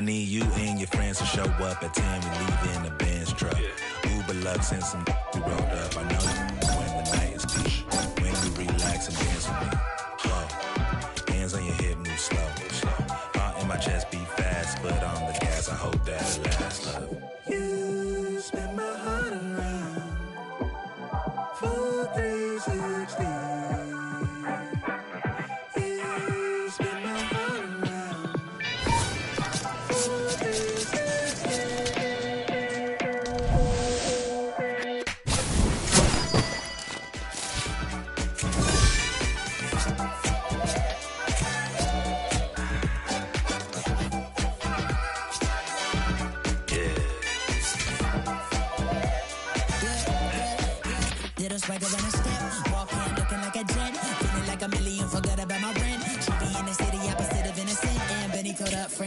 need you and your friends to show up at 10. We leave in a Benz truck. Uber Lux and some we rolled up. I know you when the night is deep. When we relax and dance with me. Whoa. Hands on your hip, move slow. Heart in my chest beat fast. Foot on the gas, I hope that it lasts. Love. You spin my heart around. 4, 3, 16.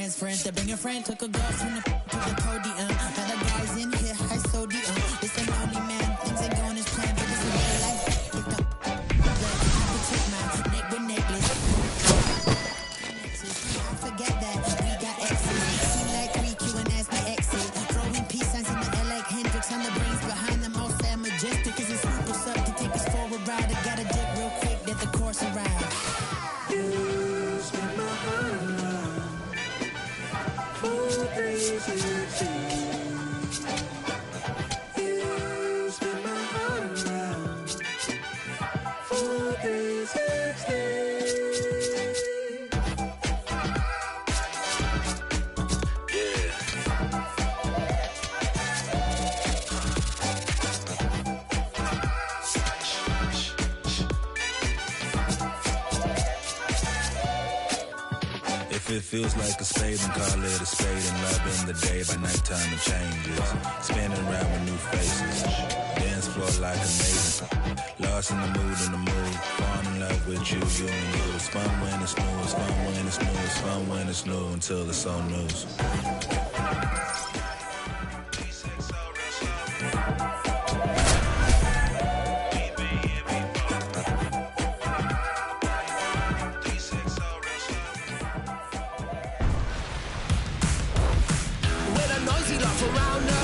Friends to bring a friend, took a girl from the podium. Now the guys in here, high sodium. It's a lonely man, things ain't going as planned, but it's a real life. It's the I could take my neck with necklace. I forget that we got exes. Seem like 3Q and that's my exit. Throwing peace signs in the air like Hendrix on the brains behind them all sad majestic. Cause it's super up to take us for a ride. I gotta dip real quick, let the course arrive. You spin my heart around. 4, 3, 16. You spin my heart around. 4, 3, 16. If it feels like a spade, then call it a spade. And love in the day, by nighttime it changes. Spinning around with new faces. Dance floor like amazing. Lost in the mood, Fall in love with you and you. It's fun when it's new, it's fun when it's new, it's fun when it's new until it's old news.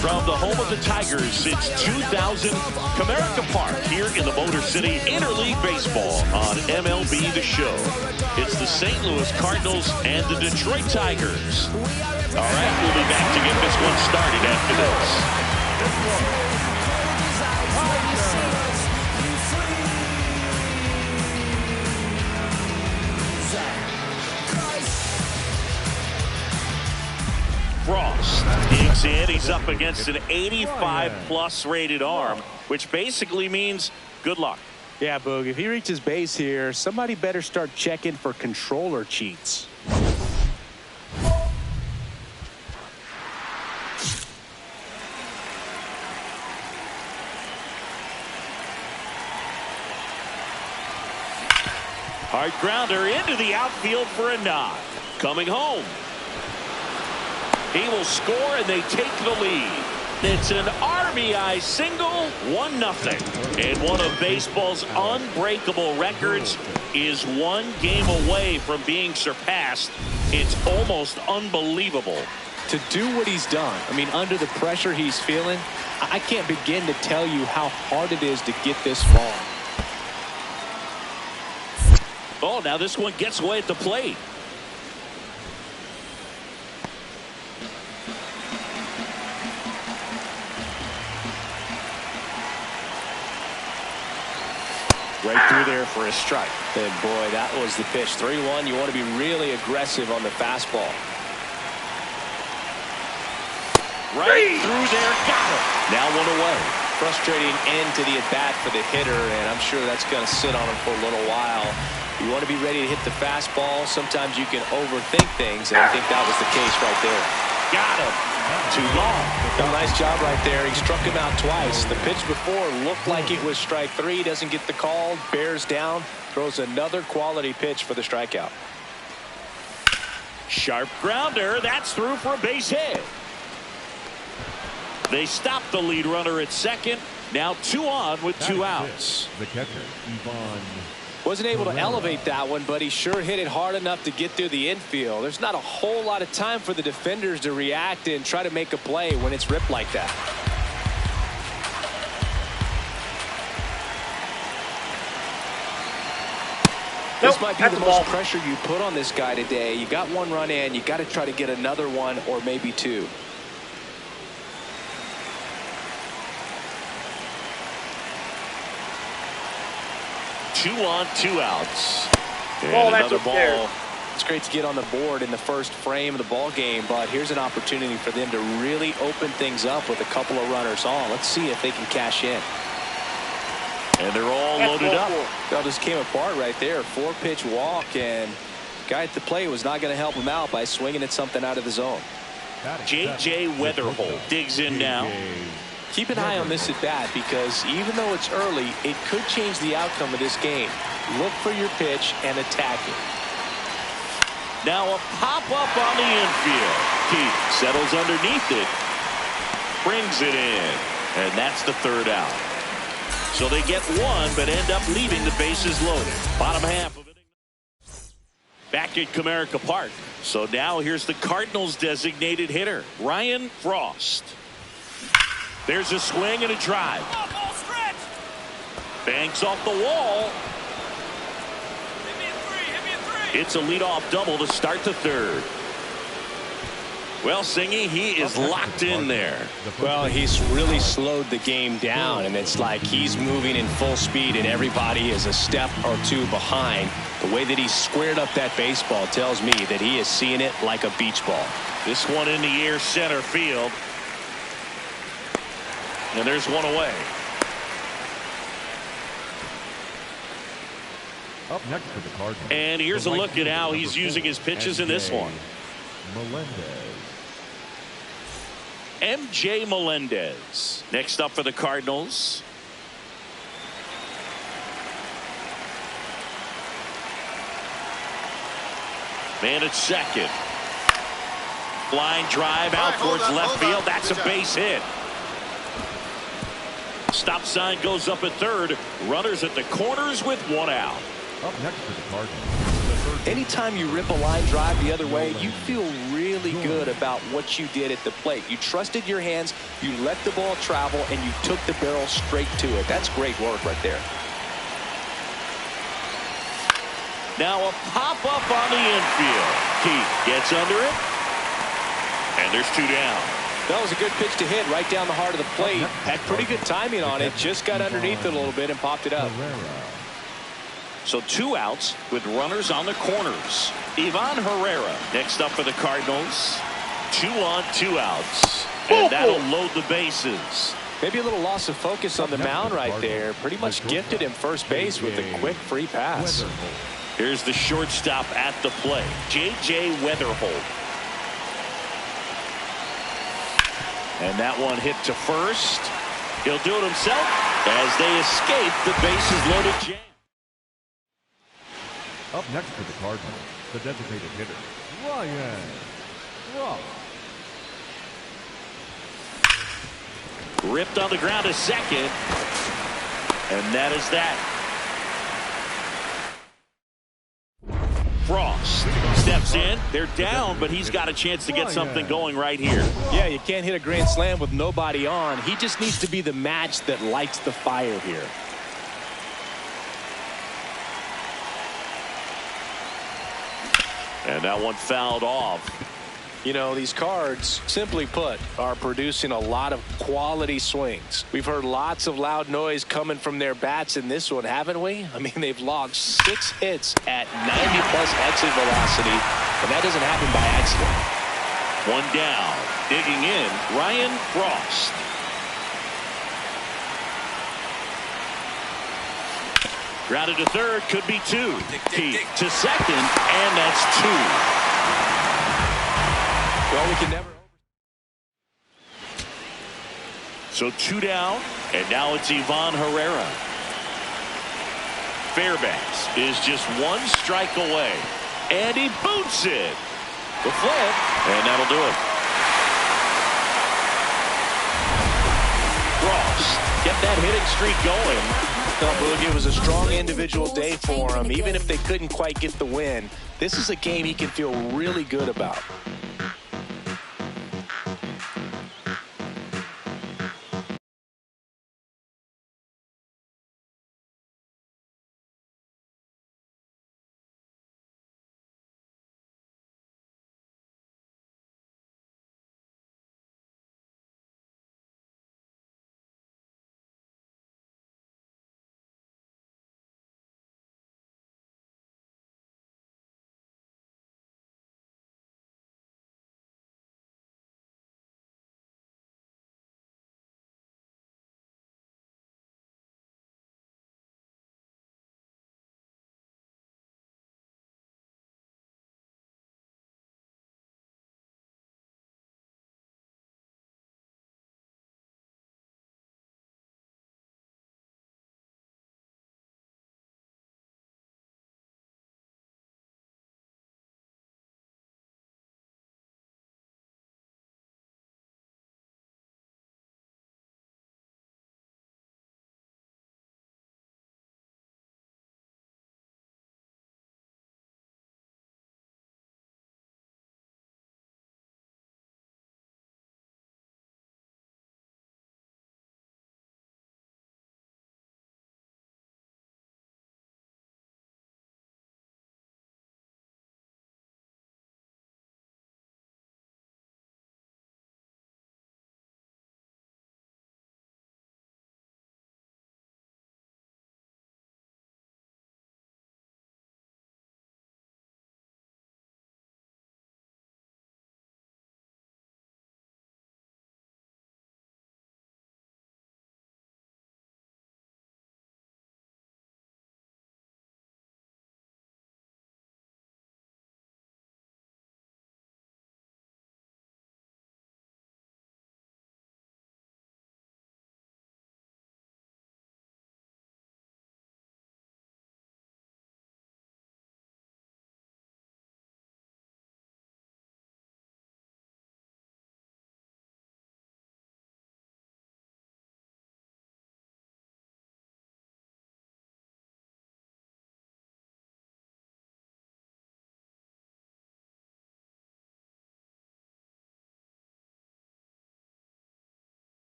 From the home of the Tigers since 2000, Comerica Park here in the Motor City, Interleague Baseball on MLB The Show. It's the St. Louis Cardinals and the Detroit Tigers. All right, we'll be back to get this one started after this. Frost digs in. He's up against an 85-plus rated arm, which basically means good luck. Yeah, Boog, if he reaches base here, somebody better start checking for controller cheats. Hard grounder into the outfield for a nod. Coming home. He will score, and they take the lead. It's an RBI single, 1-0. And one of baseball's unbreakable records is one game away from being surpassed. It's almost unbelievable. To do what he's done, I mean, under the pressure he's feeling, I can't begin to tell you how hard it is to get this far. Oh, now this one gets away at the plate. Right through there for a strike. And boy, that was the pitch. 3-1. You want to be really aggressive on the fastball. Right through there. Got it. Now one away. Frustrating end to the at-bat for the hitter, and I'm sure that's going to sit on him for a little while. You want to be ready to hit the fastball. Sometimes you can overthink things, and I think that was the case right there. Got him. Too long. Nice job right there. He struck him out twice. The pitch before looked like it was strike 3. Doesn't get the call. Bears down. Throws another quality pitch for the strikeout. Sharp grounder. That's through for a base hit. They stop the lead runner at second. Now 2 on with 2 outs. The catcher, Ivan Wasn't able to elevate that one, but he sure hit it hard enough to get through the infield. There's not a whole lot of time for the defenders to react and try to make a play when it's ripped like that. This might be the most pressure you put on this guy today. You got one run in, you got to try to get another one or maybe two. Two on, two outs. And that's another up ball. there. It's great to get on the board in the first frame of the ball game, but here's an opportunity for them to really open things up with a couple of runners on. Let's see if they can cash in. And they're all loaded up. That just came apart right there. 4-pitch walk, and guy at the plate was not going to help him out by swinging at something out of the zone. J.J. Weatherholt digs in now. Keep an eye on this at bat, because even though it's early, it could change the outcome of this game. Look for your pitch and attack it. Now a pop-up on the infield. Keith settles underneath it. Brings it in. And that's the third out. So they get one, but end up leaving the bases loaded. Bottom half of it. Back at Comerica Park. So now here's the Cardinals' designated hitter, Ryan Frost. There's a swing and a drive. Banks off the wall. It's a leadoff double to start the third. Well, Singy, he is locked in there. Well, he's really slowed the game down, and it's like he's moving in full speed, and everybody is a step or two behind. The way that he squared up that baseball tells me that he is seeing it like a beach ball. This one in the air, center field. And there's one away. Up next for the Cardinals. And here's a look at how he's using his pitches in this one. MJ Melendez. Next up for the Cardinals. Man at second. Line drive out towards left field. That's a base hit. Stop sign goes up at third. Runners at the corners with one out. Up next for the Cardinals. Anytime you rip a line drive the other way, you feel really good about what you did at the plate. You trusted your hands, you let the ball travel, and you took the barrel straight to it. That's great work right there. Now a pop-up on the infield. Keith gets under it. And there's two down. That was a good pitch to hit right down the heart of the plate. Had pretty good timing on it. Just got underneath it a little bit and popped it up. So two outs with runners on the corners. Ivan Herrera next up for the Cardinals. 2 on, 2 outs. And that'll load the bases. Maybe a little loss of focus on the mound right there. Pretty much gifted him first base with a quick free pass. Here's the shortstop at the plate, J.J. Weatherholt. And that one hit to first. He'll do it himself as they escape the bases loaded jam. Up next for the Cardinals, the designated hitter, Ryan Frost. Ripped on the ground to second. And that is that. Frost steps in. They're down, but he's got a chance to get something going right here. Yeah, you can't hit a grand slam with nobody on. He just needs to be the match that lights the fire here. And that one fouled off. You know, these Cards, simply put, are producing a lot of quality swings. We've heard lots of loud noise coming from their bats in this one, haven't we? I mean, they've logged 6 hits at 90-plus exit velocity, and that doesn't happen by accident. One down. Digging in, Ryan Frost. Grounded to third, could be 2. Keith to second, and that's 2. Well, we can never. So 2 down, and now it's Ivan Herrera. Fairbanks is just 1 strike away, and he boots it. The flip, and that'll do it. Frost kept that hitting streak going. No, Boog, it was a strong individual day for him. Even if they couldn't quite get the win, this is a game he can feel really good about.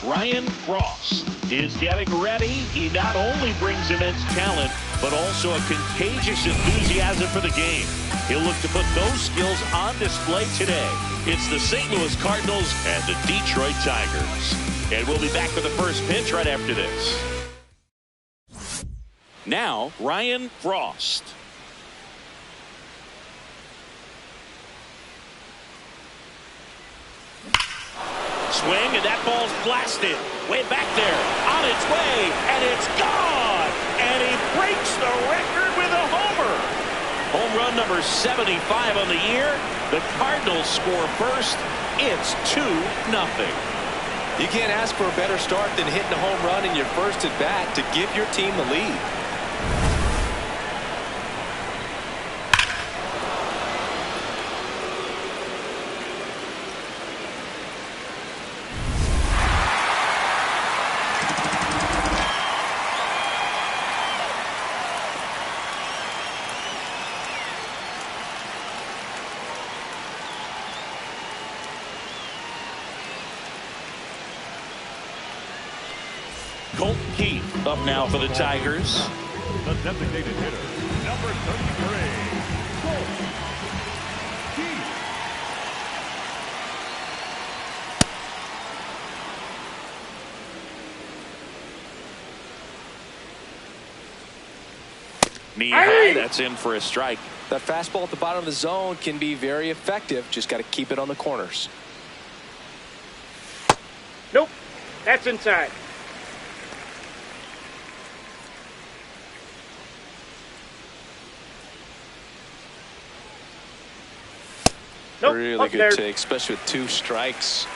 Ryan Cross is getting ready. He not only brings immense talent, but also a contagious enthusiasm for the game. He'll look to put those skills on display today. It's the St. Louis Cardinals and the Detroit Tigers. And we'll be back with the first pitch right after this. Now, Ryan Frost. Swing, and that ball's blasted. Way back there, on its way, and it's gone! And he breaks the record with a homer. Home run number 75 on the year. The Cardinals score first. It's 2-0. You can't ask for a better start than hitting a home run in your first at bat to give your team the lead. Colton Keith up now for the Tigers. The designated hitter, number 33, Colton Keith. Knee high, that's in for a strike. That fastball at the bottom of the zone can be very effective. Just got to keep it on the corners. Nope, that's inside. Nope, really good there. take, especially with 2 strikes.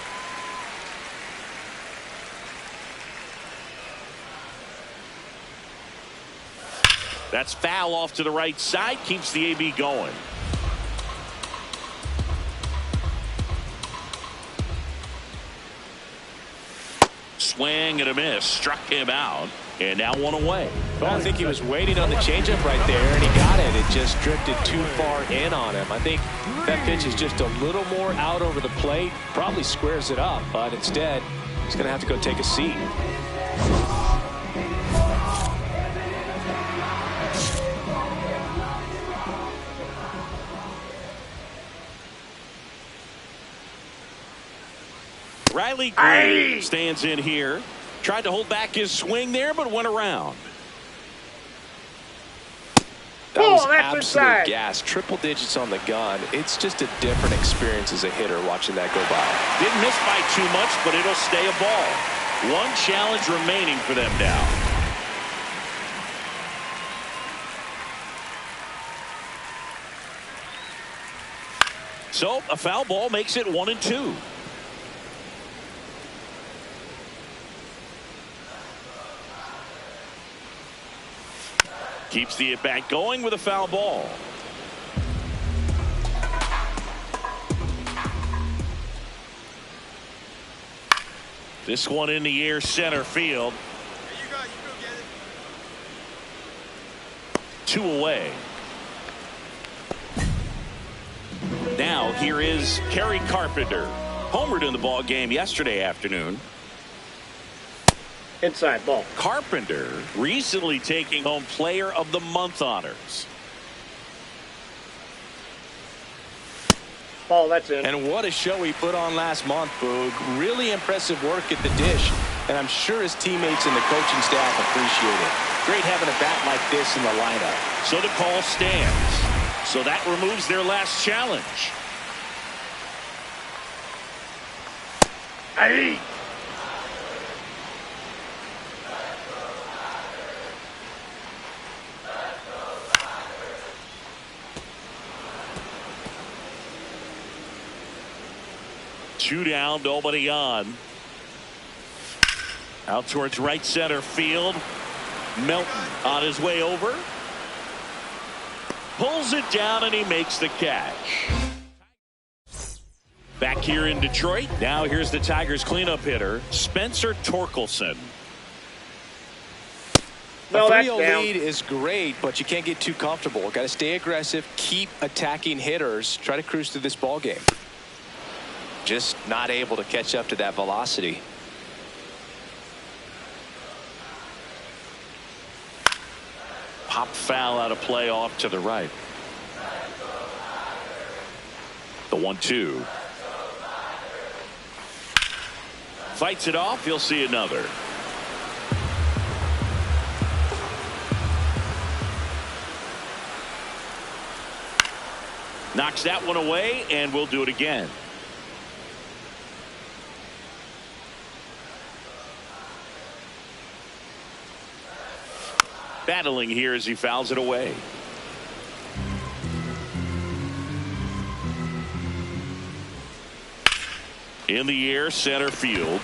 That's foul off to the right side. Keeps the AB going. Swing and a miss. Struck him out. And now 1 away. Well, I think he was waiting on the changeup right there, and he got it. It just drifted too far in on him. I think that pitch is just a little more out over the plate. Probably squares it up, but instead, he's going to have to go take a seat. Riley Green stands in here. Tried to hold back his swing there, but went around. That was that's absolute inside. gas. Triple digits on the gun. It's just a different experience as a hitter watching that go by. Didn't miss by too much, but it'll stay a ball. 1 challenge remaining for them now. So a foul ball makes it 1-2. Keeps the at-bat going with a foul ball. This one in the air, center field. You go get it. 2 away. Now here is Kerry Carpenter. Homered in the ball game yesterday afternoon. Inside ball. Carpenter recently taking home Player of the Month honors. Ball, that's in. And what a show he put on last month, Boog. Really impressive work at the dish. And I'm sure his teammates and the coaching staff appreciate it. Great having a bat like this in the lineup. So the call stands. So that removes their last challenge. Aye. Two down, nobody on. Out towards right center field. Melton on his way over. Pulls it down and he makes the catch. Back here in Detroit. Now here's the Tigers cleanup hitter, Spencer Torkelson. No, a that's 3-0 down. lead is great, but you can't get too comfortable. Got to stay aggressive, keep attacking hitters, try to cruise through this ball game. Just not able to catch up to that velocity. Pop foul out of play off to the right. The 1-2. Fights it off. He'll see another. Knocks that one away, and we'll do it again. Battling here as he fouls it away. In the air, center field.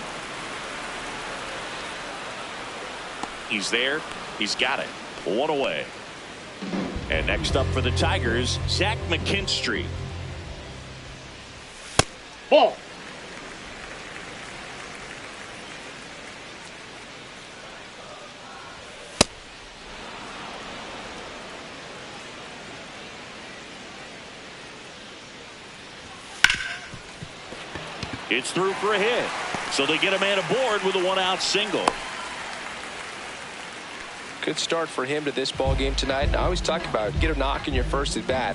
He's there. He's got it. One away. And next up for the Tigers, Zach McKinstry. Ball. It's through for a hit. So they get a man aboard with a one-out single. Good start for him to this ball game tonight. And I always talk about get a knock in your first at bat.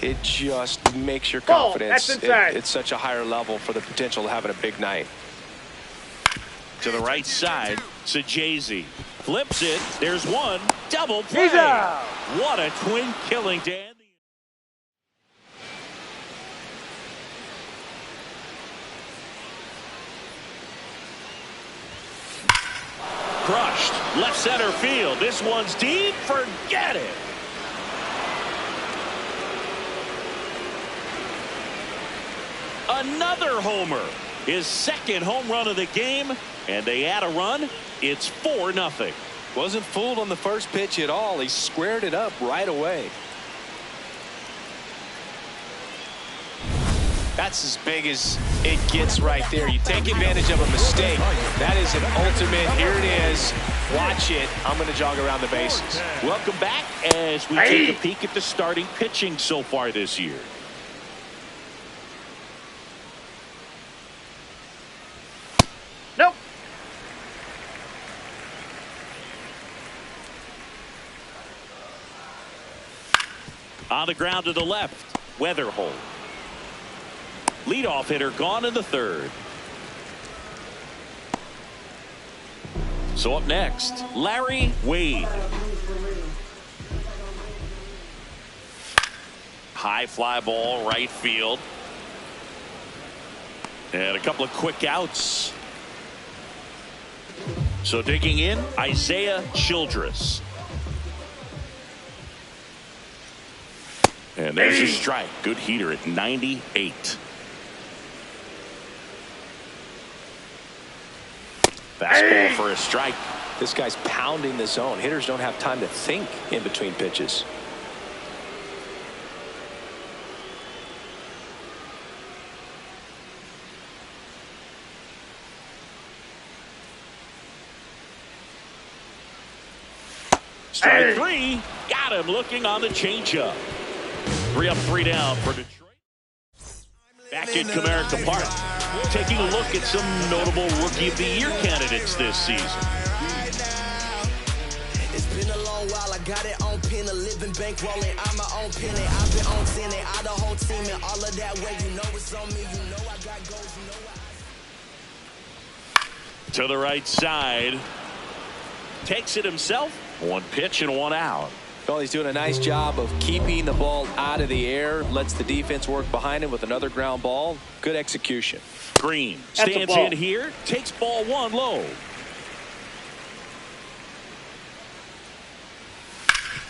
It just makes your confidence it's such a higher level for the potential of having a big night. To the right side, Sajazi flips it. There's one. Double play. What a twin killing, Dan. Crushed left center field. This one's deep. Forget it. Another homer. His second home run of the game, and they add a run. It's 4-0. Wasn't fooled on the first pitch at all. He squared it up right away. That's as big as it gets right there. You take advantage of a mistake. That is an ultimate. Here it is. Watch it. I'm going to jog around the bases. Welcome back as we take a peek at the starting pitching so far this year. Nope. On the ground to the left, Weatherholt. Leadoff hitter gone in the third. So up next, Larry Wade. High fly ball, right field. And a couple of quick outs. So digging in, Isaiah Childress. And there's a strike. Good heater at 98. Fastball for a strike. This guy's pounding the zone. Hitters don't have time to think in between pitches. Strike three. Got him looking on the changeup. 3 up, 3 down for Detroit. Back in Comerica Park. Taking a look at some notable Rookie of the Year candidates this season. It's been a long while. I got it on pin, a living bankrolling. I'm my own penny. I've been on 10 and I the whole team and all of that way. You know it's on me. You know I got goals. You know To the right side. Takes it himself. 1 pitch and 1 out. Well, he's doing a nice job of keeping the ball out of the air. Lets the defense work behind him with another ground ball. Good execution. Green stands in here. Takes ball 1 low.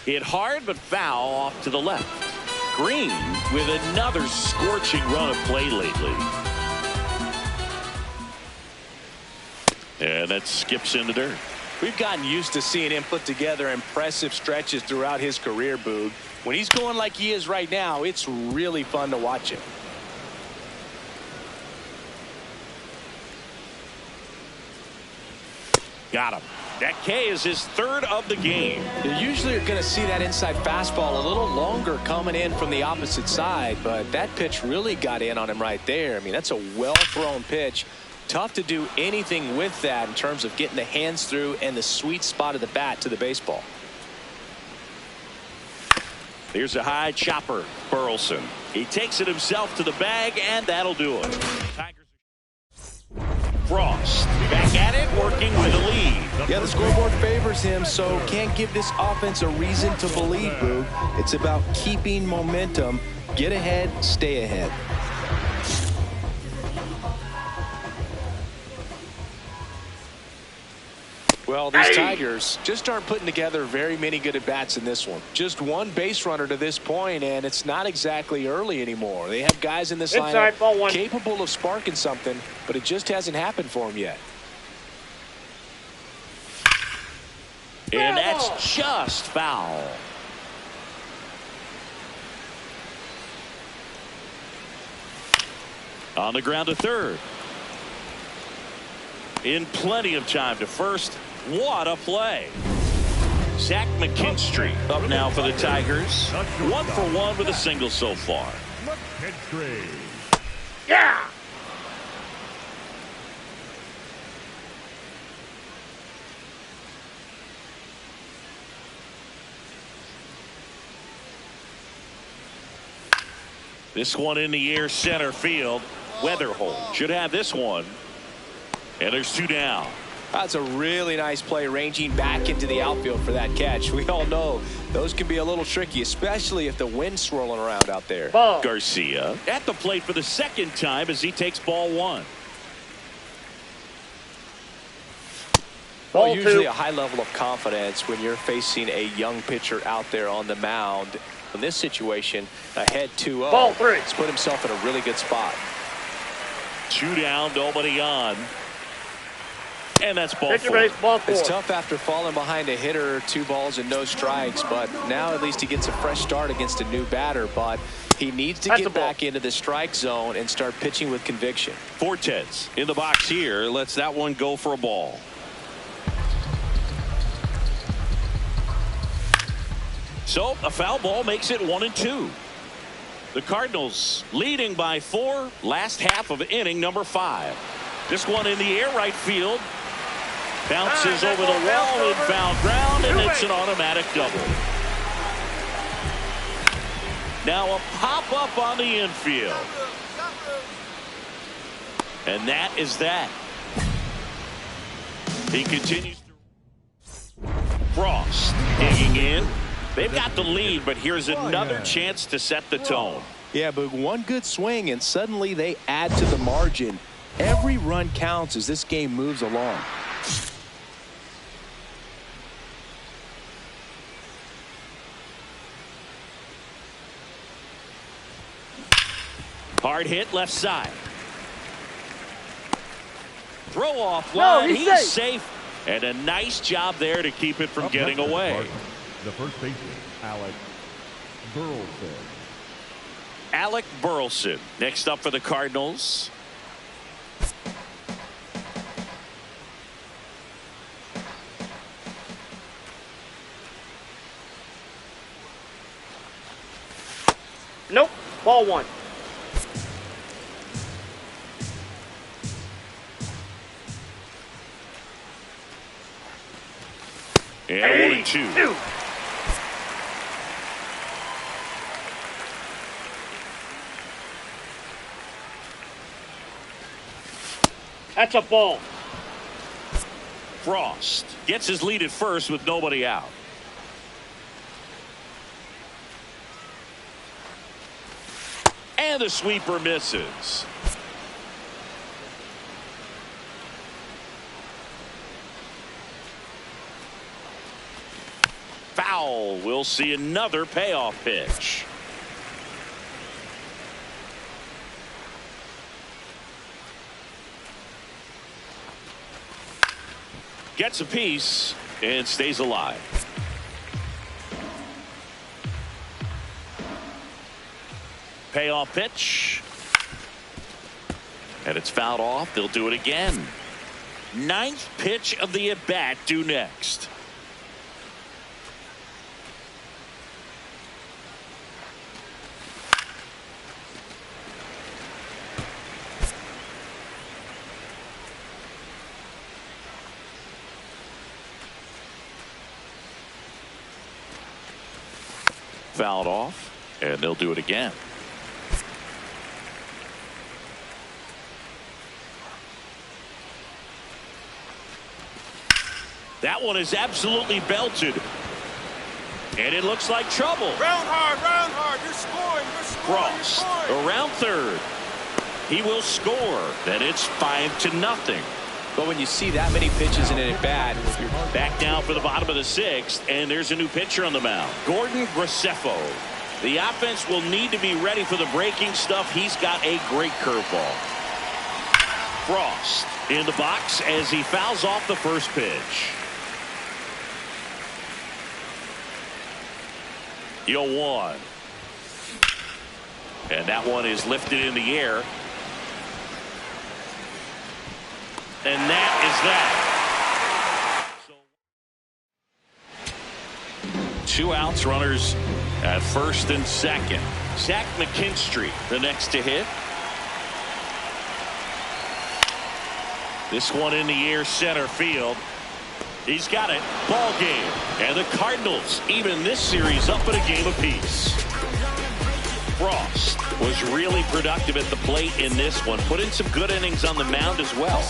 Hit hard but foul off to the left. Green with another scorching run of play lately. And that skips in the dirt. We've gotten used to seeing him put together impressive stretches throughout his career, Boog. When he's going like he is right now, it's really fun to watch him. Got him. That K is his 3rd of the game. You usually are going to see that inside fastball a little longer coming in from the opposite side, but that pitch really got in on him right there. I mean, that's a well-thrown pitch. Tough to do anything with that in terms of getting the hands through and the sweet spot of the bat to the baseball. Here's a high chopper. Burleson. He takes it himself to the bag, and that'll do it. Tigers. Frost back at it, working with a lead. Yeah, the scoreboard favors him, so can't give this offense a reason to believe, Boog. It's about keeping momentum. Get ahead, stay ahead. Well, these Tigers just aren't putting together very many good at-bats in this one. Just one base runner to this point, and it's not exactly early anymore. They have guys in this lineup capable of sparking something, but it just hasn't happened for them yet. And that's just foul. On the ground to third. In plenty of time to first. What a play. Zach McKinstry up now for the Tigers. 1 for 1 with a single so far. McKinstry. Yeah! This one in the air, center field. Weatherholt should have this one. And there's 2 down. That's a really nice play, ranging back into the outfield for that catch. We all know those can be a little tricky, especially if the wind's swirling around out there. Ball. Garcia at the plate for the second time as he takes ball 1. Well, usually a high level of confidence when you're facing a young pitcher out there on the mound. In this situation, ahead 2-0. Ball 3. He's put himself in a really good spot. 2 down, nobody on. And that's ball 4. Base, ball 4. It's tough after falling behind a hitter, 2 balls and no strikes, but now at least he gets a fresh start against a new batter. But he needs to get back into the strike zone and start pitching with conviction. Fortes in the box here, lets that one go for a ball. So a foul ball makes it 1-2. The Cardinals leading by 4, last half of inning number 5. This one in the air, right field. Bounces over the wall in foul ground, and it's an automatic double. Now a pop-up on the infield. And that is that. He continues to... Frost digging in. They've got the lead, but here's another chance to set the tone. Yeah, but one good swing, and suddenly they add to the margin. Every run counts as this game moves along. Hard hit left side. Throw off line. No, he's safe. And a nice job there to keep it from getting away. The first baseman, Alec Burleson. Alec Burleson next up for the Cardinals. Nope. Ball 1. And 1-2. That's a ball. Frost gets his lead at first with nobody out. And the sweeper misses. Foul. We'll see another payoff pitch. Gets a piece and stays alive. Payoff pitch. And it's fouled off. They'll do it again. 9th pitch of the at-bat due next. Fouled off, and they'll do it again. That one is absolutely belted. And it looks like trouble. Round hard. You're scoring. Frost around third. He will score. Then it's 5-0. But when you see that many pitches in an at-bat, you're Back now for the bottom of the sixth, and there's a new pitcher on the mound. Gordon Graceffo. The offense will need to be ready for the breaking stuff. He's got a great curveball. Frost in the box as he fouls off the first pitch. 0-1. And that one is lifted in the air. And that is that. 2 outs, runners at first and second. Zach McKinstry, the next to hit. This one in the air, center field. He's got it. Ball game. And the Cardinals even this series up at a game apiece. Frost was really productive at the plate in this one. Put in some good innings on the mound as well.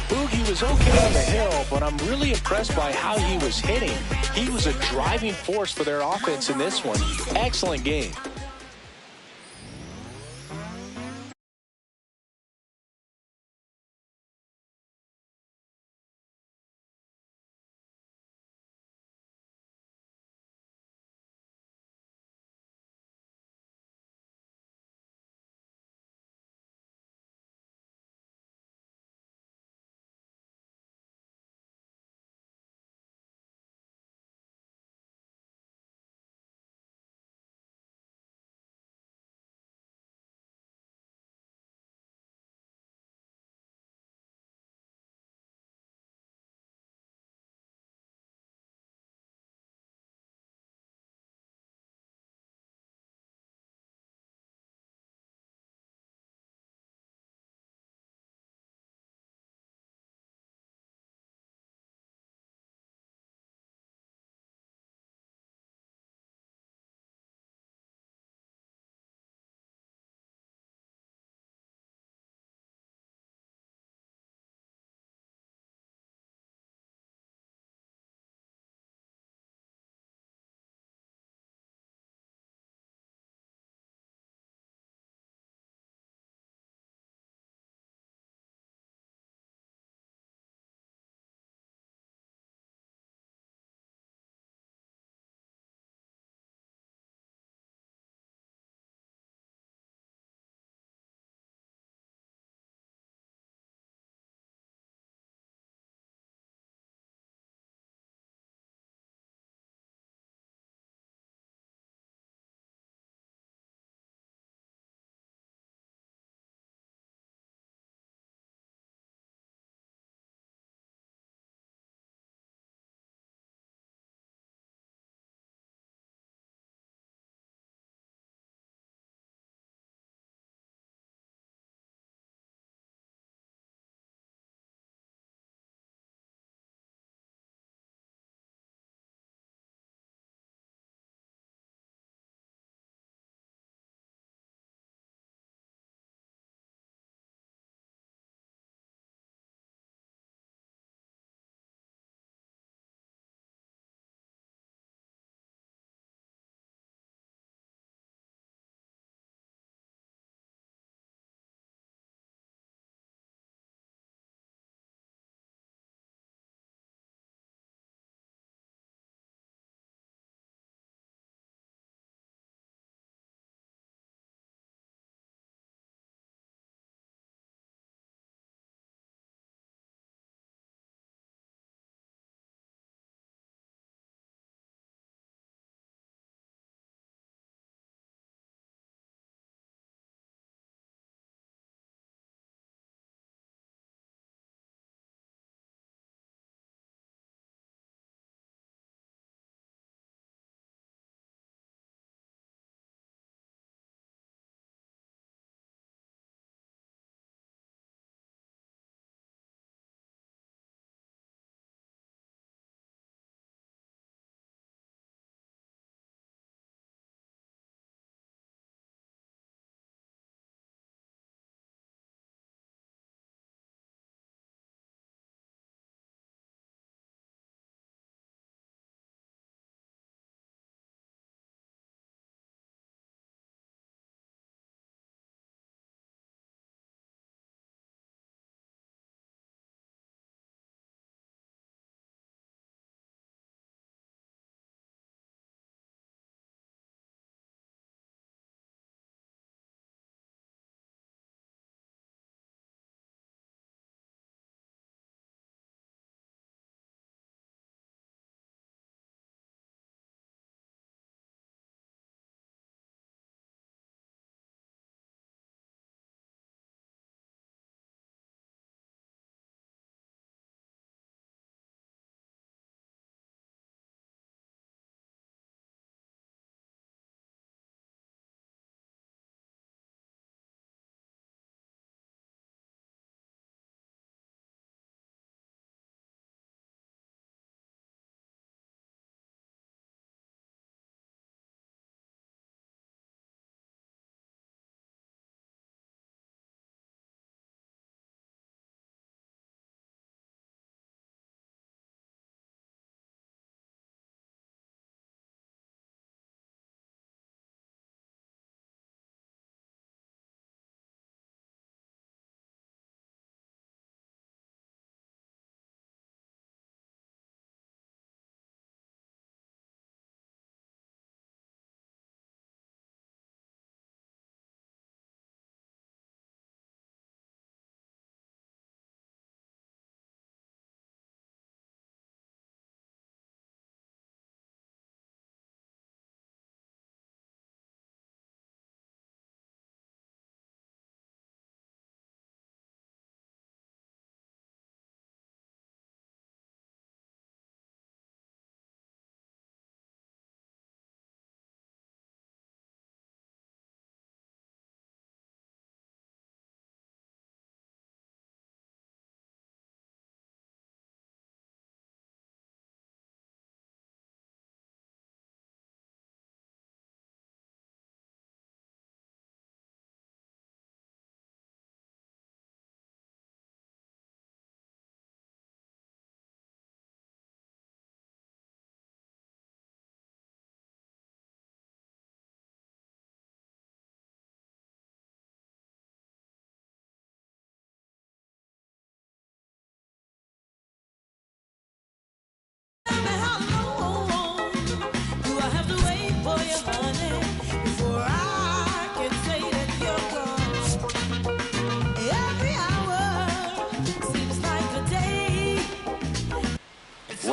Boogie was okay on the hill, but I'm really impressed by how he was hitting. He was a driving force for their offense in this one. Excellent game.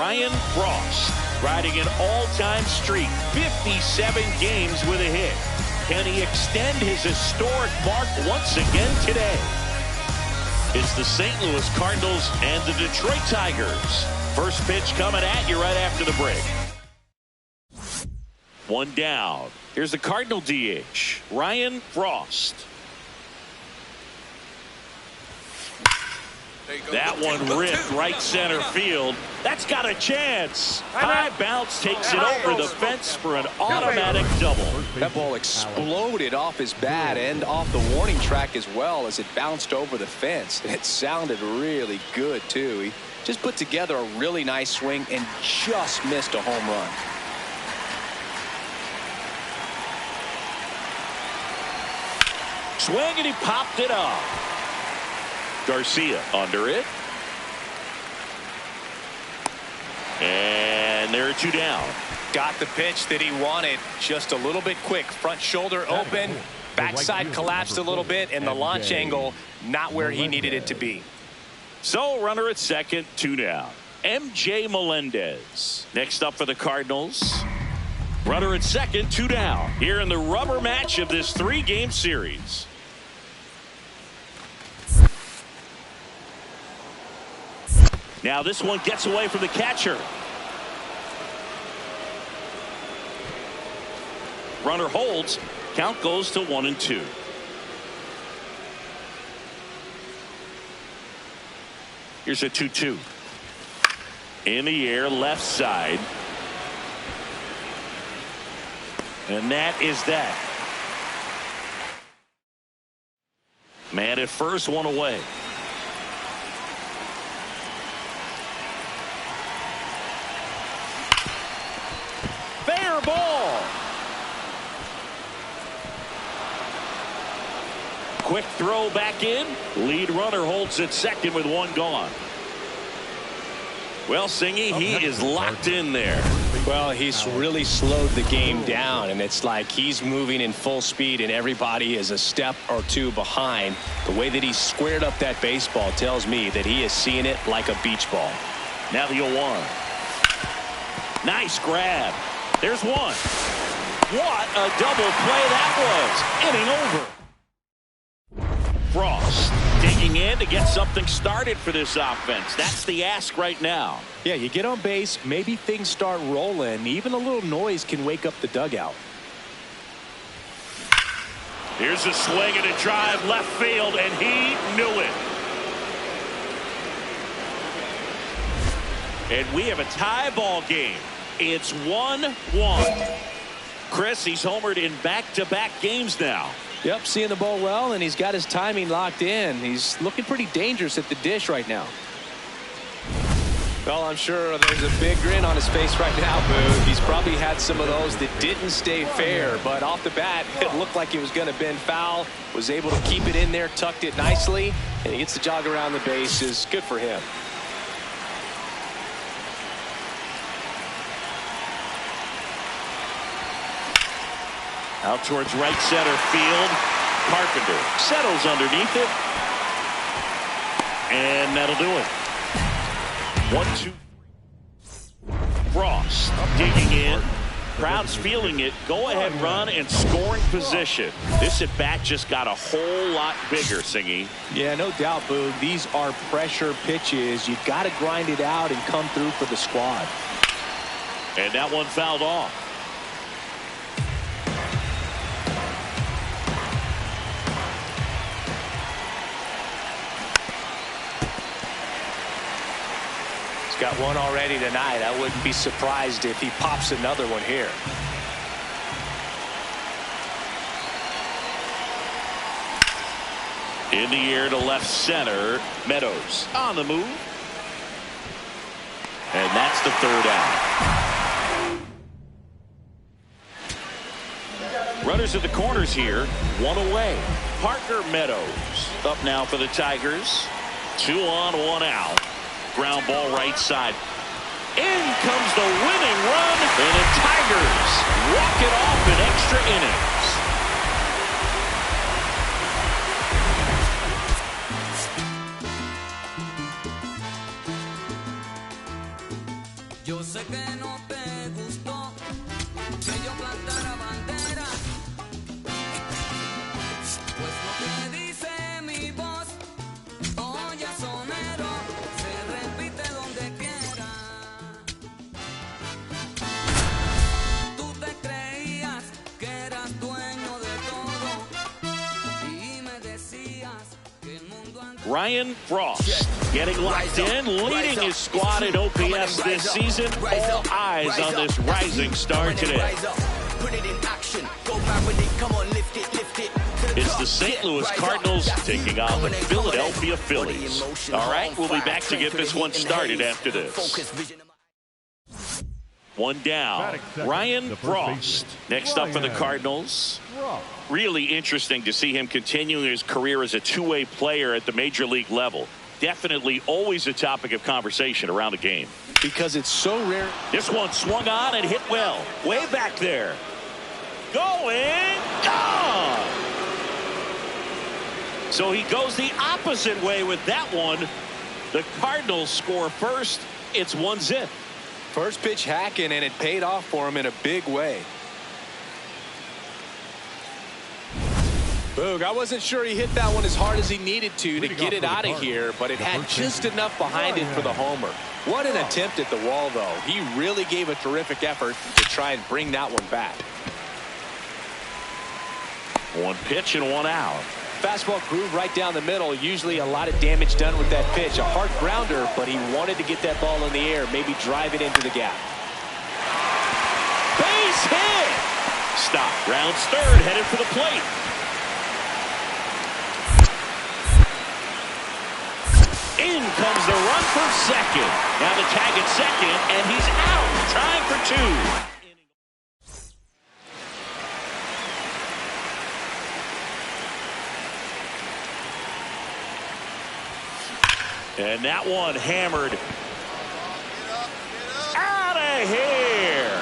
Ryan Frost, riding an all-time streak, 57 games with a hit. Can he extend his historic mark once again today? It's the St. Louis Cardinals and the Detroit Tigers. First pitch coming at you right after the break. One down. Here's the Cardinal DH, Ryan Frost. That one ripped right center field. That's got a chance. High bounce takes it over the fence for an automatic double. That ball exploded off his bat and off the warning track as well as it bounced over the fence. It sounded really good, too. He just put together a really nice swing and just missed a home run. Swing, and he popped it up. Garcia under it. And there are two down. Got the pitch that he wanted, just a little bit quick. Front shoulder open, backside collapsed a little bit, and the launch angle not where he needed it to be. So runner at second, two down. MJ Melendez next up for the Cardinals. Runner at second, two down. Here in the rubber match of this three-game series. Now this one gets away from the catcher. Runner holds. Count goes to 1-2. Here's a 2-2. In the air, left side. And that is that. Man at first, one away. Fair ball. Quick throw back in. Lead runner holds at second with one gone. Well, Singy, he is locked in there. Well, he's really slowed the game down, and it's like he's moving in full speed and everybody is a step or two behind. The way that he squared up that baseball tells me that he is seeing it like a beach ball. Now the 0-1. Nice grab. There's one. What a double play that was. Inning over. Frost digging in to get something started for this offense. That's the ask right now. Yeah, you get on base, maybe things start rolling. Even a little noise can wake up the dugout. Here's a swing and a drive left field, and he knew it. And we have a tie ball game. It's 1-1. Chris, he's homered in back-to-back games now. Yep, seeing the ball well, and he's got his timing locked in. He's looking pretty dangerous at the dish right now. Well, I'm sure there's a big grin on his face right now, Boo. He's probably had some of those that didn't stay fair, but off the bat, it looked like he was going to bend foul, was able to keep it in there, tucked it nicely, and he gets the jog around the bases. Good for him. Out towards right center field. Carpenter settles underneath it. And that'll do it. 1-2. Frost digging in. Crowd's feeling it. Go ahead run and scoring position. This at bat just got a whole lot bigger, Singy. Yeah, no doubt, Boo. These are pressure pitches. You got to grind it out and come through for the squad. And that one fouled off. Got one already tonight. I wouldn't be surprised if he pops another one here. In the air to left center. Meadows on the move. And that's the third out. Runners at the corners here. One away. Parker Meadows up now for the Tigers. 2 on, 1 out. Ground ball right side. In comes the winning run, and the Tigers walk it off in extra innings. Ryan Frost getting locked in, leading his squad in OPS this season. All eyes on this rising star today. It's the St. Louis Cardinals taking on the Philadelphia Phillies. All right, we'll be back to get this one started after this. One down, Ryan Frost. Next up for the Cardinals. Really interesting to see him continuing his career as a two-way player at the major league level. Definitely always a topic of conversation around a game. Because it's so rare. This one swung on and hit well. Way back there. Going, gone! So he goes the opposite way with that one. The Cardinals score first. It's 1-0. First pitch hacking, and it paid off for him in a big way. Boog, I wasn't sure he hit that one as hard as he needed to get it out of here, but it had just enough behind it for the homer. What an attempt at the wall, though. He really gave a terrific effort to try and bring that one back. One pitch and one out. Fastball groove right down the middle. Usually a lot of damage done with that pitch. A hard grounder, but he wanted to get that ball in the air, maybe drive it into the gap. Base hit! Stop. Rounds third, headed for the plate. In comes the run for second. Now the tag at second, and he's out. Trying for two. And that one hammered. Out of here.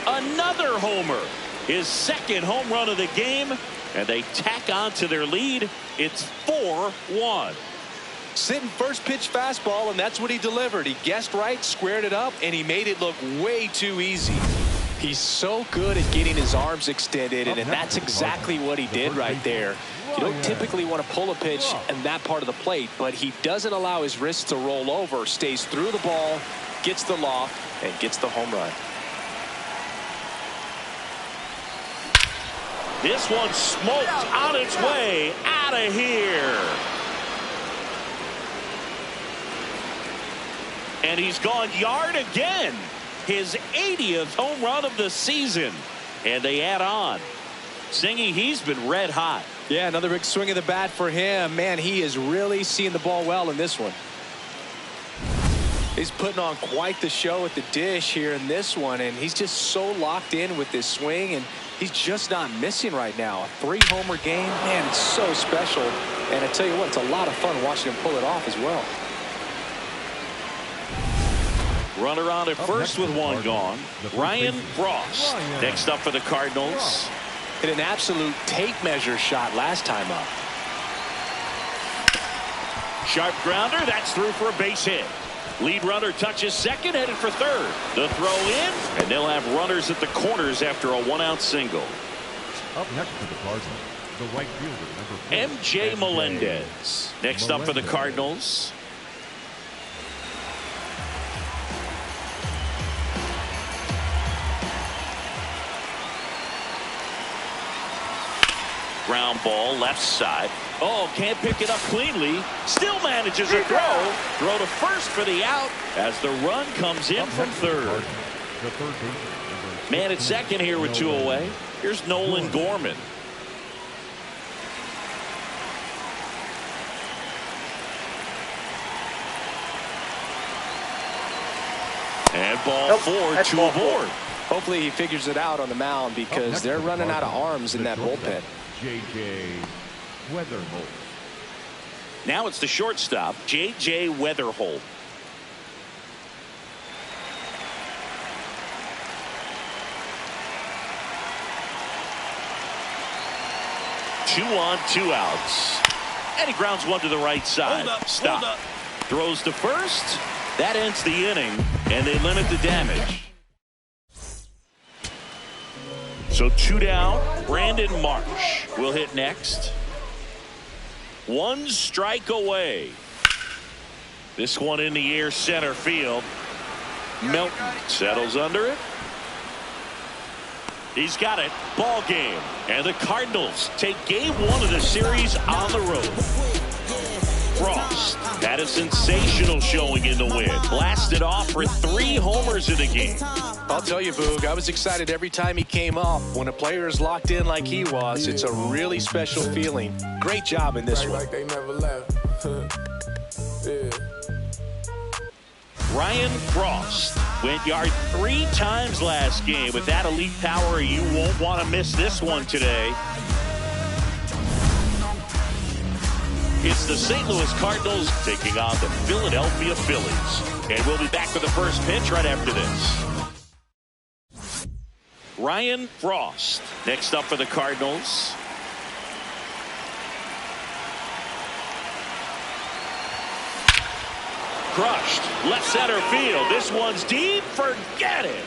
Another homer. His second home run of the game. And they tack on to their lead. It's 4-1. Sitting first pitch fastball, and that's what he delivered. He guessed right, squared it up, and he made it look way too easy. He's so good at getting his arms extended, and that's exactly what he did right there. You don't typically want to pull a pitch in that part of the plate, but he doesn't allow his wrists to roll over, stays through the ball, gets the loft, and gets the home run. This one smoked on its way out of here. And he's gone yard again. His 80th home run of the season. And they add on. Singy, he's been red hot. Yeah, another big swing of the bat for him. Man, he is really seeing the ball well in this one. He's putting on quite the show at the dish here in this one, and he's just so locked in with this swing, and he's just not missing right now. A 3-homer game, man, it's so special. And I tell you what, it's a lot of fun watching him pull it off as well. Runner on at first with one gone. Ryan Frost next up for the Cardinals. Hit an absolute tape measure shot last time up. Sharp grounder, that's through for a base hit. Lead runner touches second, headed for third. The throw in, and they'll have runners at the corners after a one-out single. Up next for the Cardinals, the right fielder, number 4, MJ Melendez. Next up for the Cardinals. Ground ball left side. Oh, can't pick it up cleanly. Still manages a throw. Throw to first for the out as the run comes in from third. Man at second here with 2 away. Here's Nolan Gorman. And ball 4, 2 aboard. Hopefully he figures it out on the mound because they're running out of arms in that bullpen. J.J. Weatherholt. Now it's the shortstop, J.J. Weatherholt. Two on, 2 outs. And he grounds one to the right side. Stop. Throws to first. That ends the inning, and they limit the damage. So 2 down. Brandon Marsh will hit next. 1 strike away. This one in the air, center field. Milton settles under it. He's got it. Ball game. And the Cardinals take game 1 of the series on the road. Frost had a sensational showing in the win. Blasted off for 3 homers in the game. I'll tell you, Boog, I was excited every time he came up. When a player is locked in like he was, it's a really special feeling. Great job in this one. Like they never left. Yeah. Ryan Frost went yard 3 times last game. With that elite power, you won't want to miss this one today. It's the St. Louis Cardinals taking on the Philadelphia Phillies. And we'll be back with the first pitch right after this. Ryan Frost next up for the Cardinals. Crushed left center field. This one's deep. Forget it.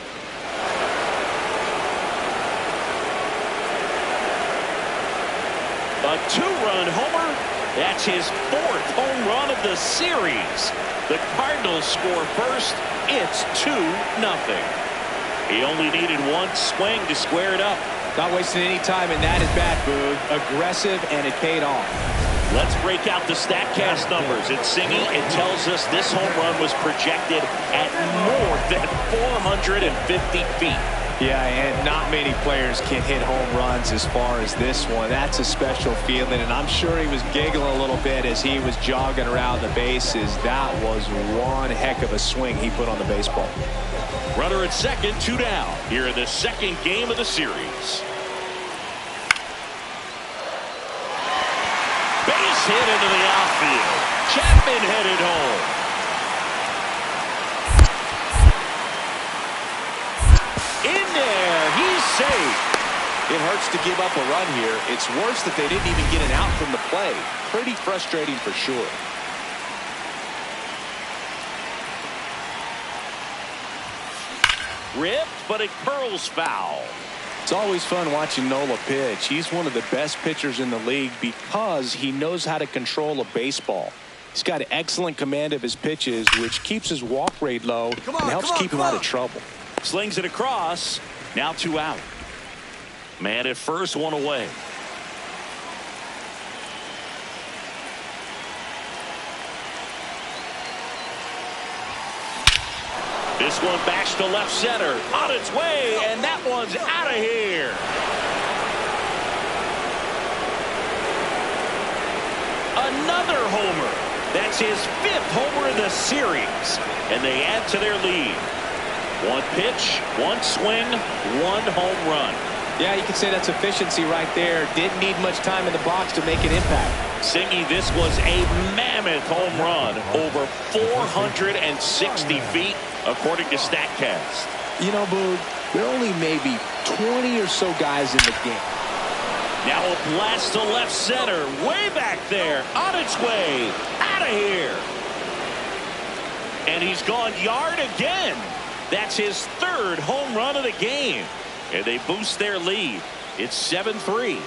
A 2-run homer. That's his 4th home run of the series. The Cardinals score first. It's 2-0. He only needed 1 swing to square it up. Not wasting any time, and that is bad, Boog. Aggressive, and it paid off. Let's break out the StatCast numbers. It's Singy. It tells us this home run was projected at more than 450 feet. Yeah, and not many players can hit home runs as far as this one. That's a special feeling, and I'm sure he was giggling a little bit as he was jogging around the bases. That was one heck of a swing he put on the baseball. Runner at second, 2 down. Here in the second game of the series. Base hit into the outfield. Chapman headed home. In there, he's safe. It hurts to give up a run here. It's worse that they didn't even get an out from the play. Pretty frustrating for sure. Ripped, but it curls foul. It's always fun watching Nola pitch. He's one of the best pitchers in the league because he knows how to control a baseball. He's got excellent command of his pitches, which keeps his walk rate low and helps keep him out of trouble. Slings it across. Now 2 out. Man at first, 1 away. This one backs to left center. On its way, and that one's out of here. Another homer. That's his 5th homer of the series. And they add to their lead. 1 pitch, 1 swing, 1 home run. Yeah, you can say that's efficiency right there. Didn't need much time in the box to make an impact. Singy, this was a mammoth home run. Over 460 feet, according to StatCast. You know, Boog, there are only maybe 20 or so guys in the game. Now a blast to left center. Way back there. On its way. Out of here. And he's gone yard again. That's his 3rd home run of the game. And they boost their lead. It's 7-3.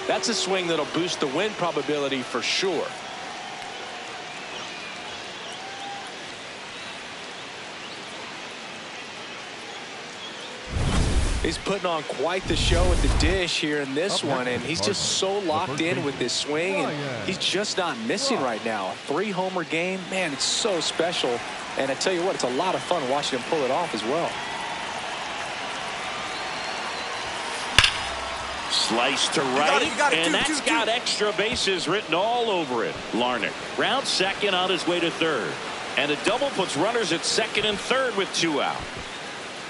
That's a swing that'll boost the win probability for sure. He's putting on quite the show at the dish here in this one, and he's just so locked in with this swing, and he's just not missing right now. A 3-homer game, man, it's so special. And I tell you what, it's a lot of fun watching him pull it off as well. Slice to right, and that's got extra bases written all over it. Larnach round second on his way to 3rd. And a double puts runners at 2nd and 3rd with 2 out.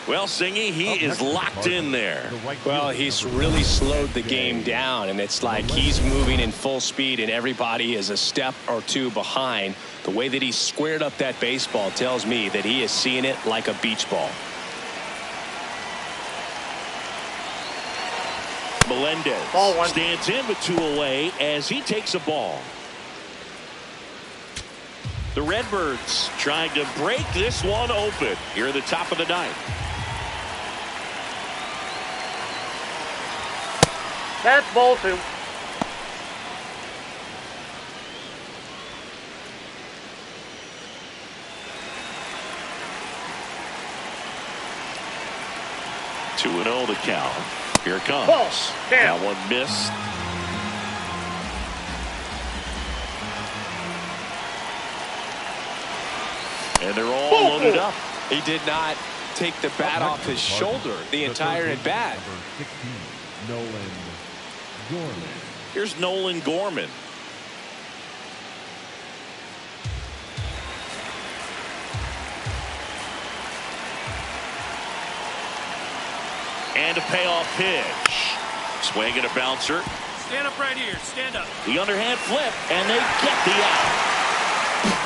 Well, Singy, he is locked in there. Well, he's really slowed the game down, and it's like he's moving in full speed, and everybody is a step or 2 behind. The way that he squared up that baseball tells me that he is seeing it like a beach ball. Melendez stands in with 2 away as he takes a ball. The Redbirds trying to break this one open here at the top of the 9th. That's ball 2. 2-0 the count. Here it comes. False. That one missed. And they're all loaded up. He did not take the bat off his shoulder the entire at bat. Nolan Gorman. Here's Nolan Gorman. And a payoff pitch. Swing and a bouncer. Stand up right here. Stand up. The underhand flip, and they get the out.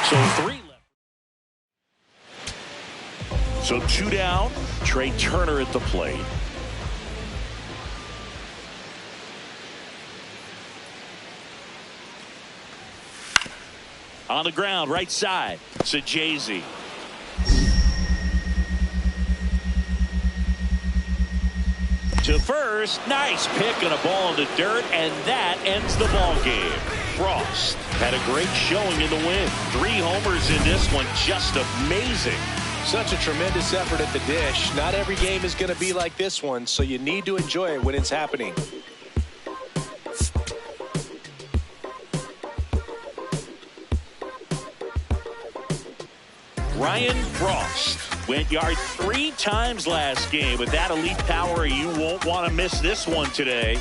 So 3 left. So 2 down. Trey Turner at the plate. On the ground, right side. Sajazi. To first, nice pick and a ball in the dirt, and that ends the ball game. Frost had a great showing in the win. 3 homers in this one, just amazing. Such a tremendous effort at the dish. Not every game is going to be like this one, so you need to enjoy it when it's happening. Ryan Frost went yard 3 times last game. With that elite power, you won't want to miss this one today.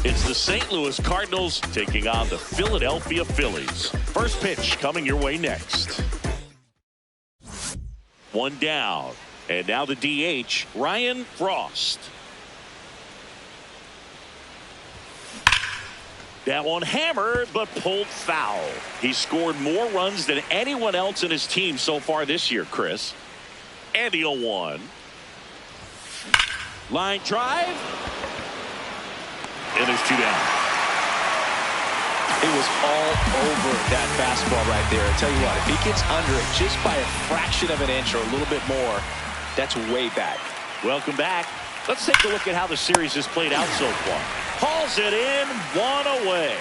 It's the St. Louis Cardinals taking on the Philadelphia Phillies. First pitch coming your way next. 1 down. And now the DH, Ryan Frost. That one hammered, but pulled foul. He scored more runs than anyone else in his team so far this year, Chris. And the 0-1. Line drive. And there's 2 down. It was all over that fastball right there. I tell you what, if he gets under it just by a fraction of an inch or a little bit more, that's way back. Welcome back. Let's take a look at how the series has played out so far. Hauls it in, 1 away.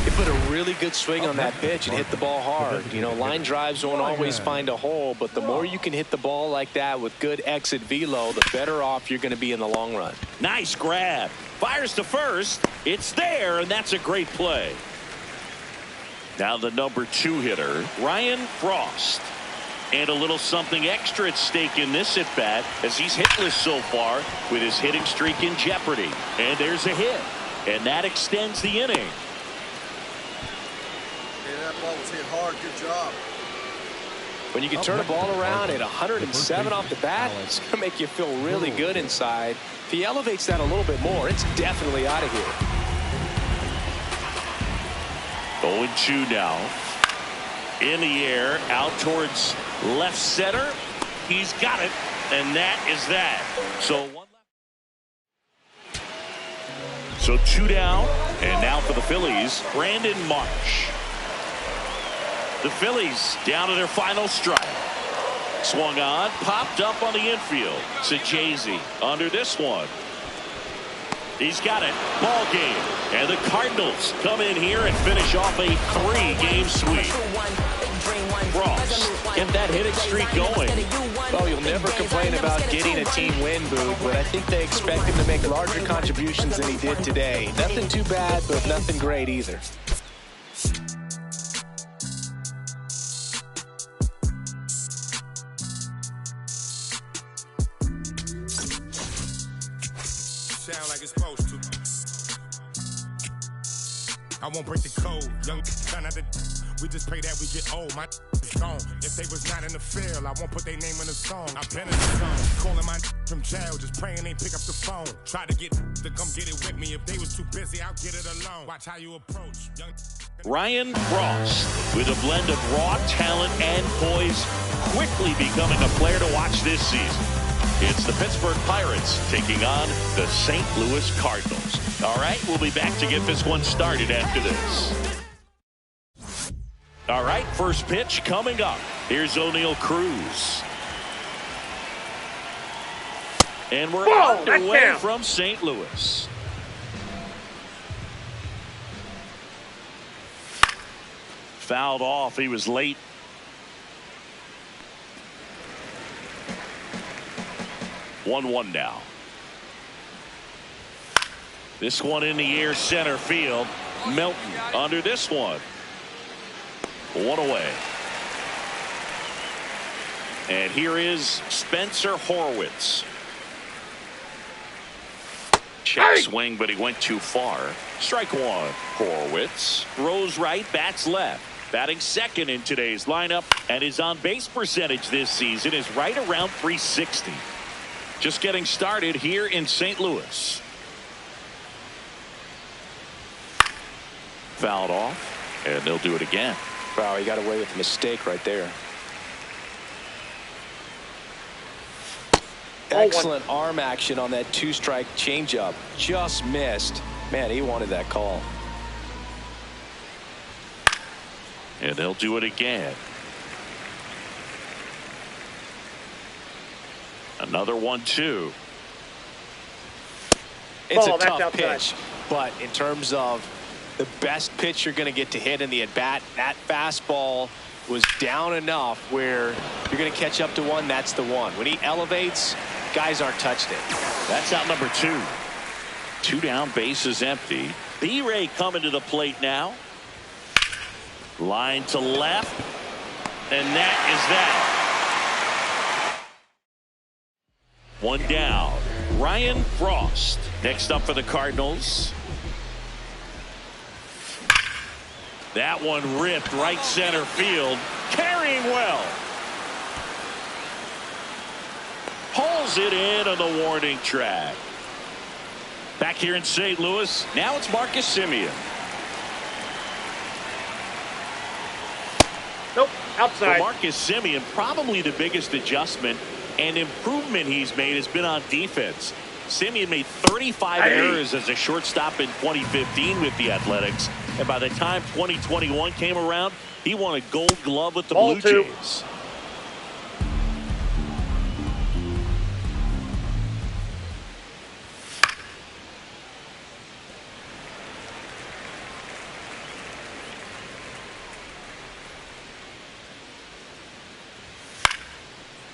He put a really good swing on that pitch and hit the ball hard. You know, line drives won't always find a hole, but the more you can hit the ball like that with good exit velo, the better off you're going to be in the long run. Nice grab. Fires to first. It's there, and that's a great play. Now the number 2 hitter, Ryan Frost. And a little something extra at stake in this at-bat as he's hitless so far with his hitting streak in jeopardy. And there's a hit. And that extends the inning. Hey, that ball was hit hard. Good job. When you can turn a ball around at 107 off the bat, it's going to make you feel really good inside. If he elevates that a little bit more, it's definitely out of here. 0-2 now. In the air, out towards left center. He's got it, and that is that. So 1 left. So 2 down, and now for the Phillies, Brandon Marsh. The Phillies down to their final strike. Swung on, popped up on the infield. Sajazi under this one. He's got it. Ball game. And the Cardinals come in here and finish off a 3-game sweep. Frost, get that hitting streak going. Well, you'll never complain about getting a team win, Boo, but I think they expect him to make larger contributions than he did today. Nothing too bad, but nothing great either. Sound like it's supposed to. I won't break the code. Young son of the we just pray that we get old. My is gone. If they was not in the field, I won't put their name in the song. I've been in the zone. Calling my from jail, just praying they pick up the phone. Try to get to come get it with me. If they was too busy, I'll get it alone. Watch how you approach. Young Ryan Frost, with a blend of raw talent and poise, quickly becoming a player to watch this season. It's the Pittsburgh Pirates taking on the St. Louis Cardinals. All right, we'll be back to get this one started after this. All right, first pitch coming up. Here's O'Neal Cruz. And we're underway from St. Louis. Fouled off. He was late. 1-1 now. This one in the air, center field. Melton under this one. 1 away. And here is Spencer Horwitz. Check swing, but he went too far. Strike one. Horwitz throws right, bats left. Batting second in today's lineup, and his on-base percentage this season is right around .360. Just getting started here in St. Louis. Fouled off, and they'll do it again. Wow, he got away with a mistake right there. Excellent arm action on that 2-strike changeup. Just missed. Man, he wanted that call. And they'll do it again. Another 1-2. It's a tough pitch, but in terms of the best pitch you're going to get to hit in the at-bat, that fastball was down enough where you're going to catch up to one. That's the one. When he elevates, guys aren't touched it. That's out number 2. 2 down, bases empty. B-Ray coming to the plate now. Line to left, and that is that. 1 down. Ryan Frost next up for the Cardinals. That one ripped right center field. Carrying well. Pulls it in on the warning track. Back here in St. Louis, now it's Marcus Semien. Nope, outside. For Marcus Semien, probably the biggest adjustment and improvement he's made has been on defense. Semien made 35 errors as a shortstop in 2015 with the Athletics, and by the time 2021 came around, he won a Gold Glove with the Blue Jays.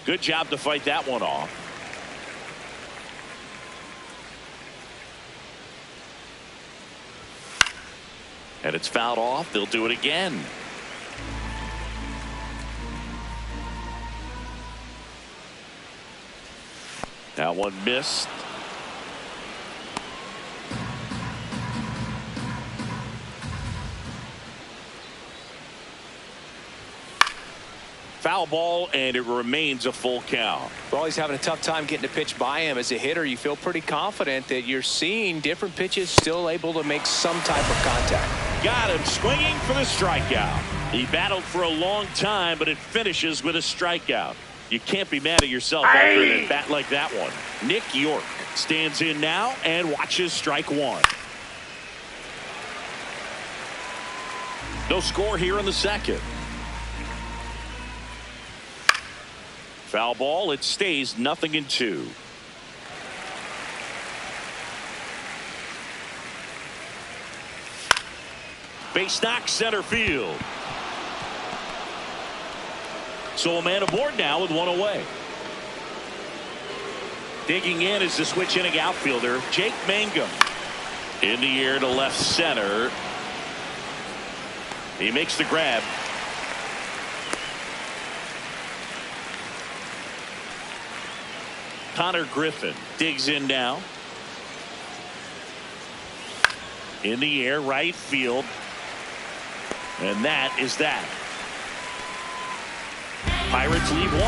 Good job to fight that one off. And it's fouled off. They'll do it again. That one missed. Foul ball, and it remains a full count. Well, he's having a tough time getting a pitch by him. As a hitter, you feel pretty confident that you're seeing different pitches still able to make some type of contact. Got him swinging for the strikeout. He battled for a long time, but it finishes with a strikeout. You can't be mad at yourself after a bat like that one. Nick York stands in now and watches strike one. No score here in the second. Foul ball. It stays 0-2. Base knock center field. So a man aboard now with 1 away. Digging in is the switch inning outfielder Jake Mangum. In the air to left center. He makes the grab. Connor Griffin digs in now. In the air, right field. And that is that. Pirates lead 1.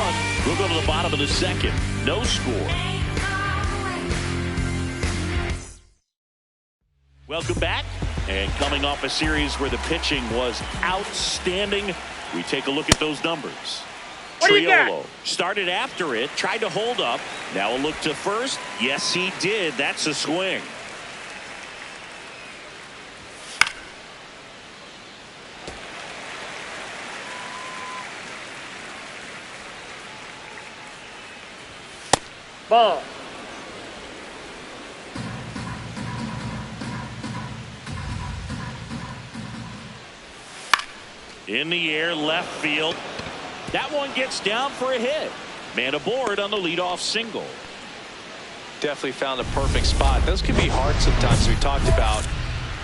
We'll go to the bottom of the second. No score. Welcome back. And coming off a series where the pitching was outstanding, we take a look at those numbers. Triolo started after it, tried to hold up. Now a look to first. Yes, he did. That's a swing. Ball. In the air, left field. That one gets down for a hit. Man aboard on the leadoff single. Definitely found the perfect spot. Those can be hard sometimes. We talked about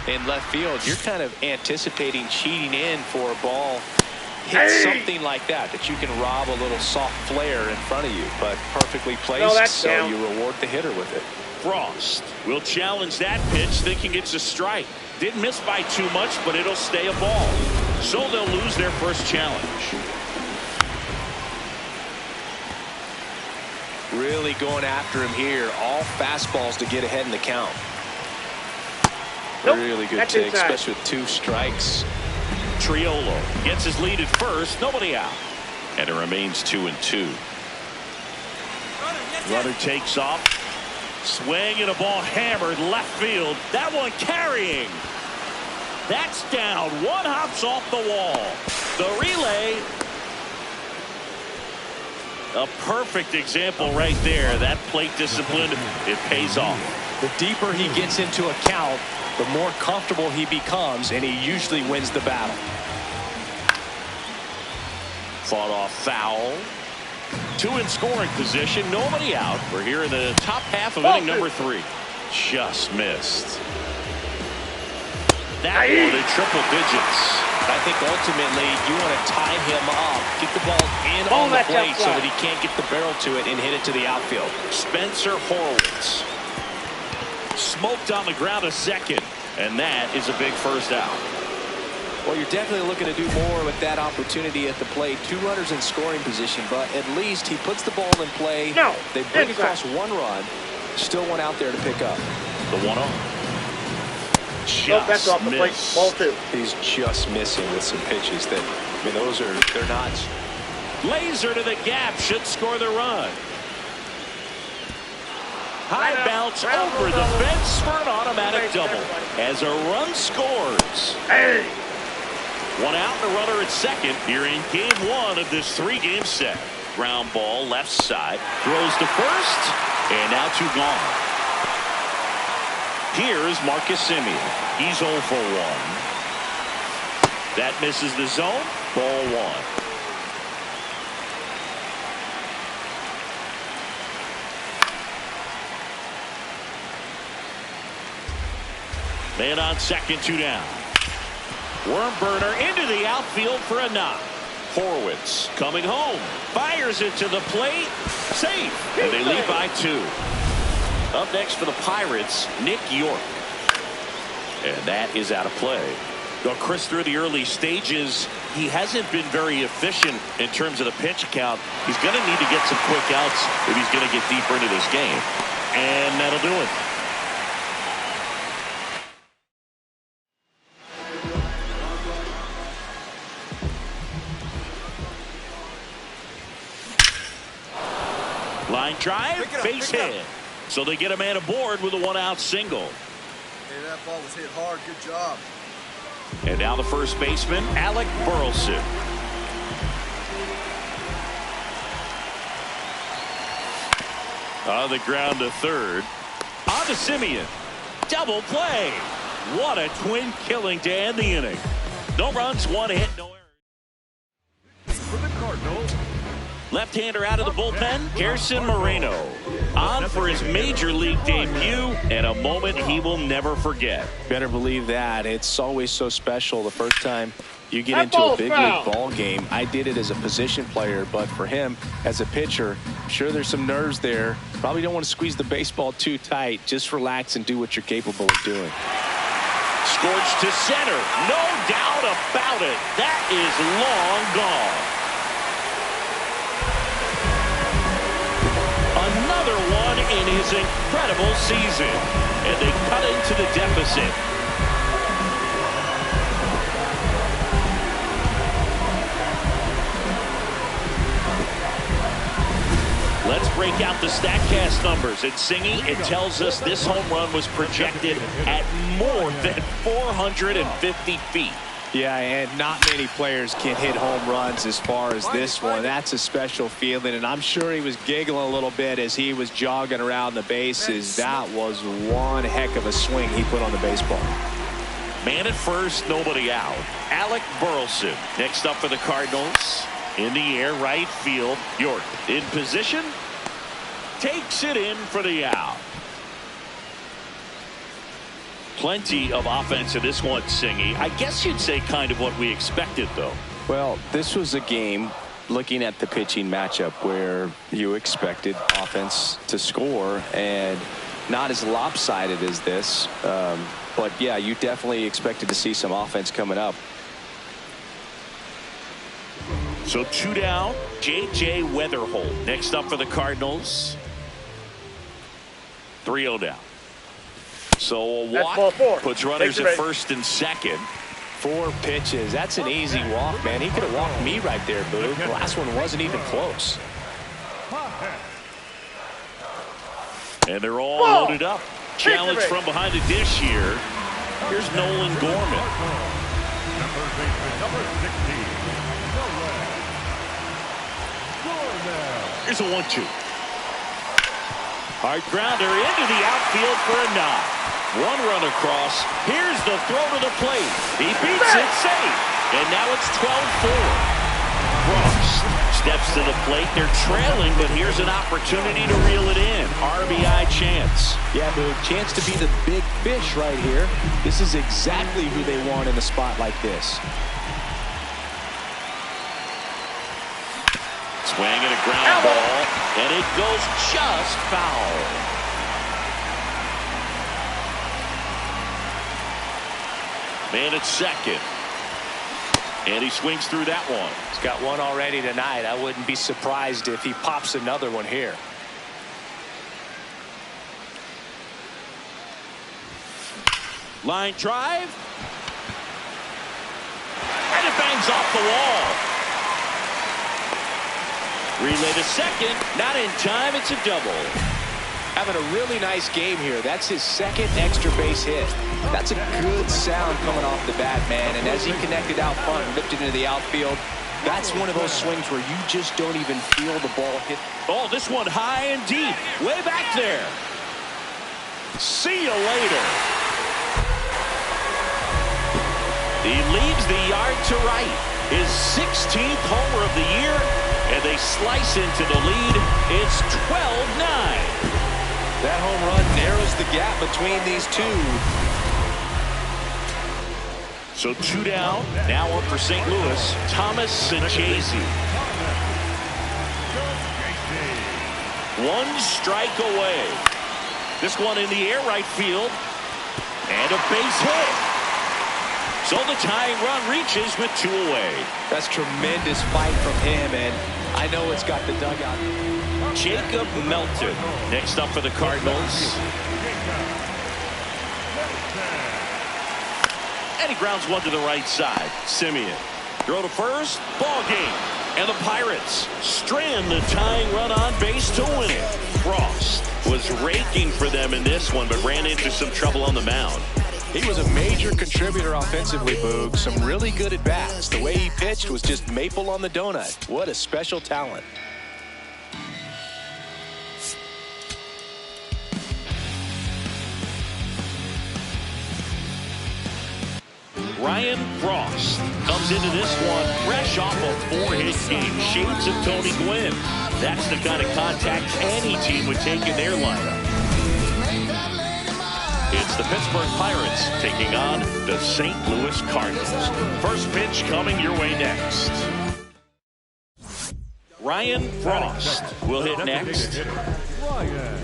in left field. You're kind of anticipating cheating in for a ball. Hit something like that you can rob a little soft flare in front of you, but perfectly placed, so you reward the hitter with it. Frost will challenge that pitch, thinking it's a strike. Didn't miss by too much, but it'll stay a ball. So they'll lose their first challenge. Really going after him here. All fastballs to get ahead in the count. Really good take, especially with 2 strikes. Triolo gets his lead at first, nobody out. And it remains 2-2. Runner takes off. Swing and a ball hammered left field. That one carrying. That's down. One hops off the wall. The relay. A perfect example right there. That plate discipline, it pays off. The deeper he gets into a count, the more comfortable he becomes, and he usually wins the battle. Fought off foul. 2 in scoring position, nobody out. We're here in the top half of inning number 3. Just missed. That one in triple digits. I think ultimately you want to tie him up, get the ball in on the plate so that he can't get the barrel to it and hit it to the outfield. Spencer Horwitz smoked on the ground a second, and that is a big first out. Well, you're definitely looking to do more with that opportunity at the plate. 2 runners in scoring position, but at least he puts the ball in play. They bring across 1 run, still one out there to pick up. The 1-0. That's off the plate. Ball 2. He's just missing with some pitches that, I mean, they're not. Laser to the gap, should score the run. High bounce over the fence for an automatic double as a run scores. 1 out and a runner at second here in game 1 of this 3-game set. Ground ball left side, throws to first, and now 2 gone. Here's Marcus Semien. He's 0 for 1. That misses the zone. Ball 1. Man on second, 2 down. Worm burner into the outfield for a knock. Horwitz coming home. Fires it to the plate. Safe. And they lead by 2. Up next for the Pirates, Nick York. And that is out of play. Well, Chris, through the early stages, he hasn't been very efficient in terms of the pitch count. He's going to need to get some quick outs if he's going to get deeper into this game. And that'll do it. Line drive, base hit. So they get a man aboard with a 1-out single. Hey, that ball was hit hard. Good job. And now the first baseman, Alec Burleson. On the ground to third. On to Semien. Double play. What a twin killing to end the inning. No runs, 1 hit, no errors. For the Cardinals, left-hander out of the bullpen, Gerson Moreno. On for his major league debut, and a moment he will never forget. Better believe that. It's always so special the first time you get into a big league ball game. I did it as a position player, but for him as a pitcher, I'm sure there's some nerves there. Probably don't want to squeeze the baseball too tight. Just relax and do what you're capable of doing. Scorched to center. No doubt about it. That is long gone. Another one in his incredible season. And they cut into the deficit. Let's break out the StatCast numbers. At Singy, it tells us this home run was projected at more than 450 feet. Yeah, and not many players can hit home runs as far as this one. That's a special feeling, and I'm sure he was giggling a little bit as he was jogging around the bases. That was one heck of a swing he put on the baseball. Man at first, nobody out. Alec Burleson next up for the Cardinals. In the air, right field. York in position. Takes it in for the out. Plenty of offense in this one, Singy. I guess you'd say kind of what we expected, though. Well, this was a game, looking at the pitching matchup, where you expected offense to score, and not as lopsided as this. But, yeah, you definitely expected to see some offense coming up. So 2 down, J.J. Weatherholt. Next up for the Cardinals. 3-0 down. So a walk puts runners at first and second. 4 pitches. That's an easy walk, man. He could have walked me right there, Boo. The last one wasn't even close. And they're all loaded up. Challenge from behind the dish here. Here's Nolan Gorman. Number 16. Here's a 1-2. Hard grounder into the outfield for a knock. 1 run across. Here's the throw to the plate. He beats it safe. And now it's 12-4. Frost steps to the plate. They're trailing, but here's an opportunity to reel it in. RBI chance. Yeah, Boo. Chance to be the big fish right here. This is exactly who they want in a spot like this. Swing and a ground ball, and it goes just foul. Man at second. And he swings through that one. He's got 1 already tonight. I wouldn't be surprised if he pops another one here. Line drive. And it bangs off the wall. Relay to second. Not in time. It's a double. Having a really nice game here. That's his 2nd extra base hit. That's a good sound coming off the bat, man. And as he connected out front and lifted into the outfield, that's one of those swings where you just don't even feel the ball hit. Oh, this one high and deep. Way back there. See you later. He leaves the yard to right. His 16th homer of the year. And they slice into the lead. It's 12-9. That home run narrows the gap between these two. So 2 down. Now up for St. Louis. Thomas Sanchez. 1 strike away. This one in the air right field. And a base hit. So the tying run reaches with 2 away. That's tremendous fight from him, and I know it's got the dugout. Jacob Melton next up for the Cardinals. And he grounds 1 to the right side. Simeon. Throw to first. Ball game. And the Pirates strand the tying run on base to win it. Frost was raking for them in this one, but ran into some trouble on the mound. He was a major contributor offensively, Boog. Some really good at-bats. The way he pitched was just maple on the donut. What a special talent. Ryan Frost comes into this one fresh off a 4-hit game. Shades of Tony Gwynn. That's the kind of contact any team would take in their lineup. It's the Pittsburgh Pirates taking on the St. Louis Cardinals. First pitch coming your way next. Ryan Frost will hit next. Ryan.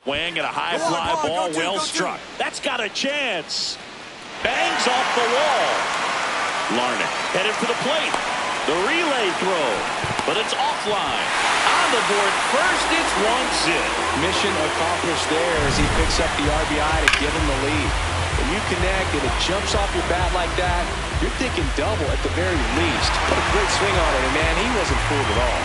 Swing and a high fly ball, well struck. That's got a chance. Bangs off the wall. Larnach headed for the plate. The relay throw, but it's offline. On the board first, it's 1-0. Mission accomplished there as he picks up the RBI to give him the lead. When you connect and it jumps off your bat like that, you're thinking double at the very least. Put a great swing on it, and man, he wasn't fooled at all.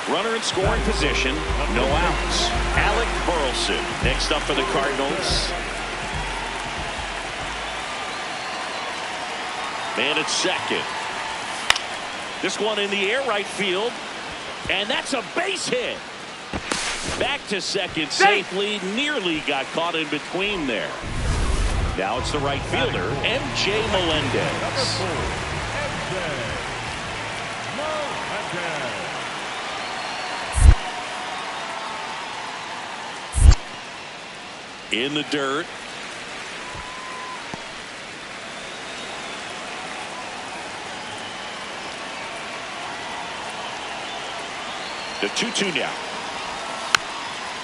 Runner in scoring position, no outs. Alec Burleson next up for the Cardinals. Man at second. This one in the air right field, and that's a base hit. Back to second safely, nearly got caught in between there. Now it's the right fielder, M.J. Melendez. In the dirt. The 2-2 now.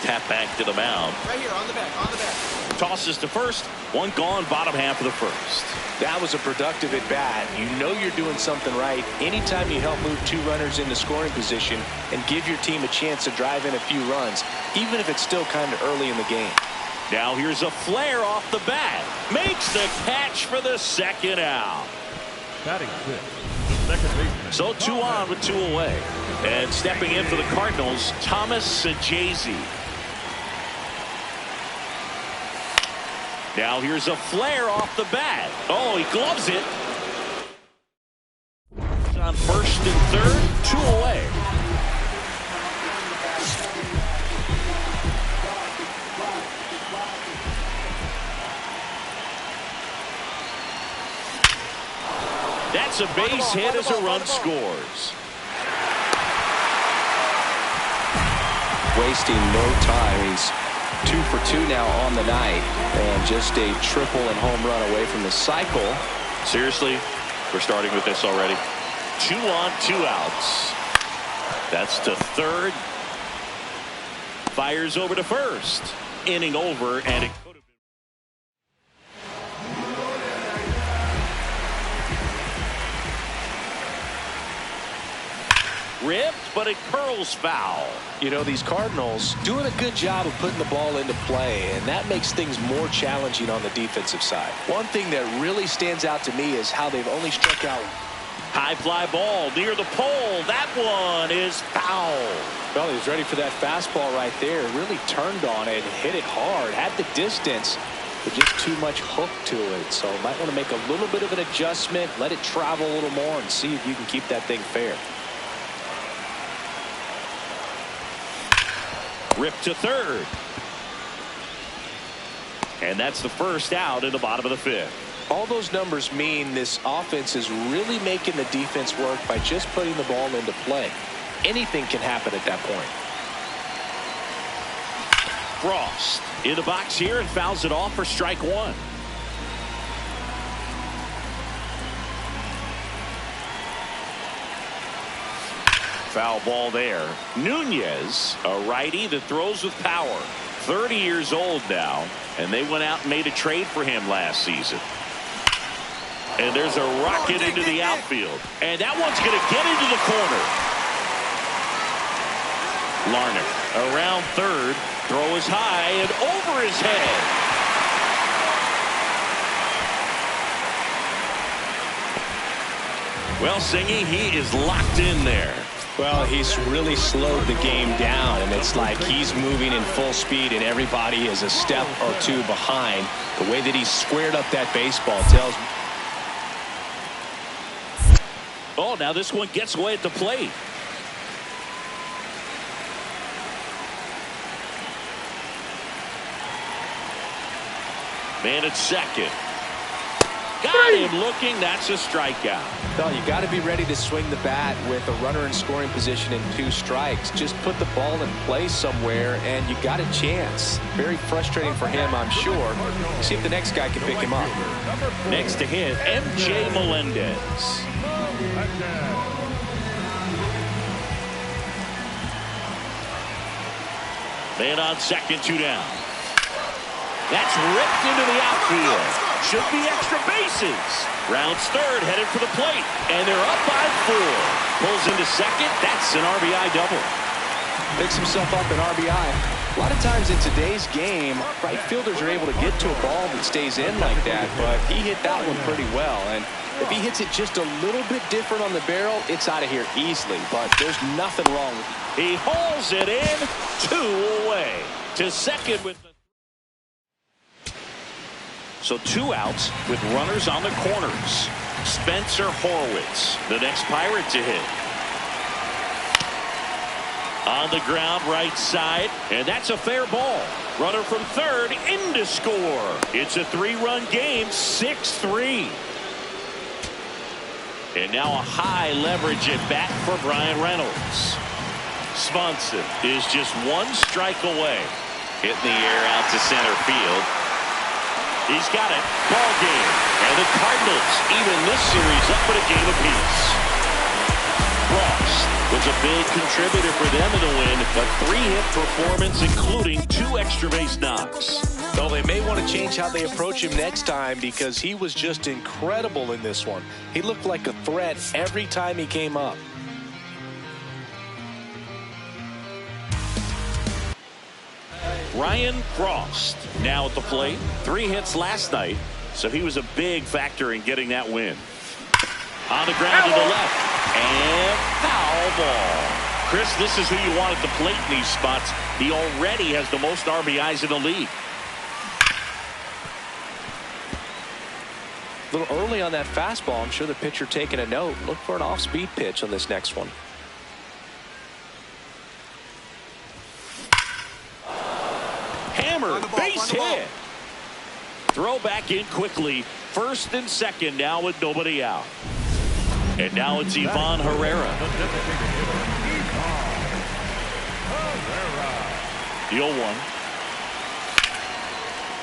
Tap back to the mound. Right here, on the back, on the back. Tosses to first. One gone, bottom half of the first. That was a productive at bat. You know you're doing something right anytime you help move two runners into scoring position and give your team a chance to drive in a few runs, even if it's still kind of early in the game. Now here's a flare off the bat. Makes the catch for the second out. Batting fifth, the second baseman. So 2 on with 2 away. And stepping in for the Cardinals, Thomas Sajazi. Now here's a flare off the bat. Oh, he gloves it. On first and third, 2 away. That's a base hit as a run scores. Wasting no time. He's 2 for 2 now on the night, and just a triple and home run away from the cycle. Seriously, we're starting with this already. 2 on, 2 outs. That's to third. Fires over to first. Inning over, and it could have been. Ripped, but it curls foul. You know, these Cardinals doing a good job of putting the ball into play, and that makes things more challenging on the defensive side. One thing that really stands out to me is how they've only struck out. High fly ball near the pole. That one is foul. Well, he was ready for that fastball right there. Really turned on it, hit it hard, had the distance, but just too much hook to it. So might want to make a little bit of an adjustment, let it travel a little more, and see if you can keep that thing fair. Ripped to third. And that's the first out in the bottom of the fifth. All those numbers mean this offense is really making the defense work by just putting the ball into play. Anything can happen at that point. Frost in the box here and fouls it off for strike 1. Foul ball there. Nunez, a righty that throws with power. 30 years old now, and they went out and made a trade for him last season. And there's a rocket into the outfield. And that one's going to get into the corner. Larnach around third. Throw is high and over his head. Well, Singy, he is locked in there. Well, he's really slowed the game down, and it's like he's moving in full speed, and everybody is a step or 2 behind. The way that he squared up that baseball tells me. Oh, now this one gets away at the plate. Man at second. Got him looking. That's a strikeout. No, you got to be ready to swing the bat with a runner in scoring position and 2 strikes. Just put the ball in play somewhere, and you got a chance. Very frustrating for him, I'm sure. See if the next guy can pick him up. Next to hit, M.J. Melendez. Man on second, 2 down. That's ripped into the outfield. Should be extra bases. Rounds third, headed for the plate. And they're up by 4. Pulls into second. That's an RBI double. Picks himself up an RBI. A lot of times in today's game, right fielders are able to get to a ball that stays in like that, but he hit that one pretty well. And if he hits it just a little bit different on the barrel, it's out of here easily. But there's nothing wrong with it. He hauls it in. 2 away. To second with the... So 2 outs with runners on the corners. Spencer Horwitz, the next Pirate to hit. On the ground, right side, and that's a fair ball. Runner from third in to score. It's a 3-run game, 6-3. And now a high leverage at bat for Brian Reynolds. Swanson is just 1 strike away. Hitting the air out to center field. He's got it. Ball game. And the Cardinals even this series up at a game apiece. Frost was a big contributor for them in the win. A 3-hit performance, including 2 extra base knocks. Well, they may want to change how they approach him next time because he was just incredible in this one. He looked like a threat every time he came up. Ryan Frost now at the plate. 3 hits last night, so he was a big factor in getting that win. On the ground to the left. And foul ball. Chris, this is who you want at the plate in these spots. He already has the most RBIs in the league. A little early on that fastball. I'm sure the pitcher taking a note. Look for an off-speed pitch on this next one. Hammer, base hit. Throw back in quickly. First and second now with nobody out. And now it's Ivan Herrera. The 0-1.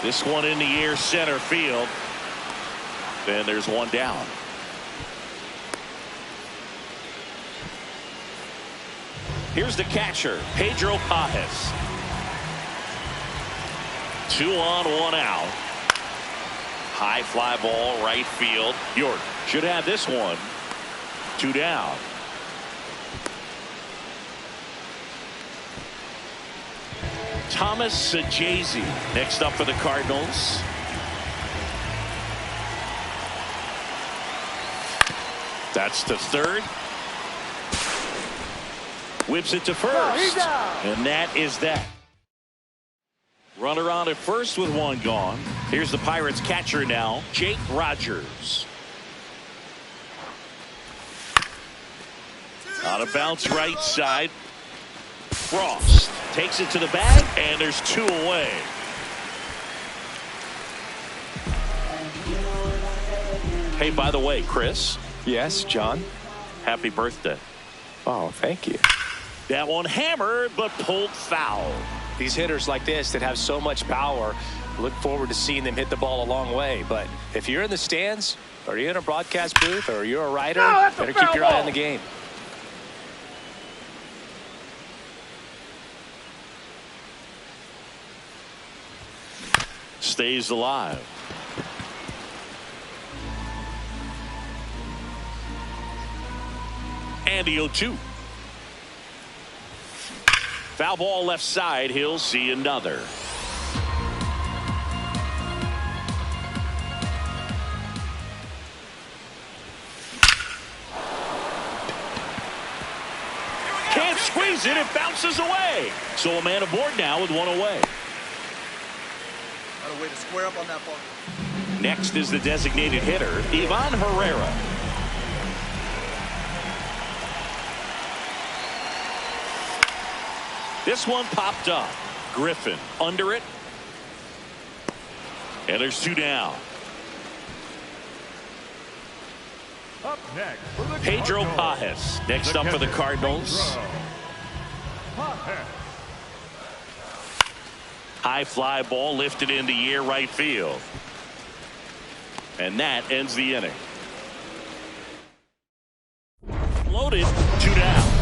This one in the air, center field. Then there's 1 down. Here's the catcher, Pedro Pajes. 2 on, 1 out. High fly ball, right field. York should have this one. 2 down. Thomas Sajazi next up for the Cardinals. That's to third. Whips it to first. And that is that. Runner on at first with 1 gone. Here's the Pirates catcher now, Jake Rogers. On a bounce right side. Frost takes it to the bag, and there's 2 away. Hey, by the way, Chris. Yes, John. Happy birthday. Oh, thank you. That one hammered, but pulled foul. These hitters like this that have so much power, look forward to seeing them hit the ball a long way. But if you're in the stands, or you're in a broadcast booth, or you're a writer, better keep your eye on the game. Stays alive. And the 0-2. Foul ball left side. He'll see another. Can't squeeze it. It bounces away. So a man aboard now with 1 away. Got a way to square up on that ball. Next is the designated hitter, Ivan Herrera. This one popped up. Griffin under it. And there's 2 down. Up next for the Pedro Cardinals. Pajes next up for the Cardinals. High fly ball lifted in the air right field. And that ends the inning. Loaded, 2 down.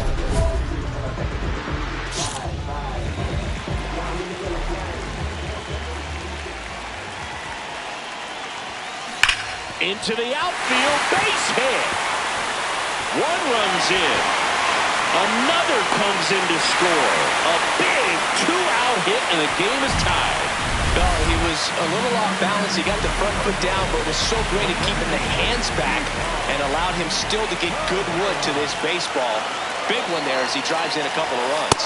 Into the outfield, base hit. One runs in. Another comes in to score. A big two-out hit, and the game is tied. Well, he was a little off balance. He got the front foot down, but was so great at keeping the hands back and allowed him still to get good wood to this baseball. Big one there as he drives in a couple of runs.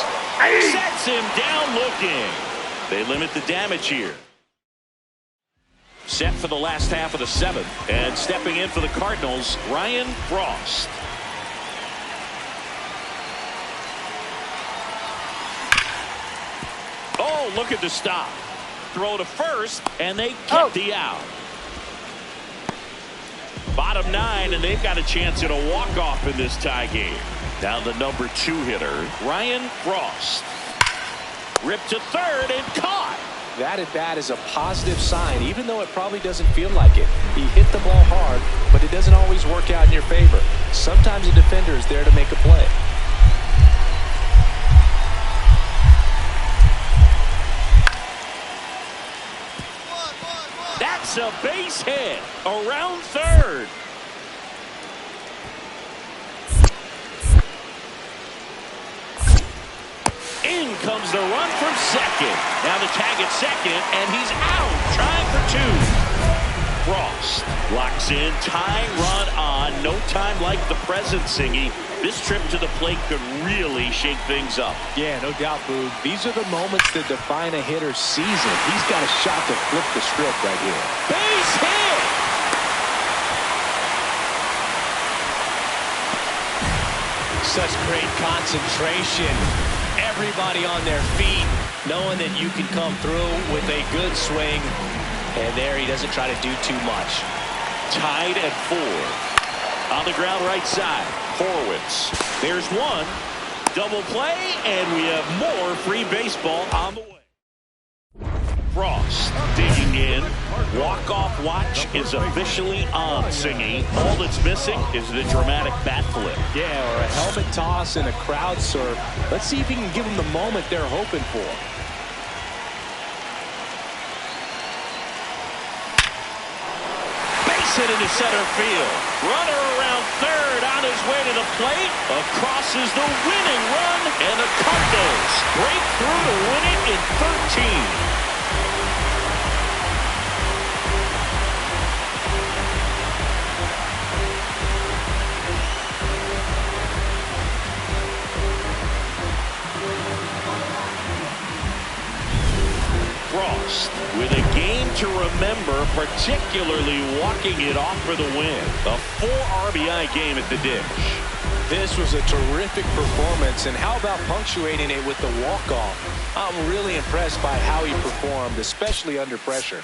Sets him down looking. They limit the damage here. Set for the last half of the seventh, and stepping in for the Cardinals, Ryan Frost. Oh, look at the stop. Throw to first, and they kept the out. Bottom nine, and they've got a chance at a walk-off in this tie game. Now the number 2 hitter, Ryan Frost. Ripped to third and caught. That at bat is a positive sign, even though it probably doesn't feel like it. He hit the ball hard, but it doesn't always work out in your favor. Sometimes a defender is there to make a play. That's a base hit around third. In comes the run from second. Now the tag at second, and he's out, trying for 2. Frost locks in, tying run on. No time like the present, Singy. This trip to the plate could really shake things up. Yeah, no doubt, Boog. These are the moments that define a hitter's season. He's got a shot to flip the script right here. Base hit! Such great concentration. Everybody on their feet, knowing that you can come through with a good swing. And there he doesn't try to do too much. Tied at 4. On the ground right side, Horwitz. There's one. Double play, and we have more free baseball on the way. Frost digging in. Walk-off watch is officially on, Singy. All that's missing is the dramatic bat flip. Yeah, or a helmet toss and a crowd surf. Let's see if he can give them the moment they're hoping for. Base hit into center field. Runner around third on his way to the plate. Across is the winning run, and the Cardinals break through to win it in 13. Frost with a game to remember, particularly walking it off for the win. A 4 RBI game at the dish. This was a terrific performance, and how about punctuating it with the walk-off? I'm really impressed by how he performed, especially under pressure.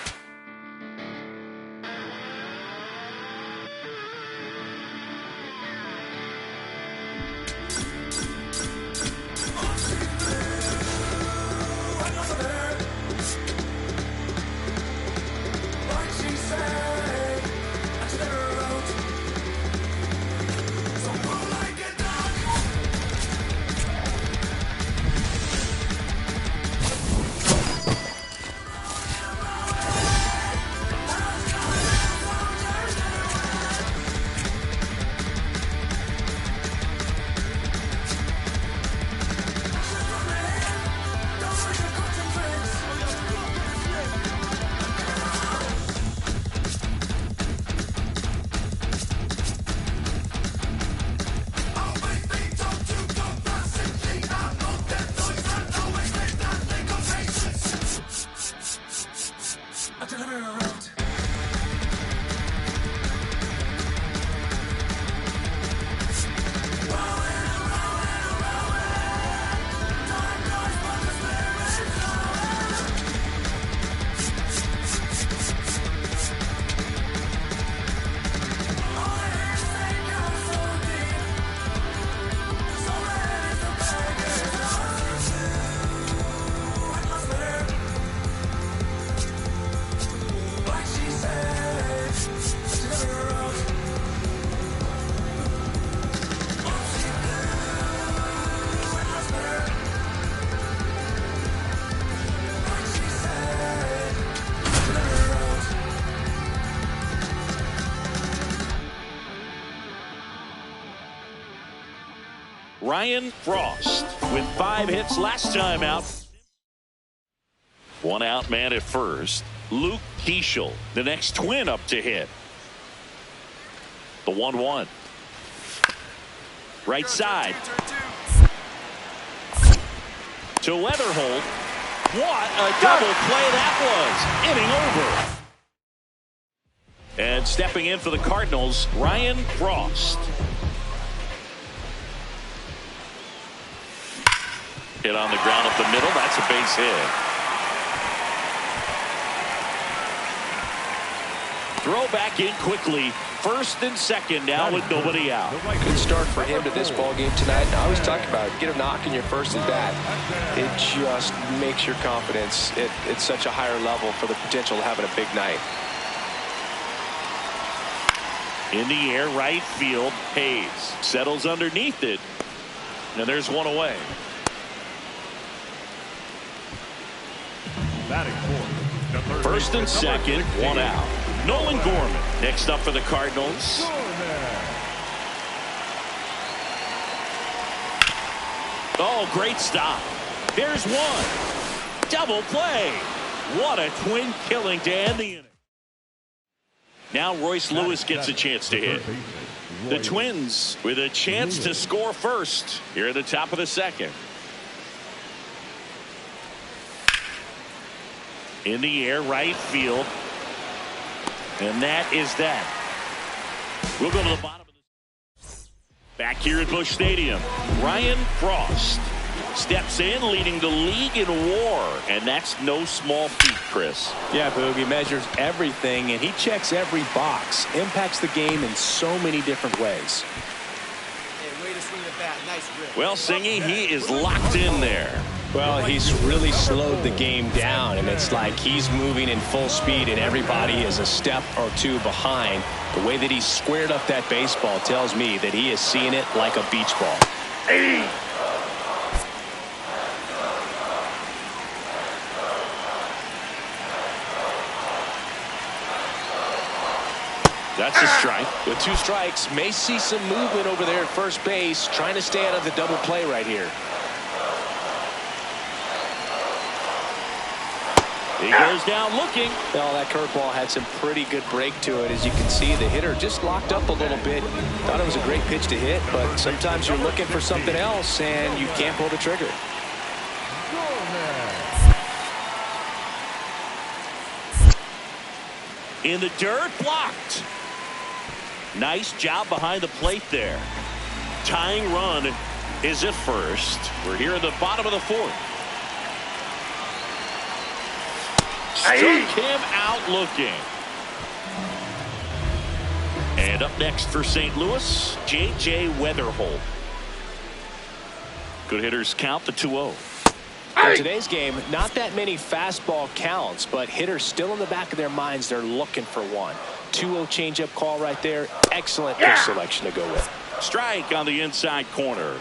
Ryan Frost with 5 hits last time out. 1 out man at first. Luke Keeschel, the next Twin up to hit. The 1-1. Right side. To Weatherholt. What a double play that was. Inning over. And stepping in for the Cardinals, Ryan Frost. Hit on the ground up the middle. That's a base hit. Throw back in quickly. First and second now with nobody out. Good start for him to this ball game tonight. I always talk about it. Get a knock in your first at bat. It just makes your confidence at such a higher level for the potential of having a big night. In the air, right field. Hayes settles underneath it. And there's one away. First and second, 1 out. Nolan Gorman next up for the Cardinals. Oh, great stop. There's one. Double play. What a Twin killing to end the inning. Now Royce Lewis gets a chance to hit. The Twins with a chance to score first here at the top of the second. In the air, right field. And that is that. We'll go to the bottom of this. Back here at Busch Stadium, Ryan Frost steps in, leading the league in WAR, and that's no small feat, Chris. Yeah, Boog, he measures everything, and he checks every box. Impacts the game in so many different ways. Hey, way to swing the bat. Nice rip. Well, Singy, he is locked in there. Well, he's really slowed the game down, and it's like he's moving in full speed, and everybody is a step or two behind. The way that he squared up that baseball tells me that he is seeing it like a beach ball. Hey. That's a strike. With 2 strikes, may see some movement over there at first base, trying to stay out of the double play right here. He goes down looking. Well, that curveball had some pretty good break to it. As you can see, the hitter just locked up a little bit. Thought it was a great pitch to hit, but sometimes you're looking for something else, and you can't pull the trigger. In the dirt, blocked. Nice job behind the plate there. Tying run is at first. We're here at the bottom of the 4th. Struck him out looking. And up next for St. Louis, J.J. Weatherholt. Good hitters count the 2-0. In today's game, not that many fastball counts, but hitters still in the back of their minds, they're looking for one. 2-0 changeup call right there. Excellent pitch selection to go with. Strike on the inside corner.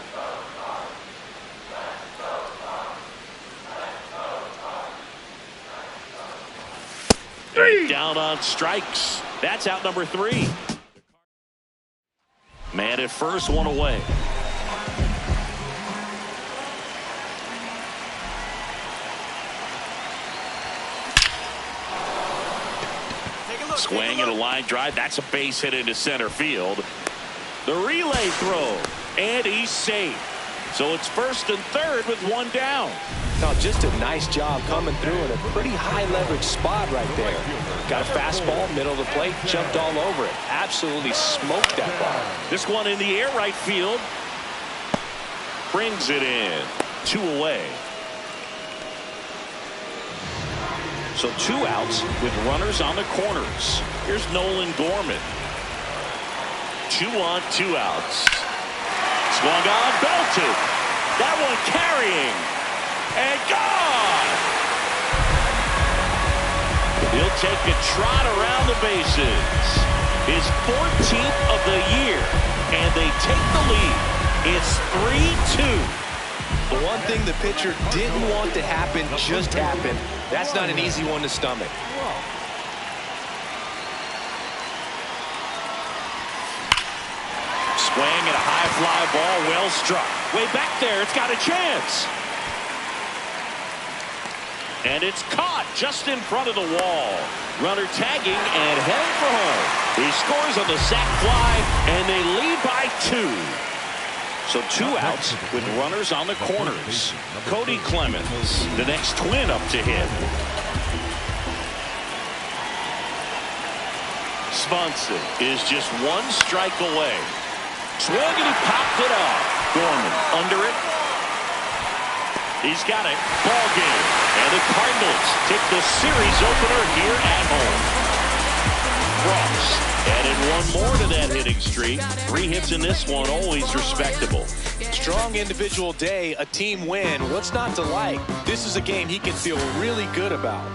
Down on strikes. That's out number 3. Man at first, 1 away. Swing and a line drive. That's a base hit into center field. The relay throw. And he's safe. So it's first and third with 1 down. No, just a nice job coming through in a pretty high leverage spot right there. Got a fastball, middle of the plate, jumped all over it. Absolutely smoked that ball. This one in the air, right field. Brings it in. 2 away. So 2 outs with runners on the corners. Here's Nolan Gorman. 2 on, 2 outs. Swung on, belted. That one carrying. And gone. He'll take a trot around the bases. His 14th of the year. And they take the lead. It's 3-2. The one thing the pitcher didn't want to happen just happened. That's not an easy one to stomach. swing and a high fly ball, well struck. Way back there, it's got a chance. And it's caught just in front of the wall. Runner tagging and heading for home. He scores on the sac fly, and they lead by 2. So 2 outs with runners on the corners. Cody Clemens, the next Twin up to hit. Swanson is just 1 strike away. Swung and he popped it up. Gorman under it. He's got it. Ball game. And the Cardinals take the series opener here at home. Frost added 1 more to that hitting streak. 3 hits in this one, always respectable. Strong individual day, a team win. What's not to like? This is a game he can feel really good about.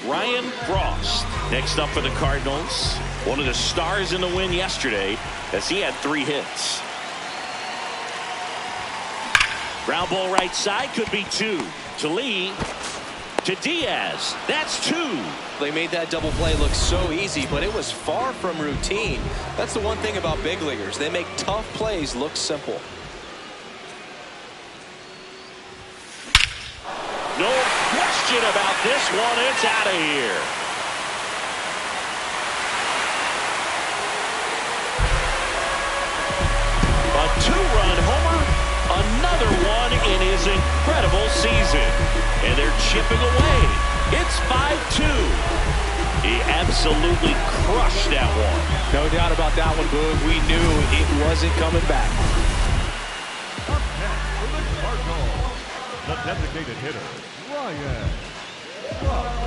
Ryan Frost next up for the Cardinals. One of the stars in the win yesterday, as he had 3 hits. Ground ball right side, could be 2. To Lee. To Diaz. That's 2. They made that double play look so easy, but it was far from routine. That's the one thing about big leaguers. They make tough plays look simple. No question about this one. It's out of here. A 2-run homer. Another one in his incredible season. And they're chipping away. It's 5-2. He absolutely crushed that one. No doubt about that one, Boog. We knew it wasn't coming back. Up next for the Cardinals, the designated hitter, Ryan Frost.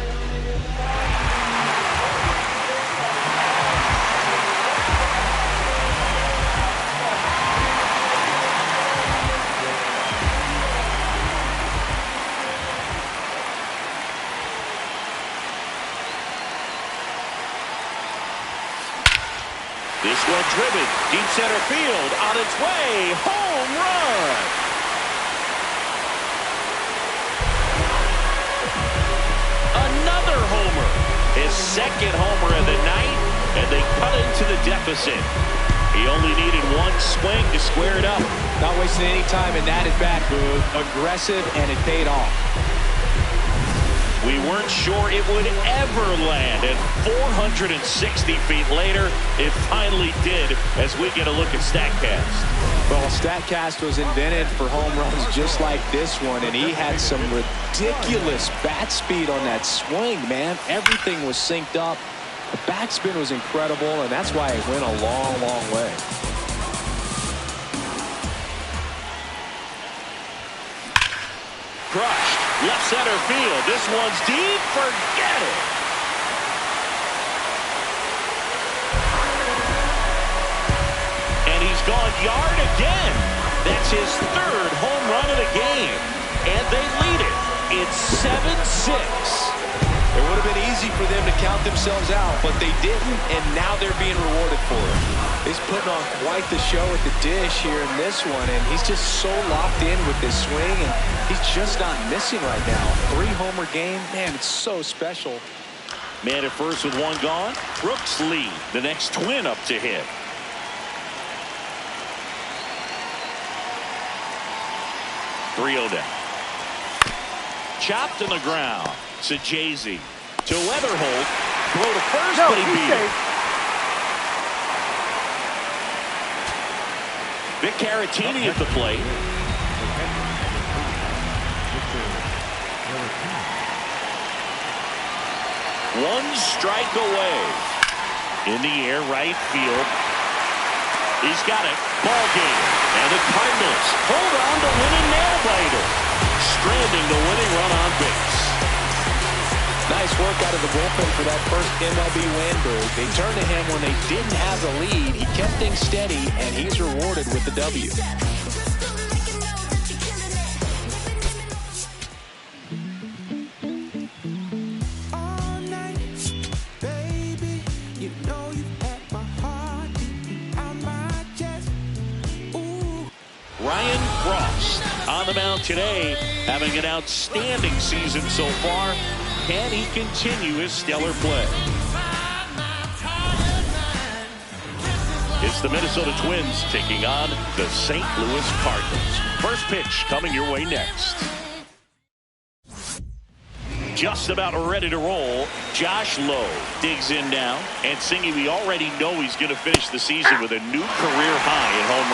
This one driven, deep center field, on its way, home run. Another homer, his 2nd homer of the night, and they cut into the deficit. He only needed 1 swing to square it up. Not wasting any time in that at-bat, Boog. Aggressive, and it paid off. We weren't sure it would ever land, and 460 feet later, it finally did, as we get a look at StatCast. Well, StatCast was invented for home runs just like this one, and he had some ridiculous bat speed on that swing, man. Everything was synced up. The backspin was incredible, and that's why it went a long, long way. Crushed. Left center field. This one's deep. Forget it. And he's gone yard again. That's his 3rd home run of the game. And they lead it. It's 7-6. It would have been easy for them to count themselves out, but they didn't, and now they're being rewarded for it. He's putting on quite the show at the dish here in this one, and he's just so locked in with this swing, and he's just not missing right now. 3-homer game, man, it's so special. Man at first with 1 gone. Brooks Lee, the next Twin up to hit. Three-0 down. Chopped on the ground. Sajazi to Weatherholt. Throw to first, but he beat it. Vic Caratini at the plate. 1 strike away. In the air, right field. He's got it. Ball game. And the Cardinals hold on to winning nail-biter. Stranding the winning run on base. Nice work out of the bullpen for that first MLB win, Boog. They turned to him when they didn't have the lead. He kept things steady, and he's rewarded with the W. Ryan Frost on the mound today, having an outstanding season so far. Can he continue his stellar play? It's the Minnesota Twins taking on the St. Louis Cardinals. First pitch coming your way next. Just about ready to roll. Josh Lowe digs in now. And Singy, we already know he's going to finish the season with a new career high in home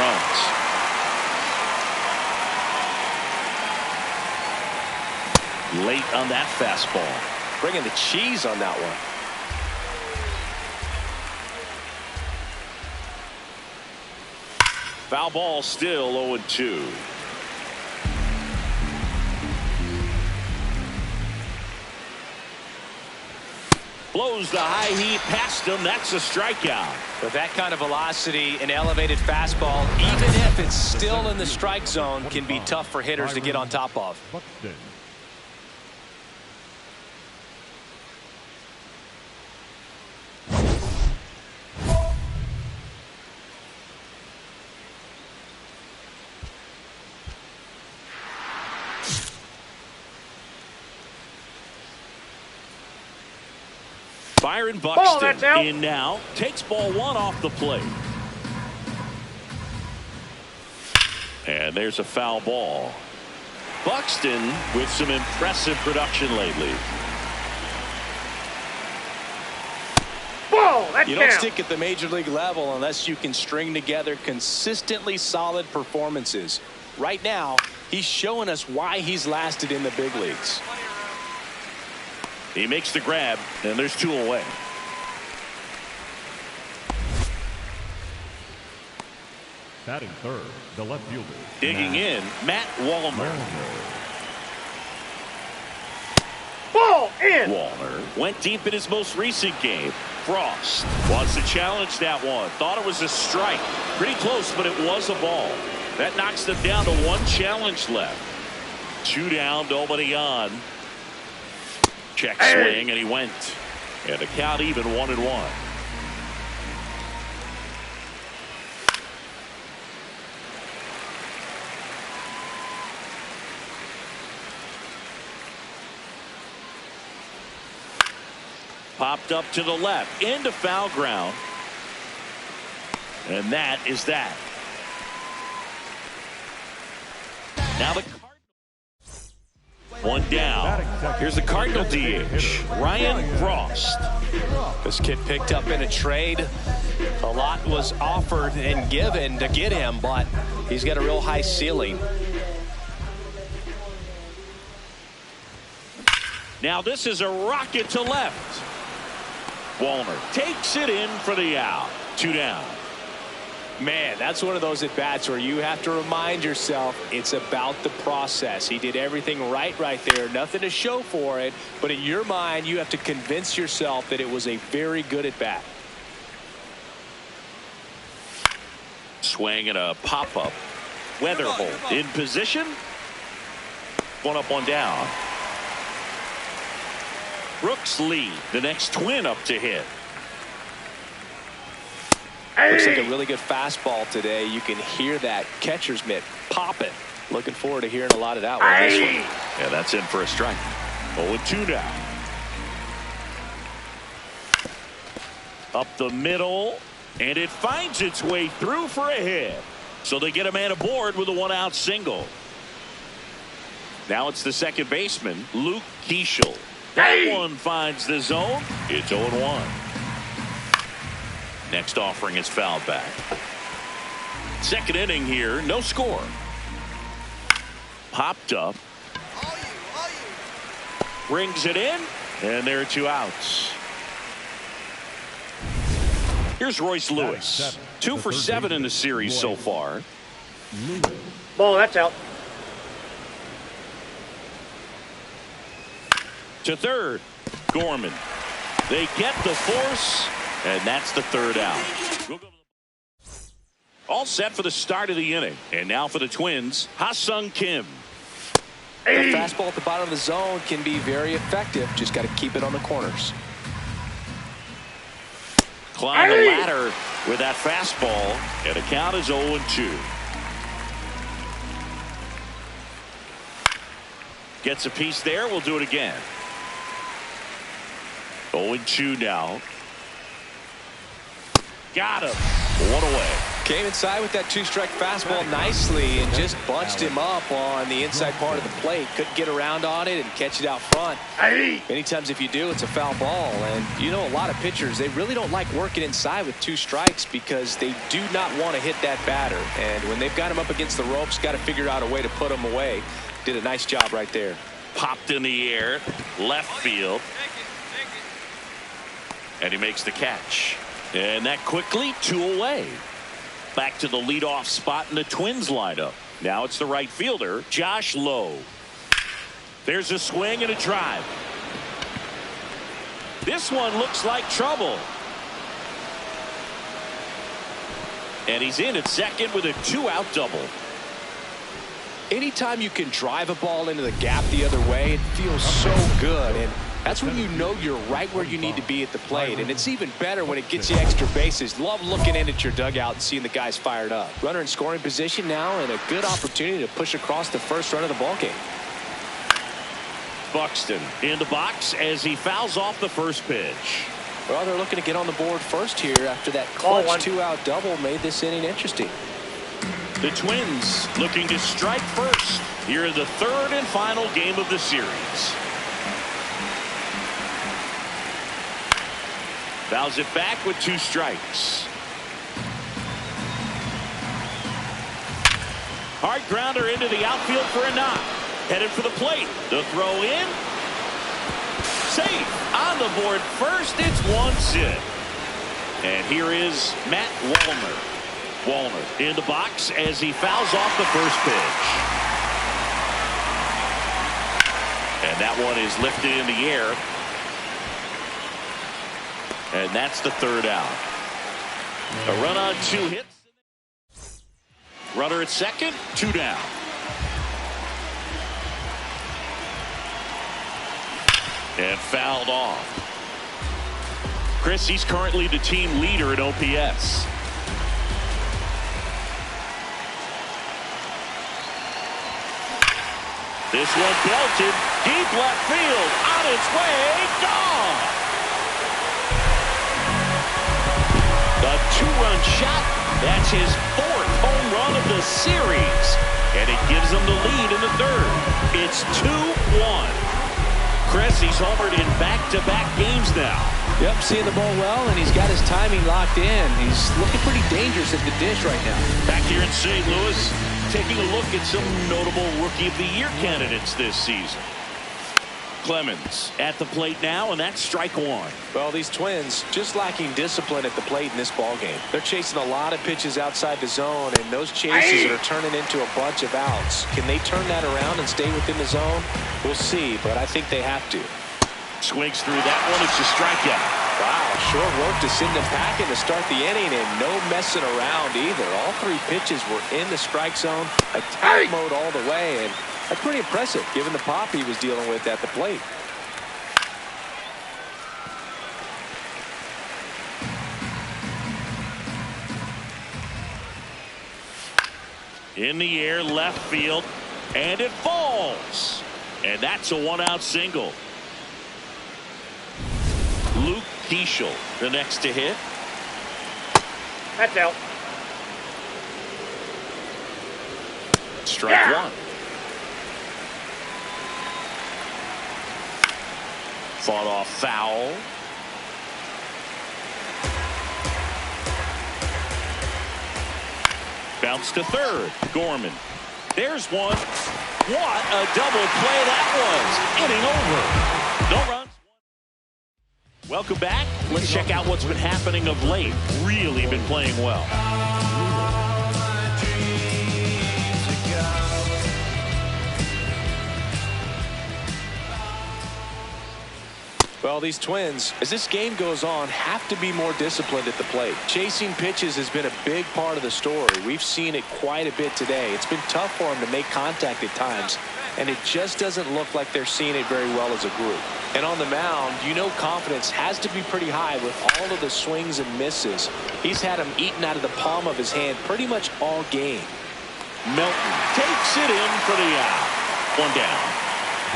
runs. Late on that fastball. Bringing the cheese on that one. Foul ball, still 0-2. Blows the high heat past him. That's a strikeout. With that kind of velocity, an elevated fastball, even if it's still in the strike zone, can be tough for hitters to get on top of. Byron Buxton in now. Takes ball one off the plate. And there's a foul ball. Buxton with some impressive production lately. You don't stick at the major league level unless you can string together consistently solid performances. Right now, he's showing us why he's lasted in the big leagues. He makes the grab, and there's two away. Batting third, the left fielder. Digging in, Matt Wallner. Ball in. Wallner went deep in his most recent game. Frost wants to challenge that one. Thought it was a strike. Pretty close, but it was a ball. That knocks them down to one challenge left. Two down, nobody on. Check swing, and he went. And the count even 1-1. Popped up to the left, into foul ground. And that is that. Now the one down. Here's the Cardinal DH, Ryan Frost. This kid picked up in a trade. A lot was offered and given to get him, but he's got a real high ceiling. Now this is a rocket to left. Wallner takes it in for the out. Two down. Man, that's one of those at-bats where you have to remind yourself it's about the process. He did everything right there. Nothing to show for it. But in your mind, you have to convince yourself that it was a very good at-bat. Swing and a pop-up. Weatherholt in position. One up, one down. Brooks Lee, the next Twin up to hit. Looks like a really good fastball today. You can hear that catcher's mitt popping. Looking forward to hearing a lot of that one. This one. Yeah, that's in for a strike. 0-2 now. Up the middle, and it finds its way through for a hit. So they get a man aboard with a one-out single. Now it's the second baseman, Luke Keeschel. That one finds the zone. It's 0-1. Next offering is fouled back. Second inning here, no score. Popped up. Brings it in, and there are two outs. Here's Royce Lewis. 2 for 7 in the series so far. Ball, that's out. To third, Gorman. They get the force. And that's the third out. All set for the start of the inning. And now for the Twins, Ha-Sung Kim. The fastball at the bottom of the zone can be very effective. Just got to keep it on the corners. Climb the ladder with that fastball. And the count is 0-2. Gets a piece there. We'll do it again. 0-2 now. Got him. One away. Came inside with that two-strike fastball nicely and just bunched him up on the inside part of the plate. Couldn't get around on it and catch it out front. Many times if you do, it's a foul ball. And you know, a lot of pitchers, they really don't like working inside with two strikes because they do not want to hit that batter. And when they've got him up against the ropes, got to figure out a way to put him away. Did a nice job right there. Popped in the air, left field. And he makes the catch. And that quickly, 2 away. Back to the leadoff spot in the Twins lineup. Now it's the right fielder, Josh Lowe. There's a swing and a drive. This one looks like trouble. And he's in at second with a 2-out double. Anytime you can drive a ball into the gap the other way, it feels so good. And that's when you know you're right where you need to be at the plate. And it's even better when it gets you extra bases. Love looking in at your dugout and seeing the guys fired up. Runner in scoring position now and a good opportunity to push across the first run of the ballgame. Buxton in the box as he fouls off the first pitch. Well, they're looking to get on the board first here after that clutch 2-out double made this inning interesting. The Twins looking to strike first here in the third and final game of the series. Fouls it back with 2 strikes. Hard grounder into the outfield for a knock. Headed for the plate. The throw in. Safe on the board first. It's 1 sit. And here is Matt Wallner. Wallner in the box as he fouls off the first pitch. And that one is lifted in the air. And that's the 3rd out. A run on 2 hits. Runner at second, 2 down. And fouled off. Chris, he's currently the team leader in OPS. This one belted deep left field. On its way, gone. A 2-run shot. That's his 4th home run of the series. And it gives them the lead in the 3rd. It's 2-1. Chris, he's homered in back-to-back games now. Yep, seeing the ball well, and he's got his timing locked in. He's looking pretty dangerous at the dish right now. Back here in St. Louis, taking a look at some notable Rookie of the Year candidates this season. Clemens at the plate now, and that's strike 1. Well, these Twins just lacking discipline at the plate in this ballgame. They're chasing a lot of pitches outside the zone, and those chases are turning into a bunch of outs. Can they turn that around and stay within the zone? We'll see, but I think they have to. Swings through that one. It's a strikeout. Wow, short work to send them packing to start the inning, and no messing around either. All 3 pitches were in the strike zone, attack mode all the way, and that's pretty impressive given the pop he was dealing with at the plate. In the air, left field, and it falls. And that's a 1-out single. Luke Keeschel, the next to hit. That's out. Strike 1. Fought off foul. Bounce to third. Gorman. There's one. What a double play that was. Inning over. No runs. Welcome back. Let's check out what's been happening of late. Really been playing well. Well, these Twins, as this game goes on, have to be more disciplined at the plate. Chasing pitches has been a big part of the story. We've seen it quite a bit today. It's been tough for them to make contact at times, and it just doesn't look like they're seeing it very well as a group. And on the mound, you know confidence has to be pretty high with all of the swings and misses. He's had them eaten out of the palm of his hand pretty much all game. Melton takes it in for the out. 1 down.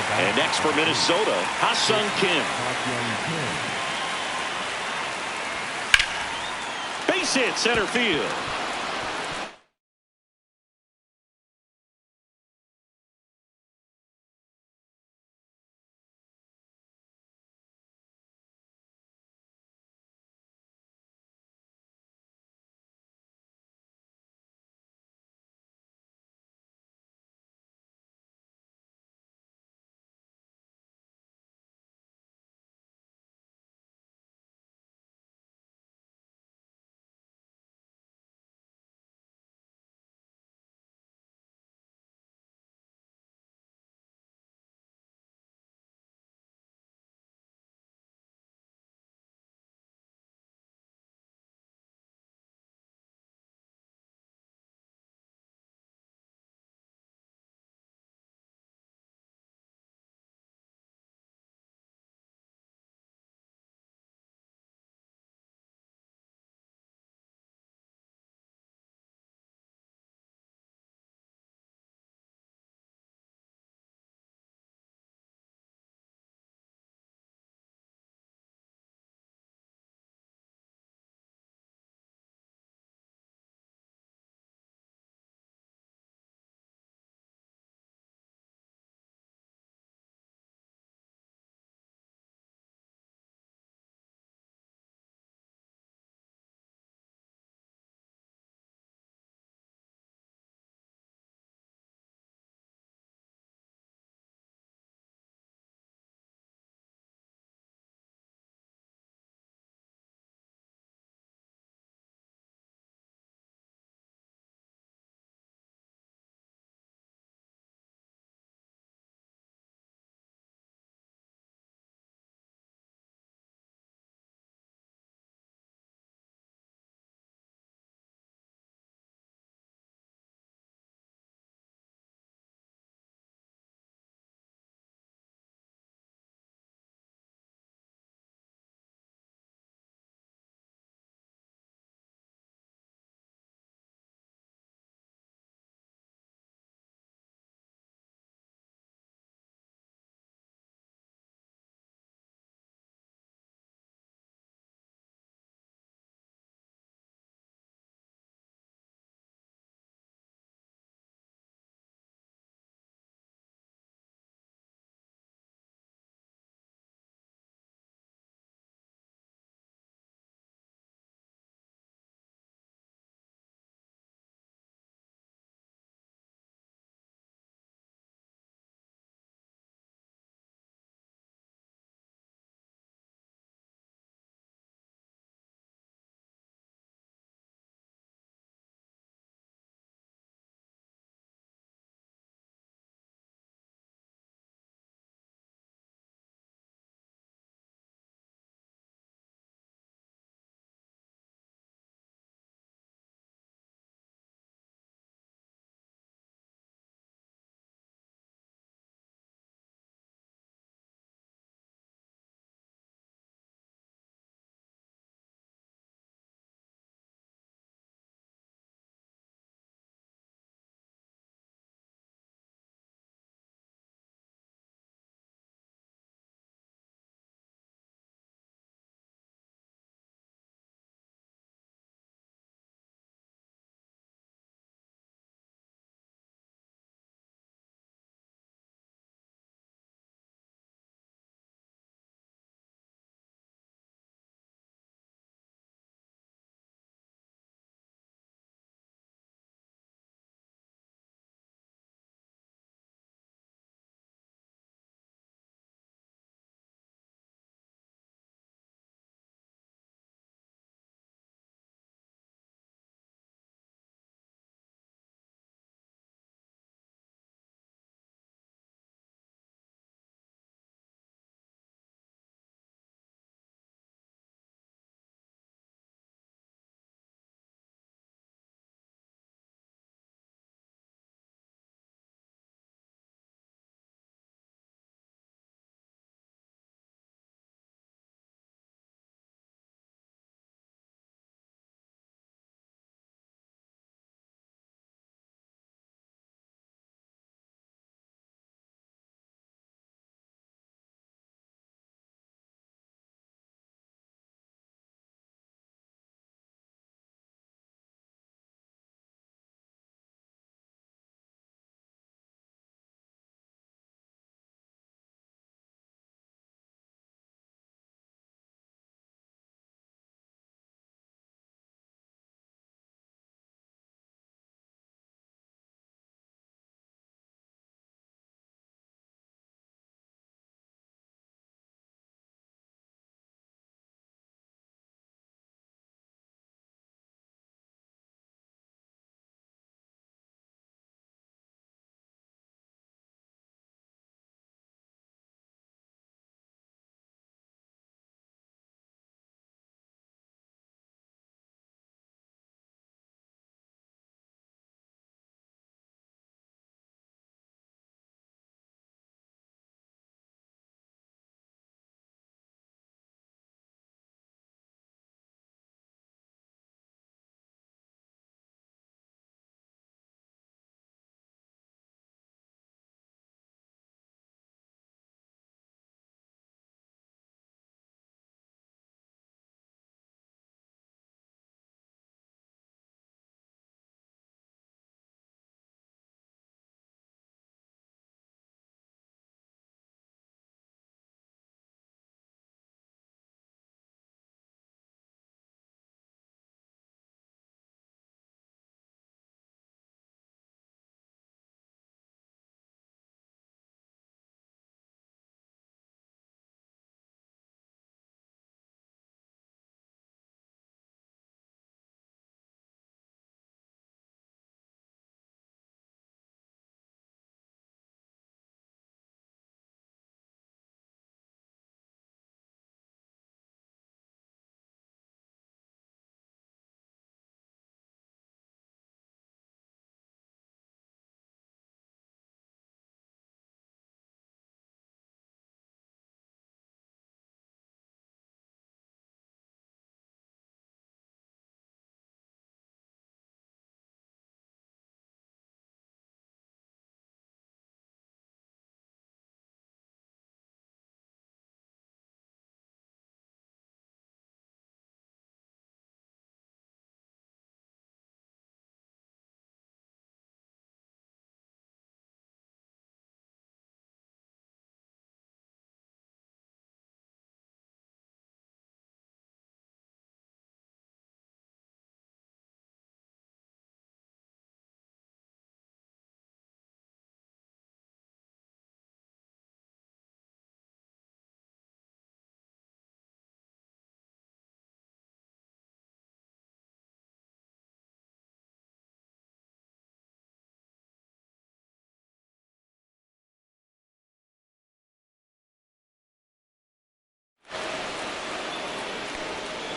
And next for Minnesota, Ha-Sung Kim. base hit center field.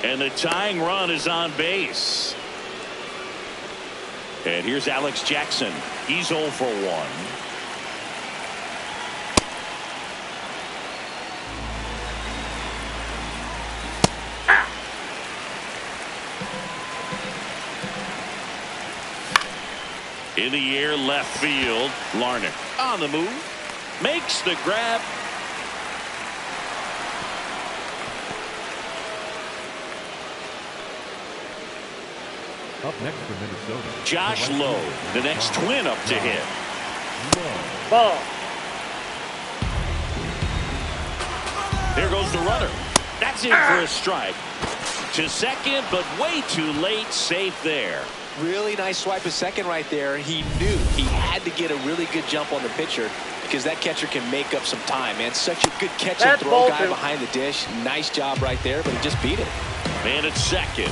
And the tying run is on base. And here's Alex Jackson. He's 0 for 1. In the air, left field. Larnach on the move. Makes the grab. Up next for Minnesota, Josh Lowe, the next twin up to hit. Ball. There goes the runner. That's in for a strike. To second, but way too late. Safe there. Really nice swipe of second right there. He knew he had to get a really good jump on the pitcher because that catcher can make up some time, man. Such a good catch and throw guy behind the dish. Nice job right there, but he just beat it. Man at second.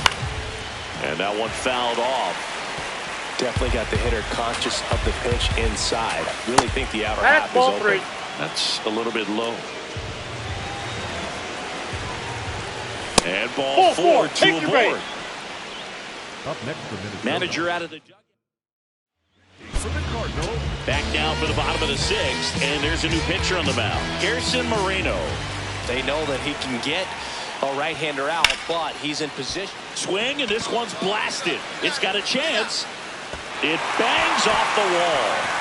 And that one fouled off. Definitely got the hitter conscious of the pitch inside. Really think the outer half is ball open. 3. That's a little bit low. And ball 4 to a board. Up next for Minnesota, Manager out of the dugout. for the Cardinals, Back down for the bottom of the 6th, and there's a new pitcher on the mound, Gerson Moreno. They know that he can get a right-hander out, but he's in position. Swing, and this one's blasted. It's got a chance. It bangs off the wall.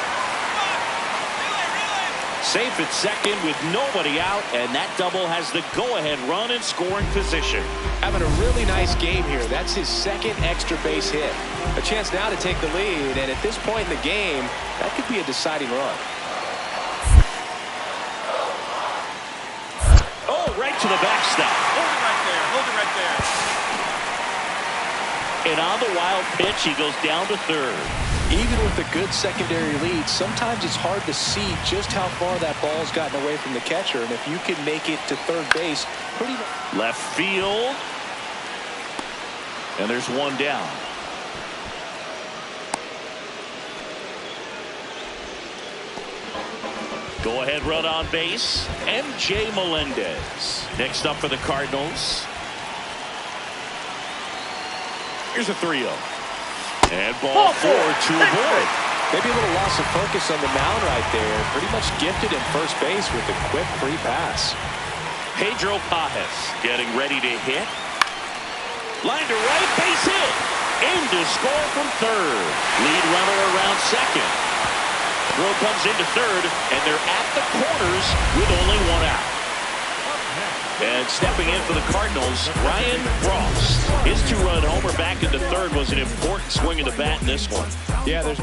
Safe at second with nobody out, and that double has the go-ahead run in scoring position. Having a really nice game here. That's his second extra base hit. A chance now to take the lead, and at this point in the game, that could be a deciding run. Oh, right to the backstop. Hold it right there. Hold it right there. And on the wild pitch, he goes down to third. Even with a good secondary lead, sometimes it's hard to see just how far that ball's gotten away from the catcher. And if you can make it to third base, pretty much. Left field. And there's one down. Go ahead run on base. MJ Melendez. Next up for the Cardinals. Here's a 3-0. And ball 4 to a board. Maybe a little loss of focus on the mound right there. Pretty much gifted in first base with a quick free pass. Pedro Pajes getting ready to hit. Line to right, base hit. In to score from third. Lead runner around second. Throw comes into third, and they're at the corners with only one out. And stepping in for the Cardinals, Ryan Frost. His 2-run homer back into third was an important swing of the bat in this one. Yeah, there's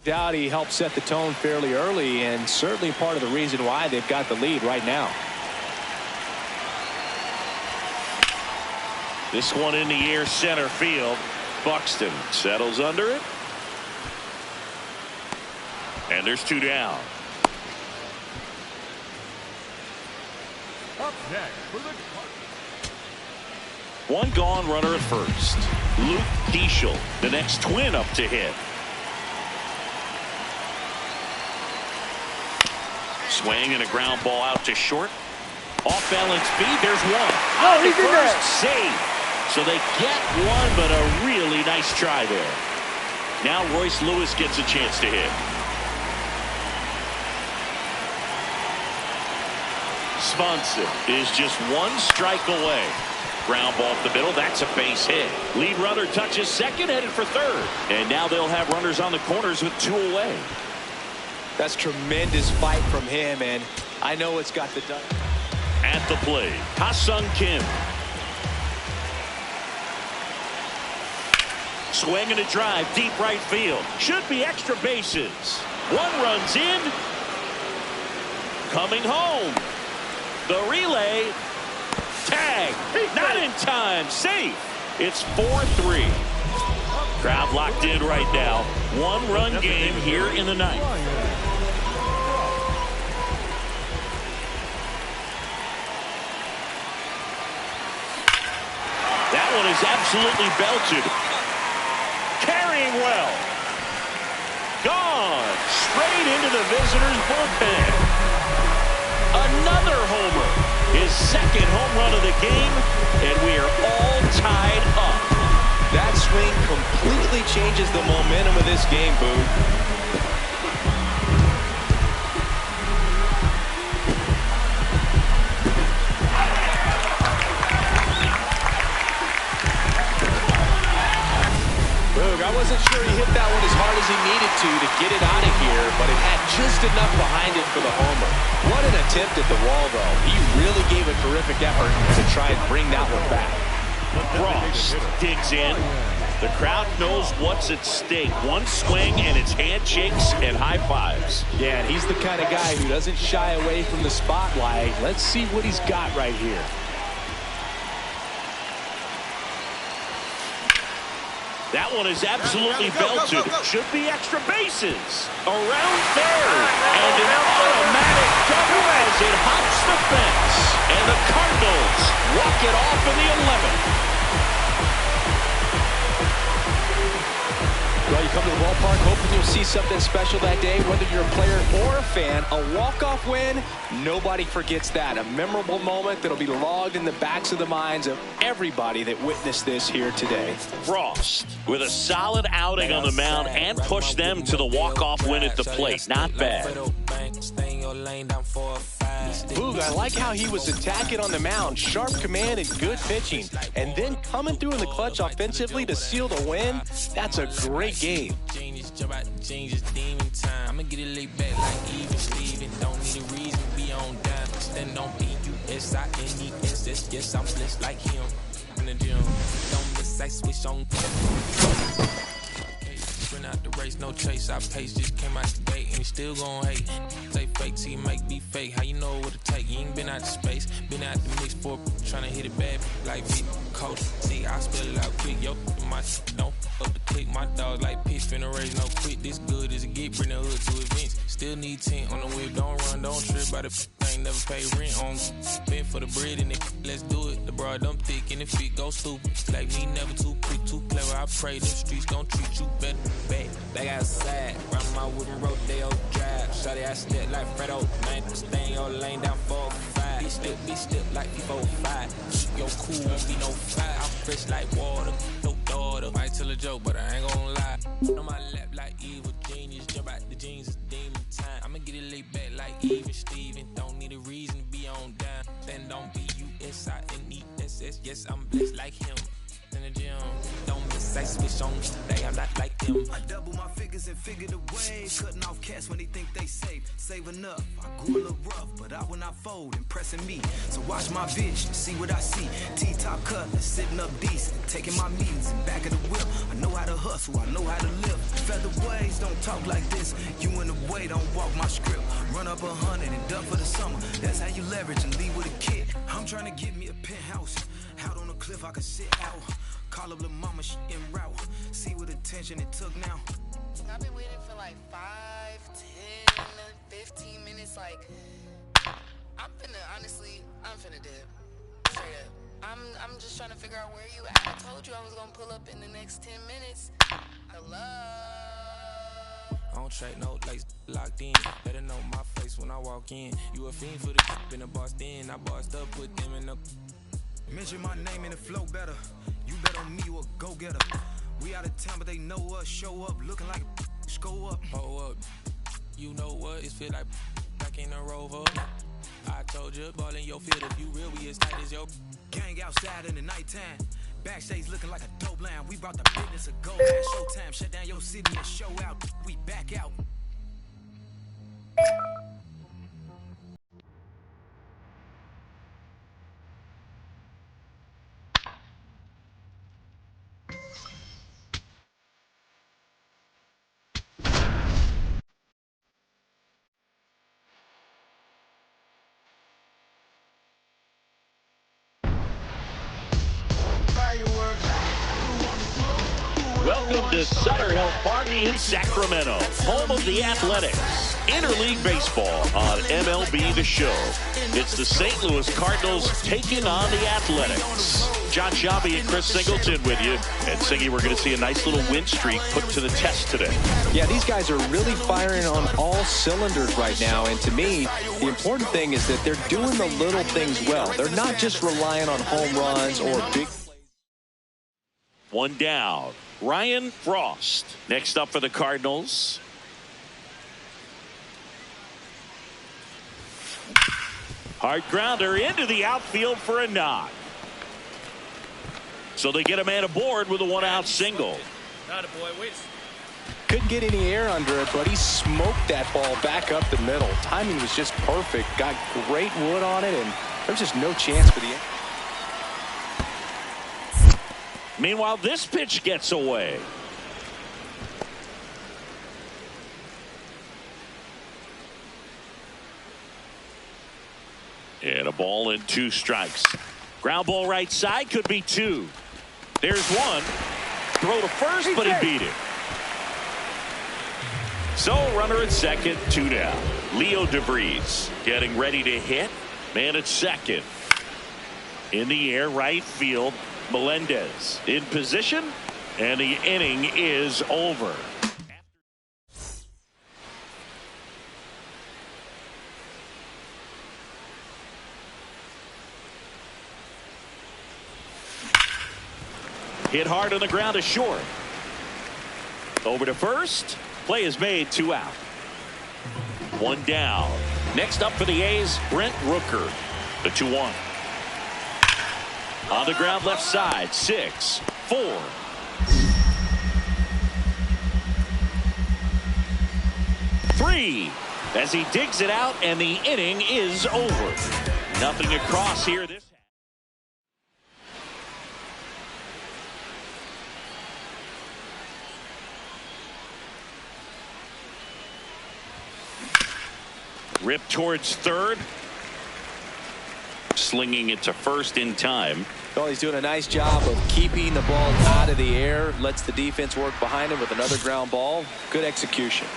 Doubt he helped set the tone fairly early, and certainly part of the reason why they've got the lead right now. This one in the air, center field. Buxton settles under it. And there's 2 down. Up next for the One gone, runner at first. Luke Diesel, the next twin up to hit. Swing and a ground ball out to short. Off balance feed. There's one. Oh, he's in there. Save. So they get one, but a really nice try there. Now Royce Lewis gets a chance to hit. Swanson is just 1 strike away. Ground ball up the middle. That's a base hit. Lead runner touches second, headed for third. And now they'll have runners on the corners with 2 away. That's tremendous fight from him, and I know it's got the done. At the plate, Ha-Sung Kim. Swing and a drive, deep right field. Should be extra bases. 1 runs in. Coming home. The relay. Tag. Not in time. Safe. It's 4-3. Crowd locked in right now. 1-run game here in the 9th. That one is absolutely belted. Carrying well. Gone. Straight into the visitors' bullpen. Another homer. His 2nd home run of the game, and we are all tied up. That swing completely changes the momentum of this game, Boo. I wasn't sure he hit that one as hard as he needed to get it out of here, but it had just enough behind it for the homer. What an attempt at the wall, though. He really gave a terrific effort to try and bring that one back. Frost digs in. The crowd knows what's at stake. 1 swing, and it's handshakes and high fives. Yeah, and he's the kind of guy who doesn't shy away from the spotlight. Let's see what he's got right here. That one is absolutely belted. Should be extra bases. Around third. And an automatic double as it hops the fence. And the Cardinals walk it off in the 11th. Well, you come to the ballpark hoping you'll see something special that day, whether you're a player or a fan. A walk-off win, nobody forgets that. A memorable moment that'll be logged in the backs of the minds of everybody that witnessed this here today. Frost with a solid outing on the mound and pushed them to the walk-off win at the plate. Not bad. Boog, I like how he was attacking on the mound. Sharp command and good pitching. And then coming through in the clutch offensively to seal the win. That's a great game. I'ma get it laid back like even Steven. Don't need a reason to be on down. Stand on B-U-S-I-N-E-S-S. Yes, I'm blessed like him. In the gym. Don't miss, I switch on. Sprint out the race, no chase. I pace, just came out the gate and he still gon' hate. Say fake till you make me fake. How you know what it take? You ain't been out the space, been out the mix for tryna hit it bad like beat coach. See, I spell it out quick, yo. My don't up the click. My dog like pitch, finna raise no quick. This good as it get, bring the hood to events. Still need 10 on the whip, don't run, don't trip by the ain't never pay rent on. Been for the bread and it, let's do it. The broad dumb thick and the feet go stupid. Like me, never too quick, too clever. I pray them streets gon' treat you better. Back outside, round my wooden Rodeo drive. Shawty, I step like Fredo. Man, stay in your lane down 4-5. Be step like 4-5. Keep your cool, won't be no fire. I'm fresh like water, no daughter. Might tell a joke, but I ain't gon' lie. On my lap like evil genius. Jump out the jeans, it's demon time. I'ma get it laid back like even Steven. Don't need a reason to be on down. Stand on B-U-S-I-N-E-S-S. Yes, I'm blessed like him. in the gym. Don't miss, I switch on today. I'm not like them. I double my figures and figure the ways. Cutting off cats when they think they safe. Saving up, I grew a little rough, but I will not fold, impressing me. So watch my vision, see what I see. T-top cutler, sitting up decent. Taking my meetings in back of the whip. I know how to hustle, I know how to live. Featherweights don't talk like this. You in the way, don't walk my script. Run up 100 and duck for the summer. That's how you leverage and leave with a kid. I'm trying to get me a penthouse. Out on a cliff I can sit out. Call up the mama, she en route. See what attention it took now. I've been waiting for like 5, 10, 15 minutes. Like, I'm finna dip. Straight up. I'm just trying to figure out where you at. I told you I was gonna pull up in the next 10 minutes. Hello? I don't trade no lace, locked in. Better know my face when I walk in. You a fiend for the been a boss then. I bossed up, put them in the. Mention my name and it flow better. You bet on me, you a go-getter. We out of town, but they know us. Show up, looking like a go up. Hold up. You know what? It feel like back in a Rover. I told you, ball in your field. If you real, we as tight as your. Gang outside in the nighttime. Backstage looking like a dope line. We brought the business a go. Man, showtime. Shut down your city and show out. We back out. Welcome to Sutter Hill Park in Sacramento, home of the Athletics. Interleague baseball on MLB The Show. It's the St. Louis Cardinals taking on the Athletics. John Shabby and Chris Singleton with you. And Singy, we're going to see a nice little win streak put to the test today. Yeah, these guys are really firing on all cylinders right now. And to me, the important thing is that they're doing the little things well. They're not just relying on home runs or big plays. One down. Ryan Frost next up for the Cardinals. Hard grounder into the outfield for a knock. So they get a man aboard with a one-out single. Not a boy. Wait. Couldn't get any air under it, but he smoked that ball back up the middle. Timing was just perfect. Got great wood on it, and there's just no chance for the end. Meanwhile, this pitch gets away. And a ball and 2 strikes. Ground ball right side, could be 2. There's one. Throw to first, but he beat it. So runner at second, 2 down. Leo DeVries getting ready to hit. Man at second. In the air, right field. Melendez in position, and the inning is over. Hit hard on the ground to short. Over to first. Play is made, 2 out. 1 down. Next up for the A's, Brent Rooker. The 2-1. On the ground left side, 6, 4. Three, as he digs it out, and the inning is over. Nothing across here. This rip towards third. Slinging it to first in time. Well, he's doing a nice job of keeping the ball out of the air. Lets the defense work behind him with another ground ball. Good execution.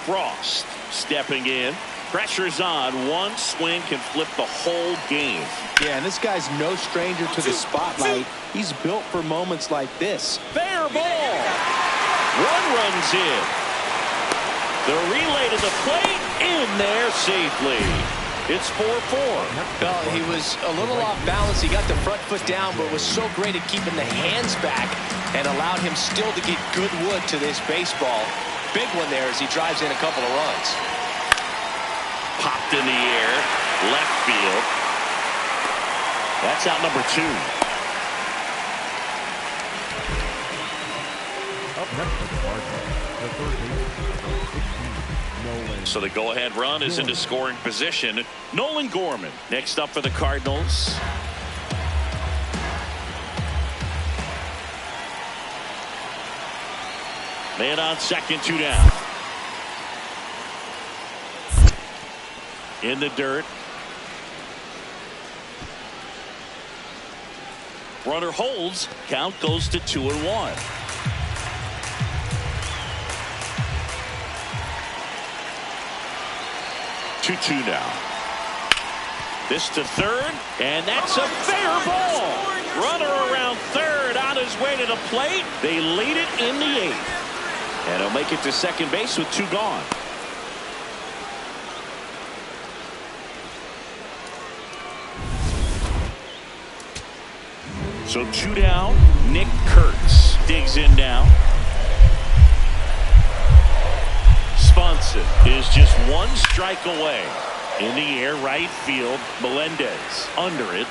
Frost stepping in. Pressure's on. One swing can flip the whole game. Yeah, and this guy's no stranger to the spotlight. He's built for moments like this. Fair ball. One runs in. The relay to the plate. In there safely. It's 4-4. Well, he was a little off balance. He got the front foot down, but was so great at keeping the hands back and allowed him still to get good wood to this baseball. Big one there as he drives in a couple of runs. Popped in the air, left field. That's out number 2. Next for the Cardinals, the third baseman, 16, Nolan. So the go-ahead run is into scoring position. Nolan Gorman next up for the Cardinals. Man on second, 2 down. In the dirt. Runner holds. Count goes to 2-1. 2-2 now. This to third, and that's a fair ball. Runner around third on his way to the plate. They lead it in the 8th. And he'll make it to second base with 2 gone. So 2 down. Nick Kurtz digs in now. Swanson is just 1 strike away. In the air, right field. Melendez under it.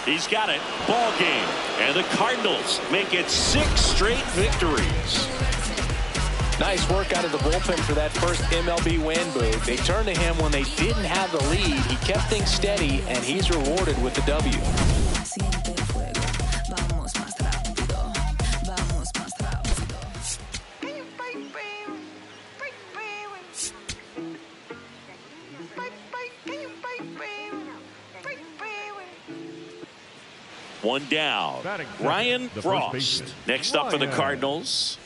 He's got it. Ball game. And the Cardinals make it 6 straight victories. Nice work out of the bullpen for that first MLB win, Boo. They turned to him when they didn't have the lead. He kept things steady, and he's rewarded with the W. One down. Ryan Frost next up for the Cardinals.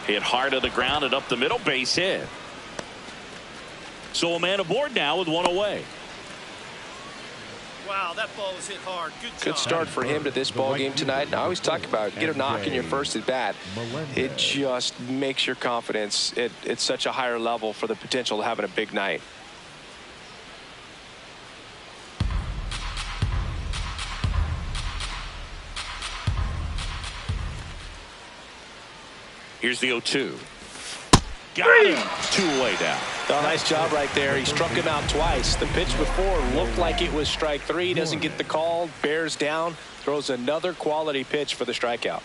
Hit hard to the ground and up the middle, base hit. So a man aboard now with 1 away. Wow, that ball was hit hard. Good start for him to this ball game tonight. And I always talk about get a knock in your first at bat. It just makes your confidence at such a higher level for the potential of having a big night. Here's the 0-2. Got him. 2 away now. Oh, nice job right there. He struck him out twice. The pitch before looked like it was strike 3. Doesn't get the call. Bears down. Throws another quality pitch for the strikeout.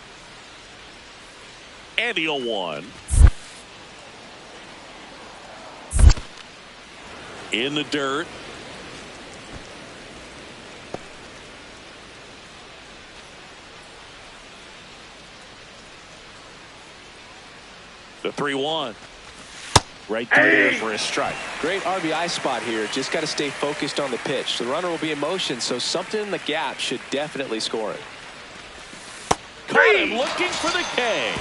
And the 0-1. In the dirt. The 3-1. Right through there for a strike. Great RBI spot here. Just got to stay focused on the pitch. The runner will be in motion, so something in the gap should definitely score it. Caught him looking for the K.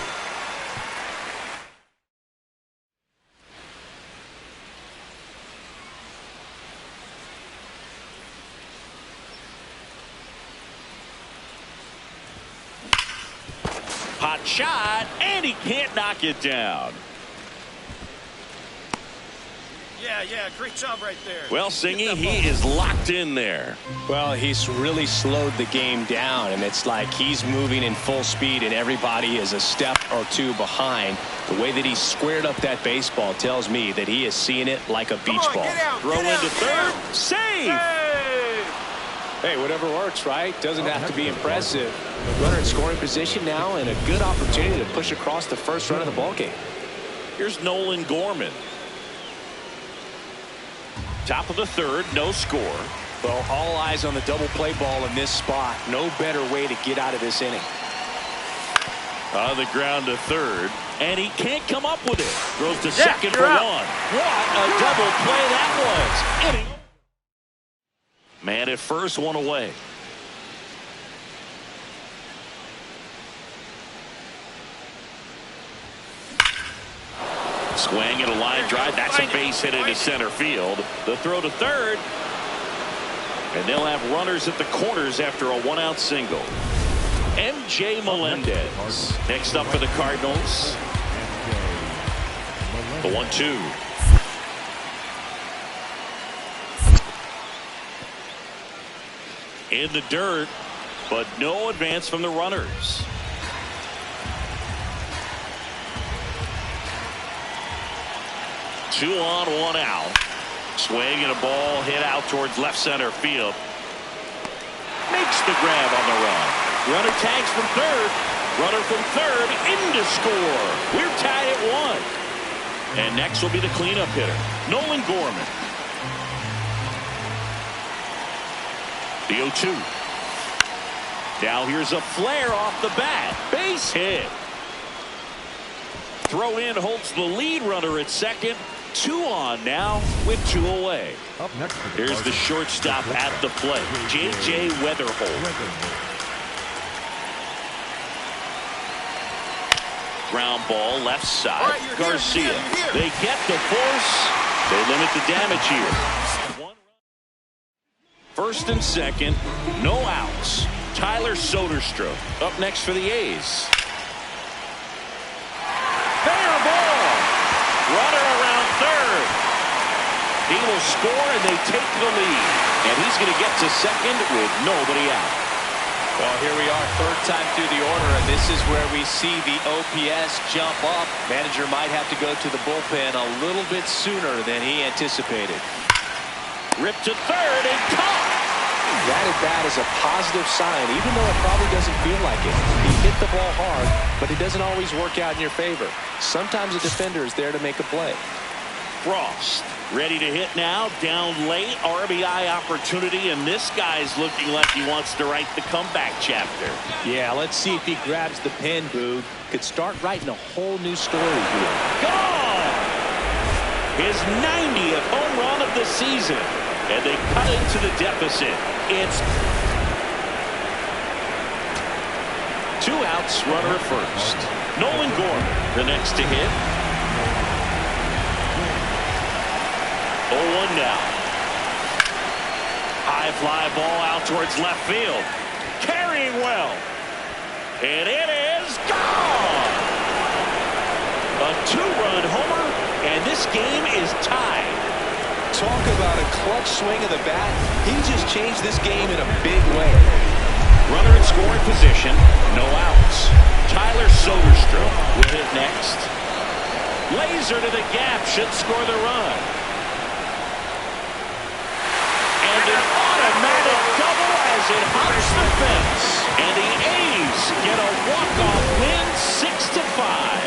Hot shot, and he can't knock it down. Yeah, great job right there. Well, Singy, he is locked in there. Well, he's really slowed the game down, and it's like he's moving in full speed, and everybody is a step or 2 behind. The way that he squared up that baseball tells me that he is seeing it like a beach ball. Throw into third, save. Hey, whatever works, right? Doesn't have to be impressive. Runner in scoring position now, and a good opportunity to push across the first run of the ballgame. Here's Nolan Gorman. Top of the third, no score. Well, all eyes on the double play ball in this spot. No better way to get out of this inning. On the ground to third, and he can't come up with it. Throws to second for 1. What a double play that was. Inning. Man at first, 1 away. Swing and a line drive. That's a base hit into center field. The throw to third. And they'll have runners at the corners after a 1-out single. MJ Melendez next up for the Cardinals. The 1-2. In the dirt, but no advance from the runners. 2 on, 1 out. Swing and a ball hit out towards left center field. Makes the grab on the run. Runner tags from third. Runner from third in to score. We're tied at 1. And next will be the cleanup hitter, Nolan Gorman. The 0-2. Now here's a flare off the bat. Base hit. Throw in holds the lead runner at second. 2 on now with 2 away. Up next, here's the shortstop at the plate, J.J. Weatherholt. Ground ball left side. Right, Garcia. you're here. They get the force. They limit the damage here. First and second, no outs. Tyler Soderstrom up next for the A's. Fair ball. Runner around third. He will score and they take the lead. And he's going to get to second with nobody out. Well, here we are, third time through the order, and this is where we see the OPS jump up. Manager might have to go to the bullpen a little bit sooner than he anticipated. Ripped to third and caught. That at bat is a positive sign, even though it probably doesn't feel like it. He hit the ball hard, but it doesn't always work out in your favor. Sometimes a defender is there to make a play. Frost ready to hit now, down late, RBI opportunity, and this guy's looking like he wants to write the comeback chapter. Yeah, let's see if he grabs the pen, Boog. Could start writing a whole new story here. Gone! His 90th home run of the season, and they cut into the deficit. It's 2 outs, runner at first. Nolan Gorman, the next to hit. 0-1 now. High fly ball out towards left field. Carrying well. And it is gone. A 2-run homer, and this game is tied. Talk about a clutch swing of the bat. He just changed this game in a big way. Runner in scoring position. No outs. Tyler Soderstrom will hit next. Laser to the gap. Should score the run. And an automatic double as it hops the fence. And the A's get a walk-off win, 6-5.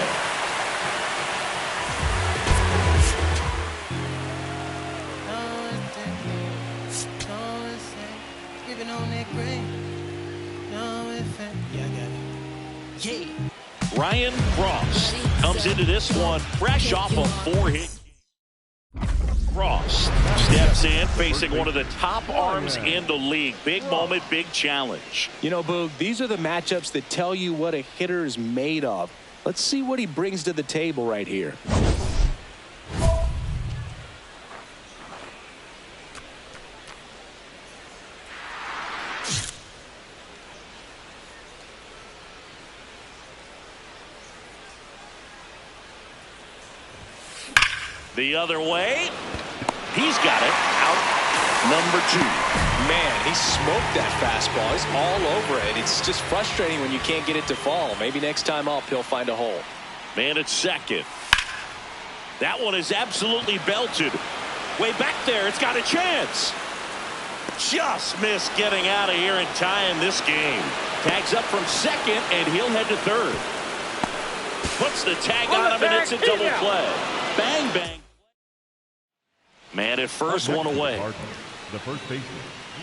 Ryan Frost comes into this one fresh off a 4-hit. Frost steps in facing one of the top arms in the league. Big moment, big challenge. You know, Boog, these are the matchups that tell you what a hitter is made of. Let's see what he brings to the table right here. The other way. He's got it. Out number 2. Man, he smoked that fastball. He's all over it. It's just frustrating when you can't get it to fall. Maybe next time up he'll find a hole. Man at second. That one is absolutely belted. Way back there. It's got a chance. Just missed getting out of here and tying this game. Tags up from second, and he'll head to third. Puts the tag on him, and it's a double play. Bang, bang. Man at first, one away. The first baseman,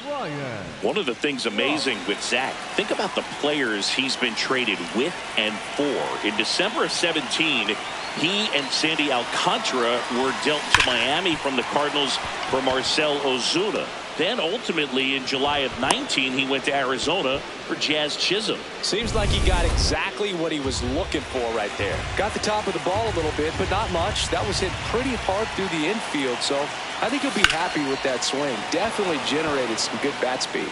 Ryan. One of the things amazing with Zach, think about the players he's been traded with and for. In December of 17, he and Sandy Alcantara were dealt to Miami from the Cardinals for Marcell Ozuna. Then ultimately in July of 19, he went to Arizona for Jazz Chisholm. Seems like he got exactly what he was looking for right there. Got the top of the ball a little bit, but not much. That was hit pretty hard through the infield, so I think he'll be happy with that swing. Definitely generated some good bat speed.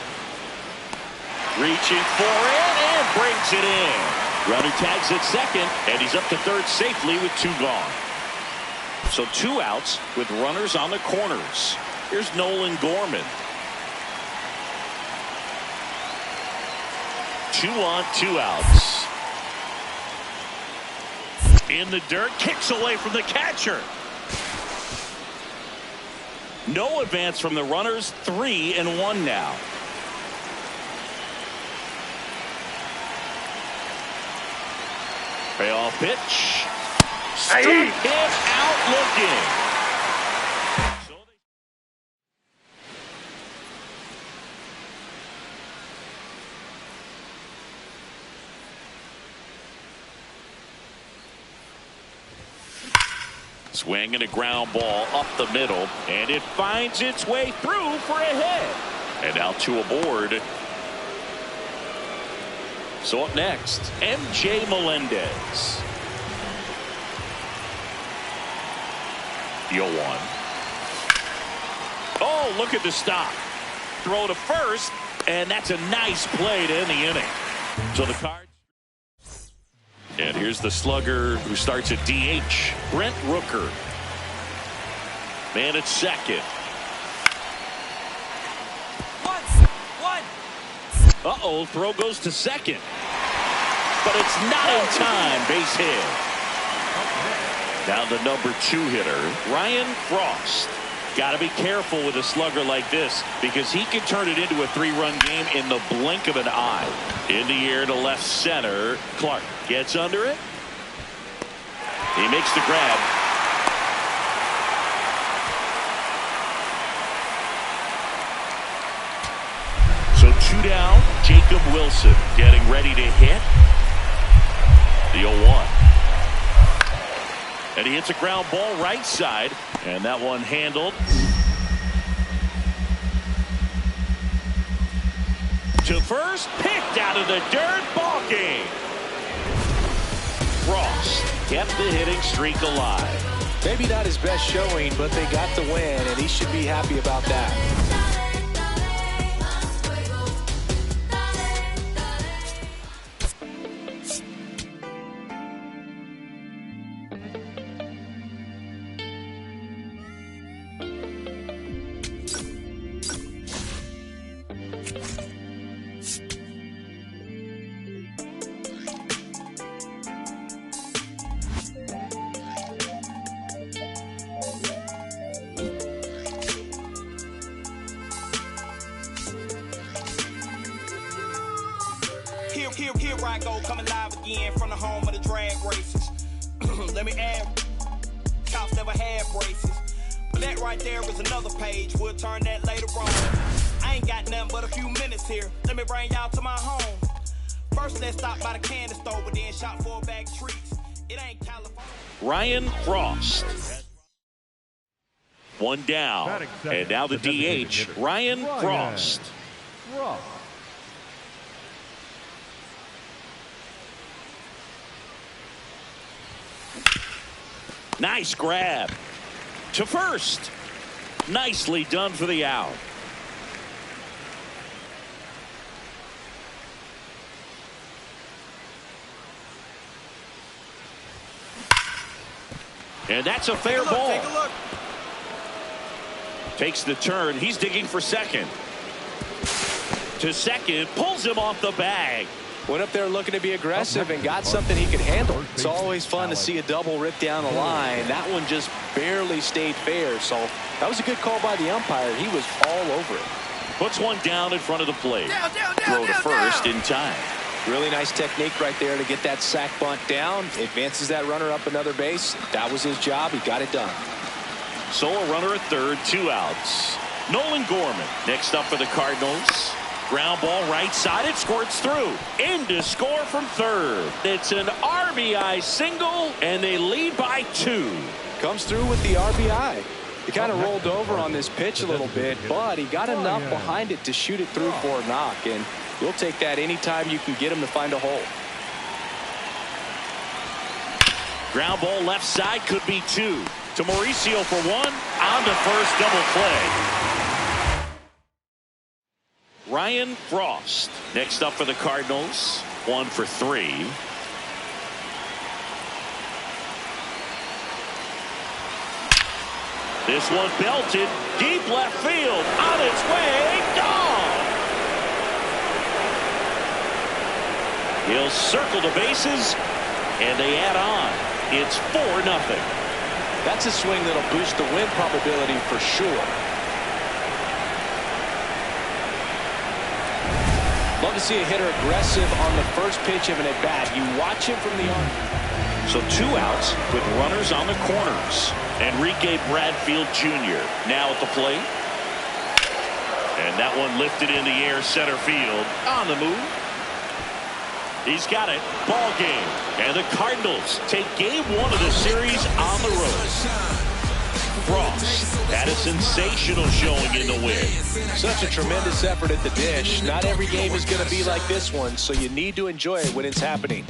Reaching for it and brings it in. Runner tags at second, and he's up to third safely with 2 gone. So 2 outs with runners on the corners. Here's Nolan Gorman. 2 on, 2 outs. In the dirt, kicks away from the catcher. No advance from the runners. 3-1 now. Payoff pitch. Struck him out looking. Swing and a ground ball up the middle, and it finds its way through for a hit. And now 2 aboard. So up next, MJ Melendez. The 0-1. Oh, look at the stop. Throw to first, and that's a nice play to end the inning. So the Cards. And here's the slugger who starts at DH, Brent Rooker. Man at second. Uh-oh, throw goes to second. But it's not in time. Base hit. Now the number 2 hitter, Ryan Frost. Got to be careful with a slugger like this because he can turn it into a 3-run game in the blink of an eye. In the air to left center. Clark gets under it. He makes the grab. So 2 down. Jacob Wilson getting ready to hit. The 0-1. And he hits a ground ball right side. And that one handled. To first, picked out of the dirt. Ball game. Frost kept the hitting streak alive. Maybe not his best showing, but they got the win, and he should be happy about that. Here I go, coming live again from the home of the drag races. Let me add, cops never had braces. But that right there is another page. We'll turn that later on. I ain't got nothing but a few minutes here. Let me bring y'all to my home. First, let's stop by the candy store, but then shop for a bag of treats. It ain't California. Ryan Frost. 1 down. And now the DH, Ryan Frost. Nice grab to first. Nicely done for the out. And that's a fair ball. Take a look. Takes the turn. He's digging for second. To second, pulls him off the bag. Went up there looking to be aggressive and got something he could handle. It's always fun to see a double rip down the line. That one just barely stayed fair. So that was a good call by the umpire. He was all over it. Puts one down in front of the plate. Down, Throw to first in time. Really nice technique right there to get that sack bunt down. Advances that runner up another base. That was his job. He got it done. So a runner at third, 2 outs. Nolan Gorman next up for the Cardinals. Ground ball right side. It squirts through. In to score from third. It's an RBI single, and they lead by 2. Comes through with the RBI. He kind of rolled over on this pitch a little bit, but he got enough behind it to shoot it through for a knock. And you'll take that anytime you can get him to find a hole. Ground ball left side, could be 2. To Mauricio for 1. On to first, double play. Ryan Frost next up for the Cardinals. 1 for 3. This one belted deep left field. On its way, gone. He'll circle the bases, and they add on. It's 4-0. That's a swing that'll boost the win probability for sure. Love to see a hitter aggressive on the first pitch of an at-bat. You watch him from the arm. So 2 outs with runners on the corners. Enrique Bradfield Jr. now at the plate. And that one lifted in the air, center field. On the move. He's got it. Ball game. And the Cardinals take game 1 of the series on the road. Frost had a sensational showing in the win. Such a tremendous effort at the dish. Not every game is going to be like this one, so you need to enjoy it when it's happening.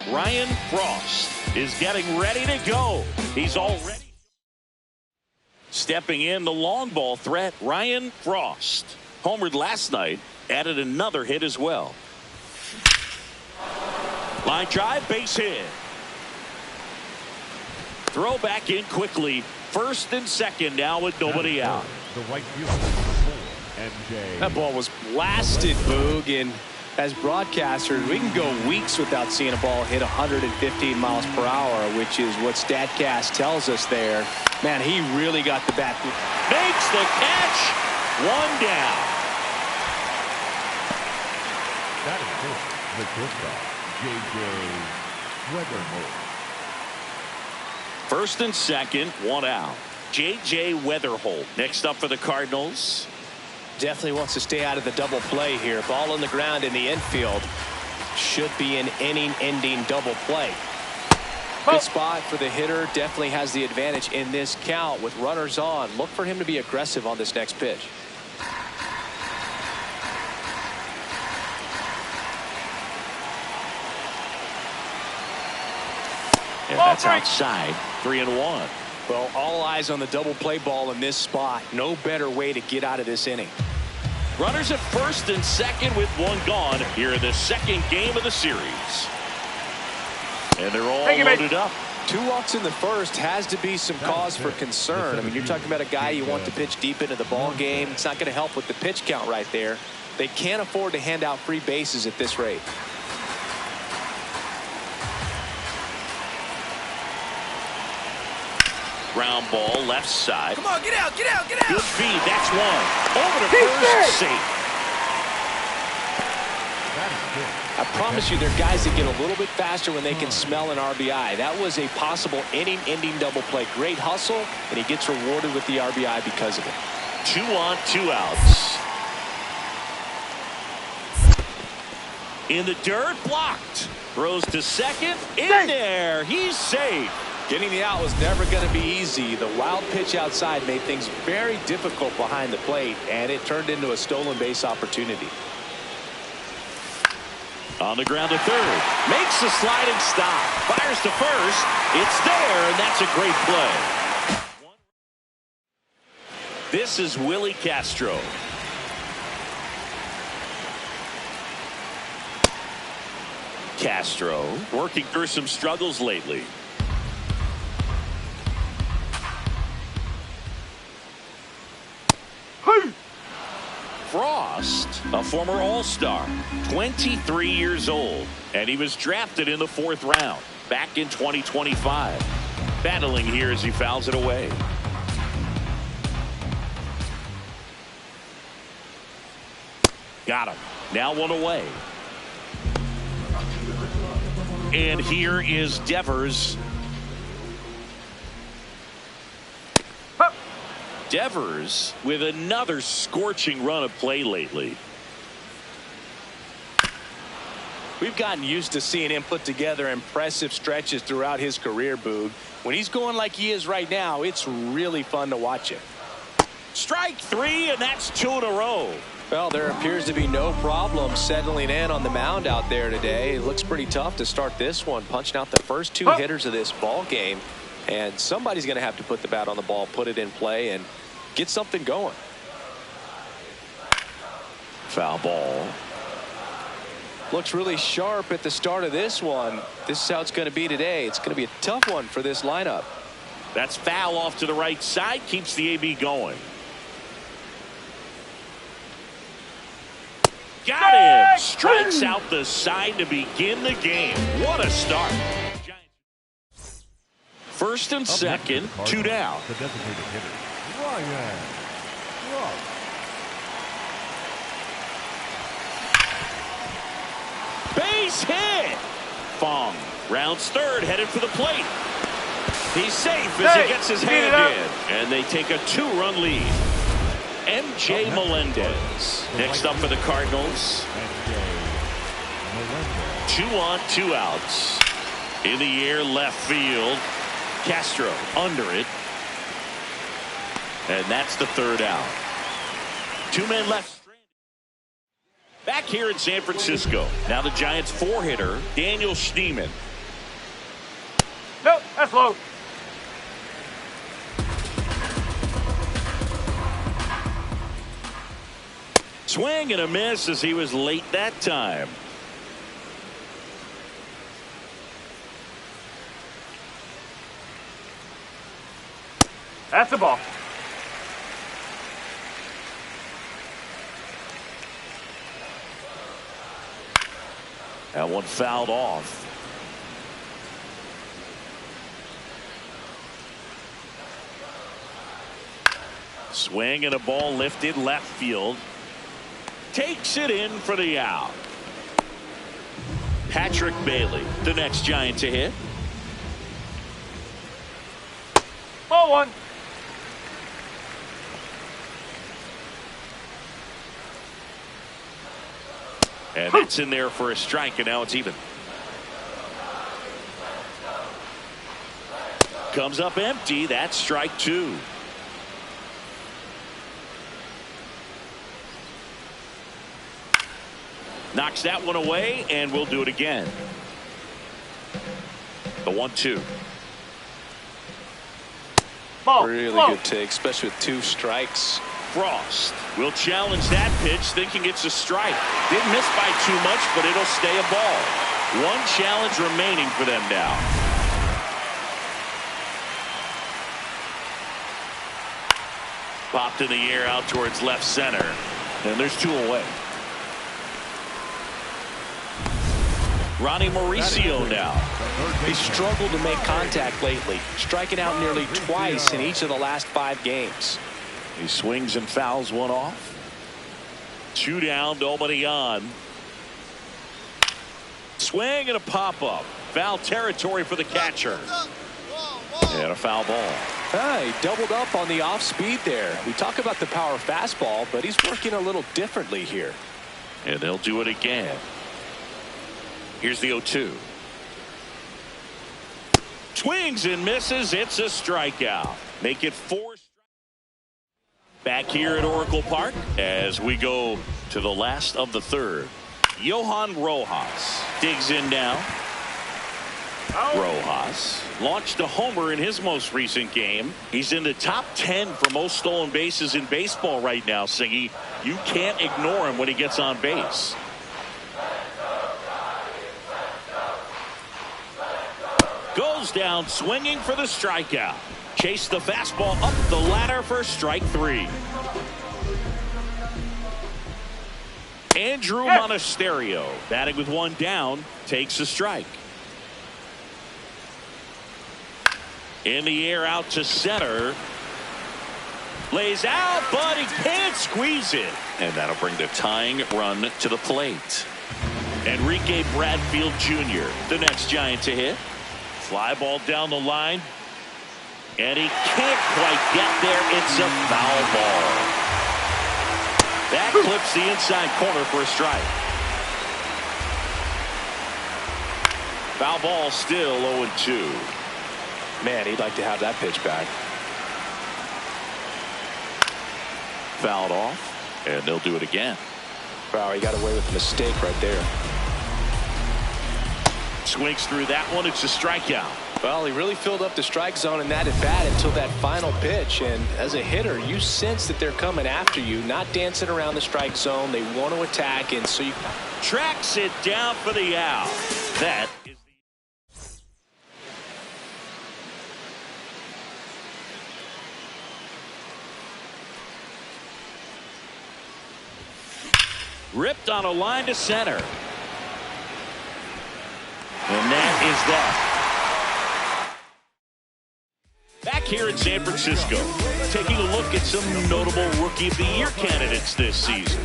Ryan Frost is getting ready to go. He's already stepping in the long ball threat. Ryan Frost homered last night, added another hit as well. Line drive, base hit. Throw back in quickly. First and second now with nobody out. The right fielder, MJ. That ball was blasted, Boog, and as broadcasters, we can go weeks without seeing a ball hit 115 miles per hour, which is what StatCast tells us there. Man, he really got the bat. Makes the catch. 1 down. That is good. The shortstop, J.J. Weatherholt. First and second, 1 out. J.J. Weatherholt next up for the Cardinals. Definitely wants to stay out of the double play here. Ball on the ground in the infield. Should be an inning-ending double play. Good spot for the hitter. Definitely has the advantage in this count with runners on. Look for him to be aggressive on this next pitch. And that's outside. 3-1. Well, all eyes on the double play ball in this spot. No better way to get out of this inning. Runners at first and second with 1 gone here in the second game of the series. And they're all loaded up. 2 walks in the first has to be some cause for concern. I mean, you're talking about a guy you want to pitch deep into the ball game. It's not going to help with the pitch count right there. They can't afford to hand out free bases at this rate. Ground ball left side. Come on, get out, get out, get out. Good feed. That's 1. Over to first, safe. I promise you, there are guys that get a little bit faster when they can smell an RBI. That was a possible inning-ending double play. Great hustle, and he gets rewarded with the RBI because of it. 2 on, 2 outs. In the dirt, blocked. Throws to second. In there. He's safe. Getting the out was never going to be easy. The wild pitch outside made things very difficult behind the plate, and it turned into a stolen base opportunity. On the ground to third. Makes the sliding stop. Fires to first. It's there, and that's a great play. This is Willie Castro. Castro working through some struggles lately. Frost, a former All-Star, 23 years old, and he was drafted in the 4th round back in 2025. Battling here as he fouls it away. Got him. Now 1 away. And here is Devers. Devers with another scorching run of play lately. We've gotten used to seeing him put together impressive stretches throughout his career, Boog. When he's going like he is right now, it's really fun to watch him. Strike 3, and that's 2 in a row. Well, there appears to be no problem settling in on the mound out there today. It looks pretty tough to start this one, punching out the first 2 hitters of this ball game. And somebody's going to have to put the bat on the ball, put it in play, and get something going. Foul ball. Looks really sharp at the start of this one. This is how it's going to be today. It's going to be a tough one for this lineup. That's foul off to the right side. Keeps the AB going. Got him. Strikes out the side to begin the game. What a start. First and second, 2 down. The designated hitter, Ryan. Base hit. Fong rounds third, headed for the plate. He's safe as he gets his hand in. And they take a 2-run lead. MJ Melendez next up for the Cardinals. 2 on, 2 outs. In the air, left field. Castro under it. And that's the 3rd out. 2 men left. Back here in San Francisco. Now the Giants 4-hitter, Daniel Schneemann. Nope, that's low. Swing and a miss as he was late that time. That's a ball. That one fouled off. Swing and a ball lifted left field. Takes it in for the out. Patrick Bailey, the next Giant to hit. Ball 1. And it's in there for a strike, and now it's even. Comes up empty. That's strike 2. Knocks that one away, and we'll do it again. The 1-2. Ball. Really Ball. good take, especially with 2 strikes. Frost will challenge that pitch, thinking it's a strike. Didn't miss by too much, but it'll stay a ball. 1 challenge remaining for them now. Popped in the air out towards left center. And there's 2 away. Ronnie Mauricio now. He struggled to make contact lately, striking out nearly twice in each of the last 5 games. He swings and fouls one off. 2 down, nobody on. Swing and a pop-up. Foul territory for the catcher. And a foul ball. He doubled up on the off speed there. We talk about the power fastball, but he's working a little differently here. And they'll do it again. Here's the 0-2. Swings and misses. It's a strikeout. Make it 4. Back here at Oracle Park as we go to the last of the 3rd. Johan Rojas digs in now. Rojas launched a homer in his most recent game. He's in the top 10 for most stolen bases in baseball right now, Singy. You can't ignore him when he gets on base. Goes down swinging for the strikeout. Chase the fastball up the ladder for strike 3. Andrew Monasterio batting with 1 down takes a strike. In the air out to center. Lays out, but he can't squeeze it. And that'll bring the tying run to the plate. Enrique Bradfield Jr., the next Giant to hit. Fly ball down the line. And he can't quite get there. It's a foul ball. That clips the inside corner for a strike. Foul ball still 0-2. Man, he'd like to have that pitch back. Fouled off, and they'll do it again. Wow, he got away with a mistake right there. Swings through that one. It's a strikeout. Well, he really filled up the strike zone in that at bat until that final pitch. And as a hitter, you sense that they're coming after you, not dancing around the strike zone. They want to attack, and so you tracks it down for the out. That is ripped on a line to center. And that is that. here in San Francisco, taking a look at some notable Rookie of the Year candidates this season.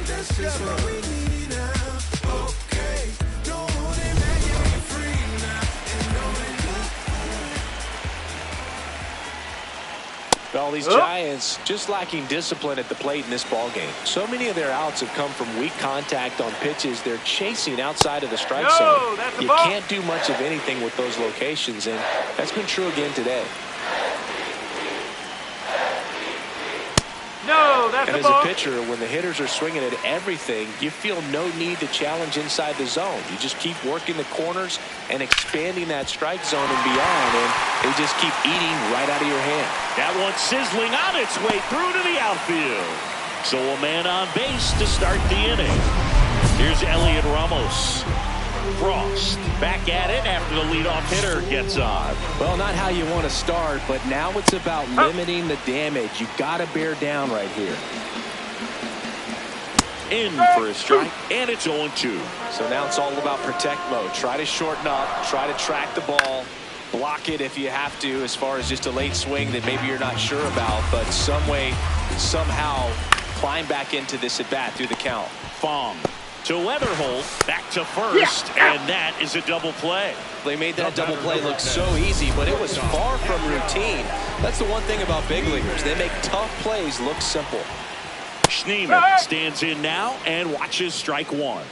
Well, these Giants just lacking discipline at the plate in this ballgame. So many of their outs have come from weak contact on pitches they're chasing outside of the strike zone. You can't do much of anything with those locations, and that's been true again today. And as a pitcher, when the hitters are swinging at everything, you feel no need to challenge inside the zone. You just keep working the corners and expanding that strike zone and beyond, and they just keep eating right out of your hand. That one sizzling on its way through to the outfield. So a man on base to start the inning. Here's Elliot Ramos. Frost back at it after the leadoff hitter gets on. Well, not how you want to start, but now it's about limiting the damage. You've got to bear down right here. In for a strike, and it's 0-2. So now it's all about protect mode. Try to shorten up, try to track the ball, block it if you have to, as far as just a late swing that maybe you're not sure about, but some way, somehow climb back into this at bat through the count. Fong to Weatherholt, back to first, and that is a double play. They made that double play look so easy, but it was far from routine. That's the one thing about big leaguers. They make tough plays look simple. Schneemann stands in now and watches strike one.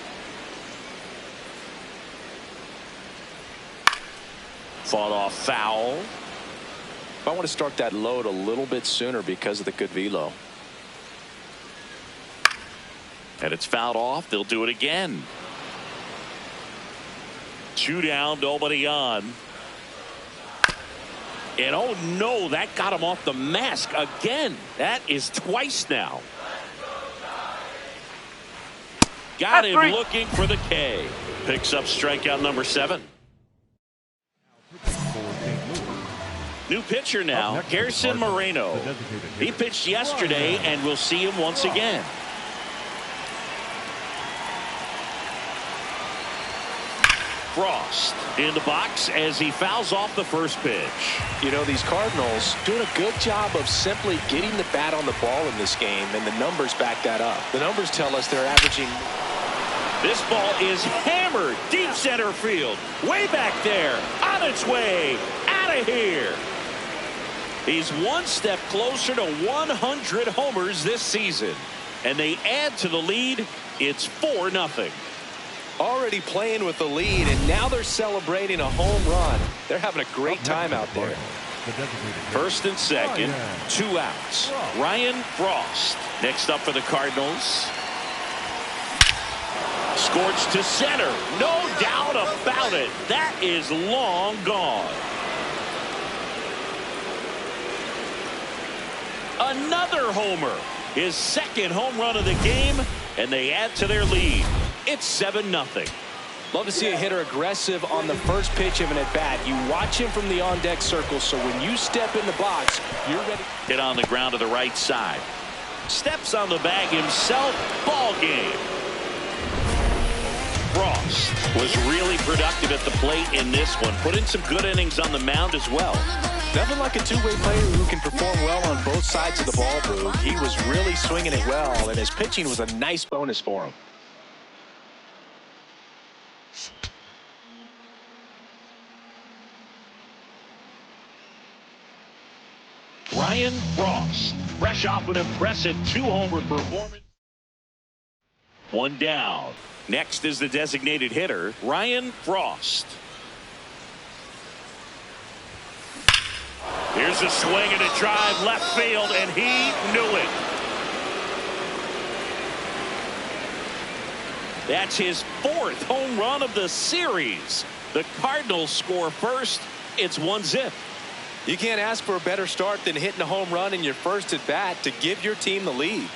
Fought off foul. I want to start that load a little bit sooner because of the good velo. And it's fouled off. They'll do it again. 2 down, nobody on. And oh no, that got him off the mask again. That is twice now. Got him looking for the K. Picks up strikeout number 7. New pitcher now, Garrison Moreno. He pitched yesterday, and we'll see him once again. Frost in the box as he fouls off the first pitch. You know, these Cardinals doing a good job of simply getting the bat on the ball in this game, and the numbers back that up. The numbers tell us they're averaging. This ball is hammered deep center field, way back there, on its way out of here. He's one step closer to 100 homers this season, and they add to the lead. It's 4-0. Already playing with the lead, and now they're celebrating a home run. They're having a great time out there. First and second, 2 outs. Ryan Frost next up for the Cardinals. Scorched to center, no doubt about it. That is long gone. Another homer, his second home run of the game, and they add to their lead. It's 7-0. Love to see a hitter aggressive on the first pitch of an at-bat. You watch him from the on-deck circle, so when you step in the box, you're ready. Hit on the ground to the right side. Steps on the bag himself. Ball game. Frost was really productive at the plate in this one. Put in some good innings on the mound as well. Nothing like a two-way player who can perform well on both sides of the ball, Boog. He was really swinging it well, and his pitching was a nice bonus for him. Ryan Frost, fresh off an impressive 2-homer performance. 1 down. Next is the designated hitter, Ryan Frost. Here's a swing and a drive left field, and he knew it. That's his 4th home run of the series. The Cardinals score first. It's 1-0. You can't ask for a better start than hitting a home run in your first at bat to give your team the lead.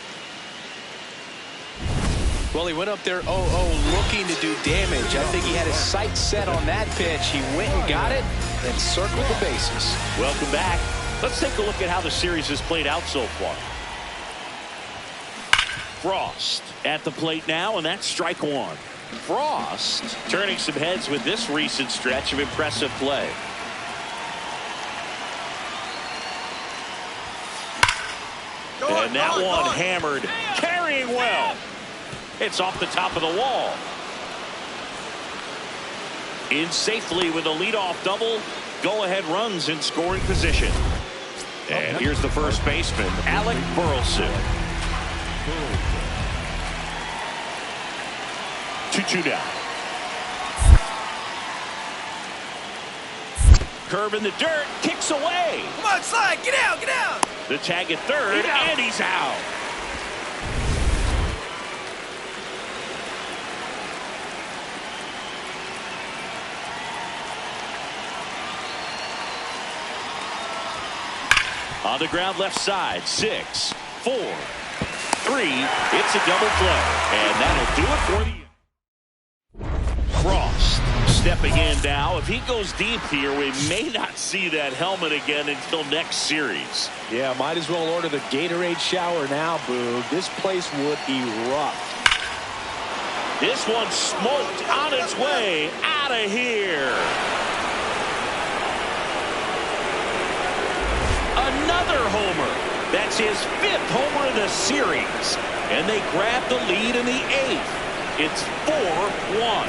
Well, he went up there 0-0 looking to do damage. I think he had his sights set on that pitch. He went and got it and circled the bases. Welcome back. Let's take a look at how the series has played out so far. Frost at the plate now, and that's strike 1. Frost turning some heads with this recent stretch of impressive play. And that one hammered, carrying well. It's off the top of the wall. In safely with a leadoff double. Go-ahead runs in scoring position. And here's the first baseman, Alec Burleson. 2-2 now. Curve in the dirt, kicks away. Come on, slide, get out, get out. The tag at third, and he's out. On the ground left side, 6, 4, 3. It's a double play. And that'll do it for the Frost stepping in now. If he goes deep here, we may not see that helmet again until next series. Yeah, might as well order the Gatorade shower now, Boog. This place would erupt. This one smoked on its way out of here. Another homer. That's his 5th homer of the series. And they grab the lead in the 8th. It's 4-1.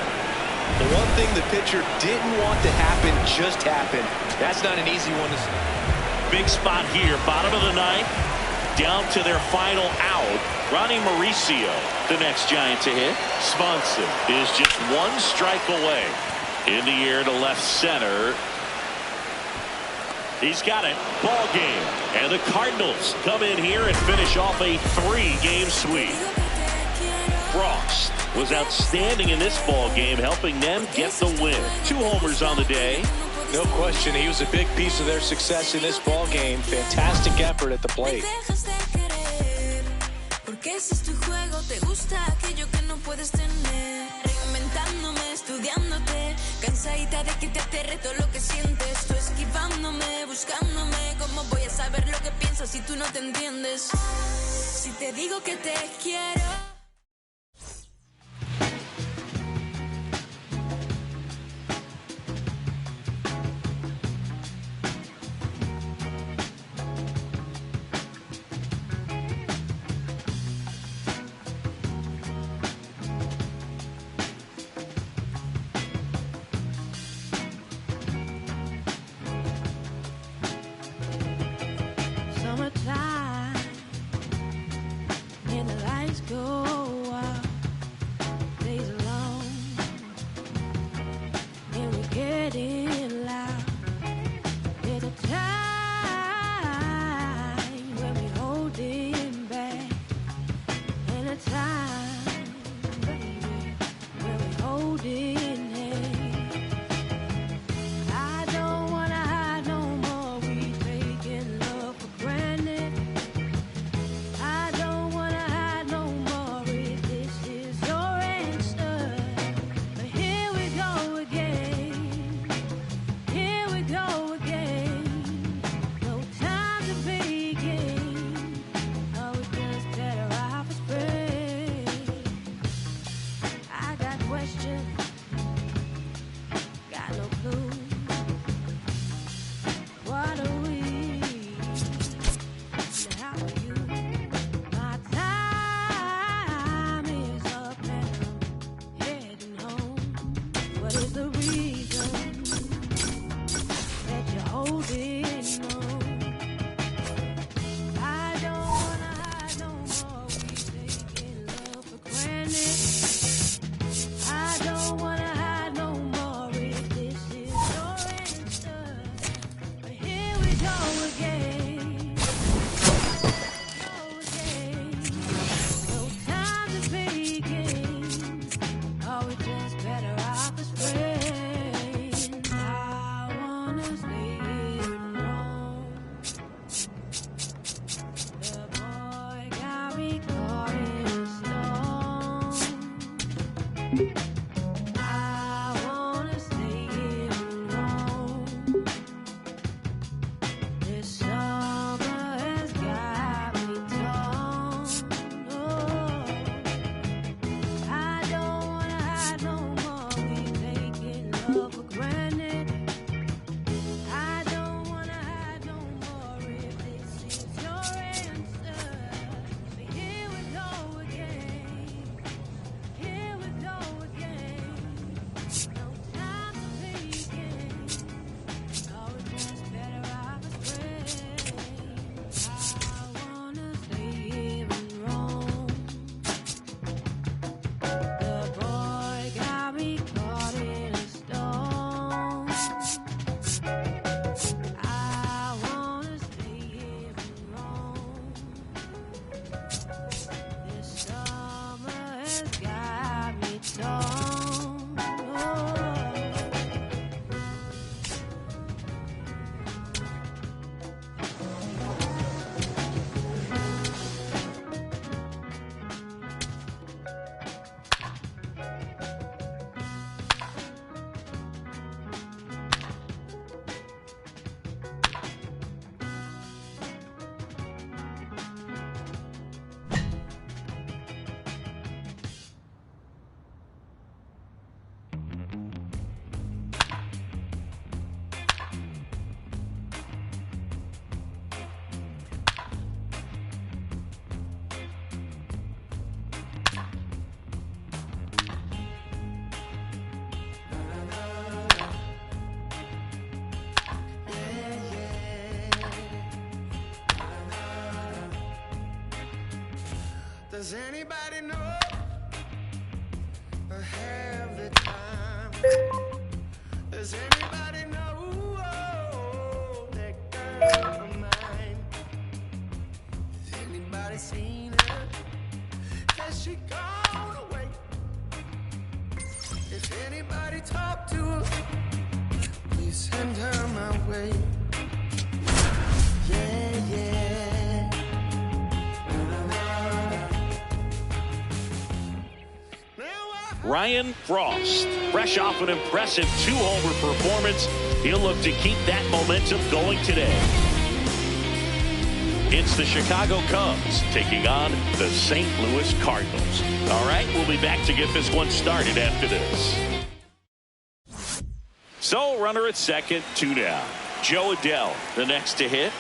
The one thing the pitcher didn't want to happen just happened. That's not an easy one to see. Big spot here. Bottom of the 9th. Down to their final out. Ronnie Mauricio, the next Giant to hit. Swanson is just 1 strike away. In the air to left center. He's got it. Ball game. And the Cardinals come in here and finish off a 3-game sweep. Frost was outstanding in this ball game, helping them get the win. 2 homers on the day. No question, he was a big piece of their success in this ball game. Fantastic effort at the plate. Cansadita de que te aterre todo lo que sientes. Tú esquivándome, buscándome. ¿Cómo voy a saber lo que piensas si tú no te entiendes? Si te digo que te quiero. Does anybody know I have the time? Does anybody know that girl of mine? Has anybody seen her? Has she gone away? If anybody talk to her, please send her my way. Yeah, yeah. Ryan Frost, fresh off an impressive 2-homer performance. He'll look to keep that momentum going today. It's the Chicago Cubs taking on the St. Louis Cardinals. All right, we'll be back to get this one started after this. So, runner at second, 2 down. Joe Adell, the next to hit.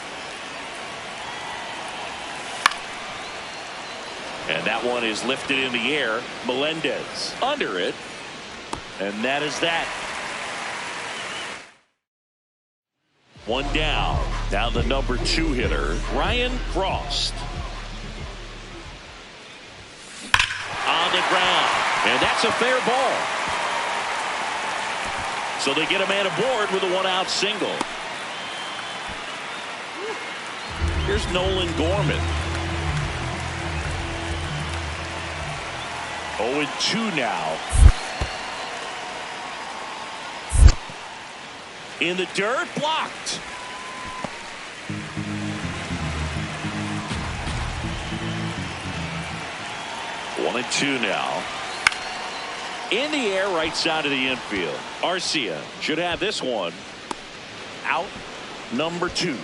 And that one is lifted in the air. Melendez under it. And that is that. 1 down. Now the number 2 hitter, Ryan Frost. On the ground. And that's a fair ball. So they get a man aboard with a 1-out single. Here's Nolan Gorman. 0-2 now. In the dirt, blocked. One and 2 now. In the air, right side of the infield. Arcia should have this one. Out, number 2.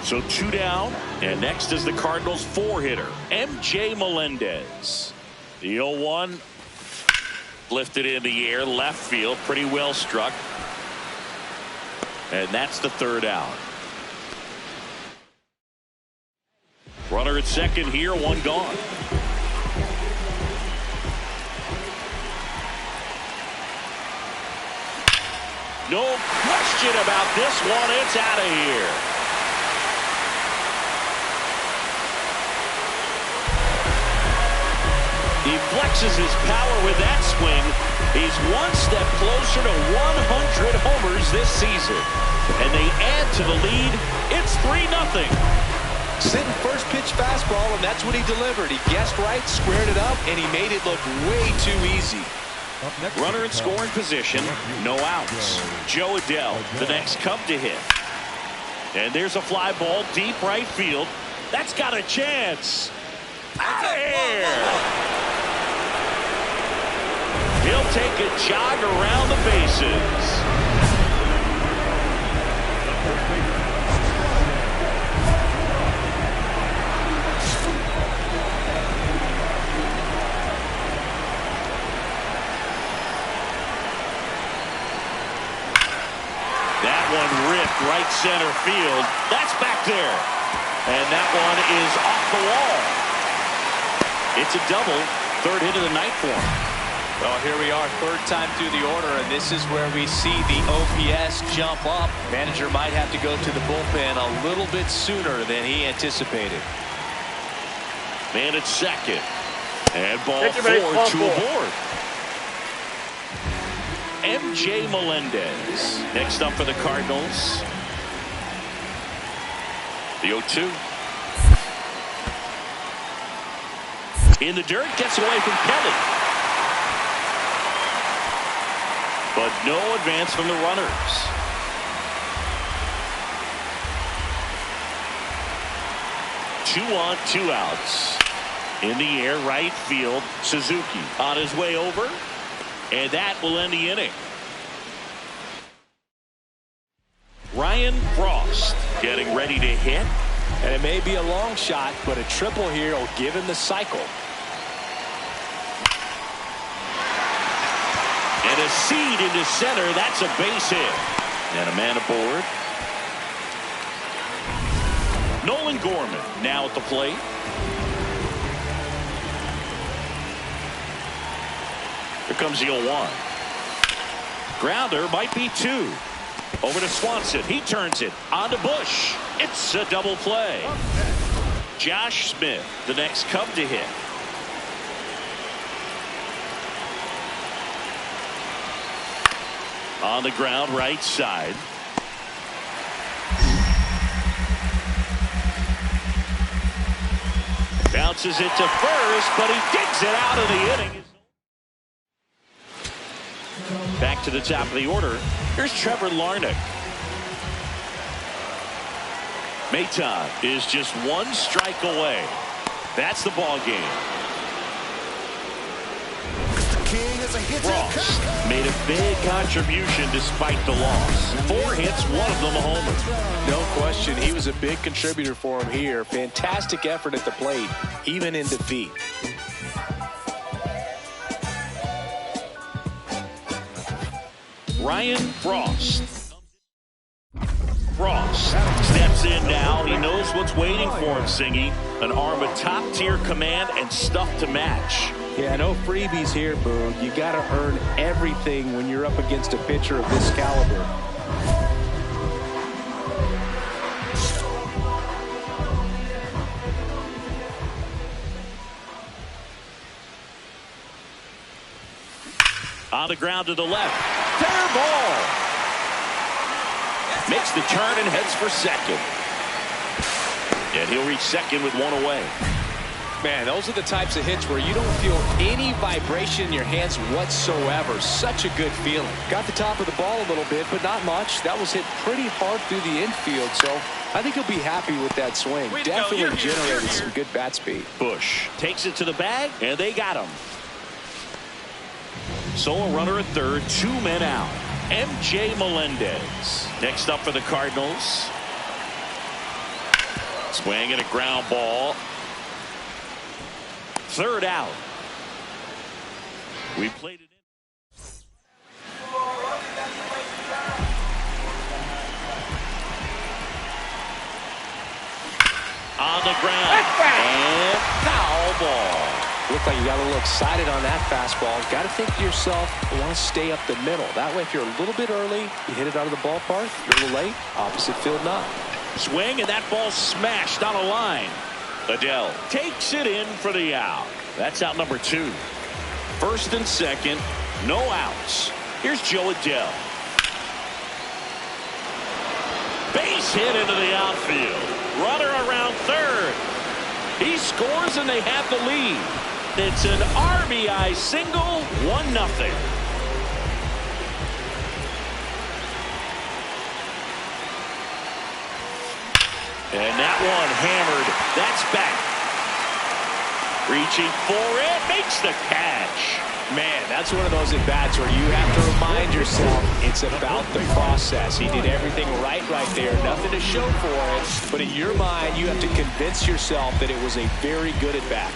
So 2 down, and next is the Cardinals 4-hitter, MJ Melendez. The 0-1 lifted in the air, left field, pretty well struck. And that's the 3rd out. Runner at second here, 1 gone. No question about this one, it's out of here. He flexes his power with that swing. He's 1 step closer to 100 homers this season. And they add to the lead. It's 3-0. Sitting first pitch fastball, and that's what he delivered. He guessed right, squared it up, and he made it look way too easy. Runner in scoring position, no outs. Joe Adell, the next Cub to hit. And there's a fly ball deep right field. That's got a chance. Out of here. He'll take a jog around the bases. That one ripped right center field. That's back there. And that one is off the wall. It's a double. 3rd hit of the night for him. Well, here we are, 3rd time through the order, and this is where we see the OPS jump up. Manager might have to go to the bullpen a little bit sooner than he anticipated. Man at second. And ball 4, 2 aboard. MJ Melendez next up for the Cardinals. The 0-2. In the dirt, gets away from Kelly. But no advance from the runners. Two on, 2 outs. In the air, right field, Suzuki on his way over. And that will end the inning. Ryan Frost getting ready to hit. And it may be a long shot, but a triple here will give him the cycle. And a seed into center. That's a base hit. And a man aboard. Nolan Gorman now at the plate. Here comes the 0-1. Grounder might be 2. Over to Swanson. He turns it on to Bush. It's a double play. Josh Smith, the next Cub to hit. On the ground, right side. Bounces it to first, but he digs it out of the inning. Back to the top of the order. Here's Trevor Larnach. Maton is just one strike away. That's the ball game. Ross made a big contribution despite the loss. 4 hits, one of them a homer. No question, he was a big contributor for him here. Fantastic effort at the plate, even in defeat. Ryan Frost. Frost steps in now. He knows what's waiting for him, Singy. An arm of top-tier command and stuff to match. Yeah, no freebies here, Boog. You got to earn everything when you're up against a pitcher of this caliber. On the ground to the left. Fair ball. Makes the turn and heads for second. And he'll reach second with one away. Man, those are the types of hits where you don't feel any vibration in your hands whatsoever. Such a good feeling. Got the top of the ball a little bit, but not much. That was hit pretty hard through the infield, so I think he'll be happy with that swing. Definitely generated some good bat speed. Bush takes it to the bag, and they got him. So a runner at third, 2 men out. MJ Melendez next up for the Cardinals. Swing and a ground ball. Third out. We played it in. On the ground. And foul ball. Looked like you got a little excited on that fastball. Got to think to yourself, you want to stay up the middle. That way, if you're a little bit early, you hit it out of the ballpark. You're a little late, opposite field not. Swing, and that ball smashed on a line. Adele takes it in for the out. That's out number 2. First and second, no outs. Here's Joe Adele. Base hit into the outfield. Runner around third. He scores, and they have the lead. It's an RBI single, 1-0. And that one hammered. That's back. Reaching for it. Makes the catch. Man, that's one of those at-bats where you have to remind yourself it's about the process. He did everything right there. Nothing to show for it. But in your mind, you have to convince yourself that it was a very good at-bat.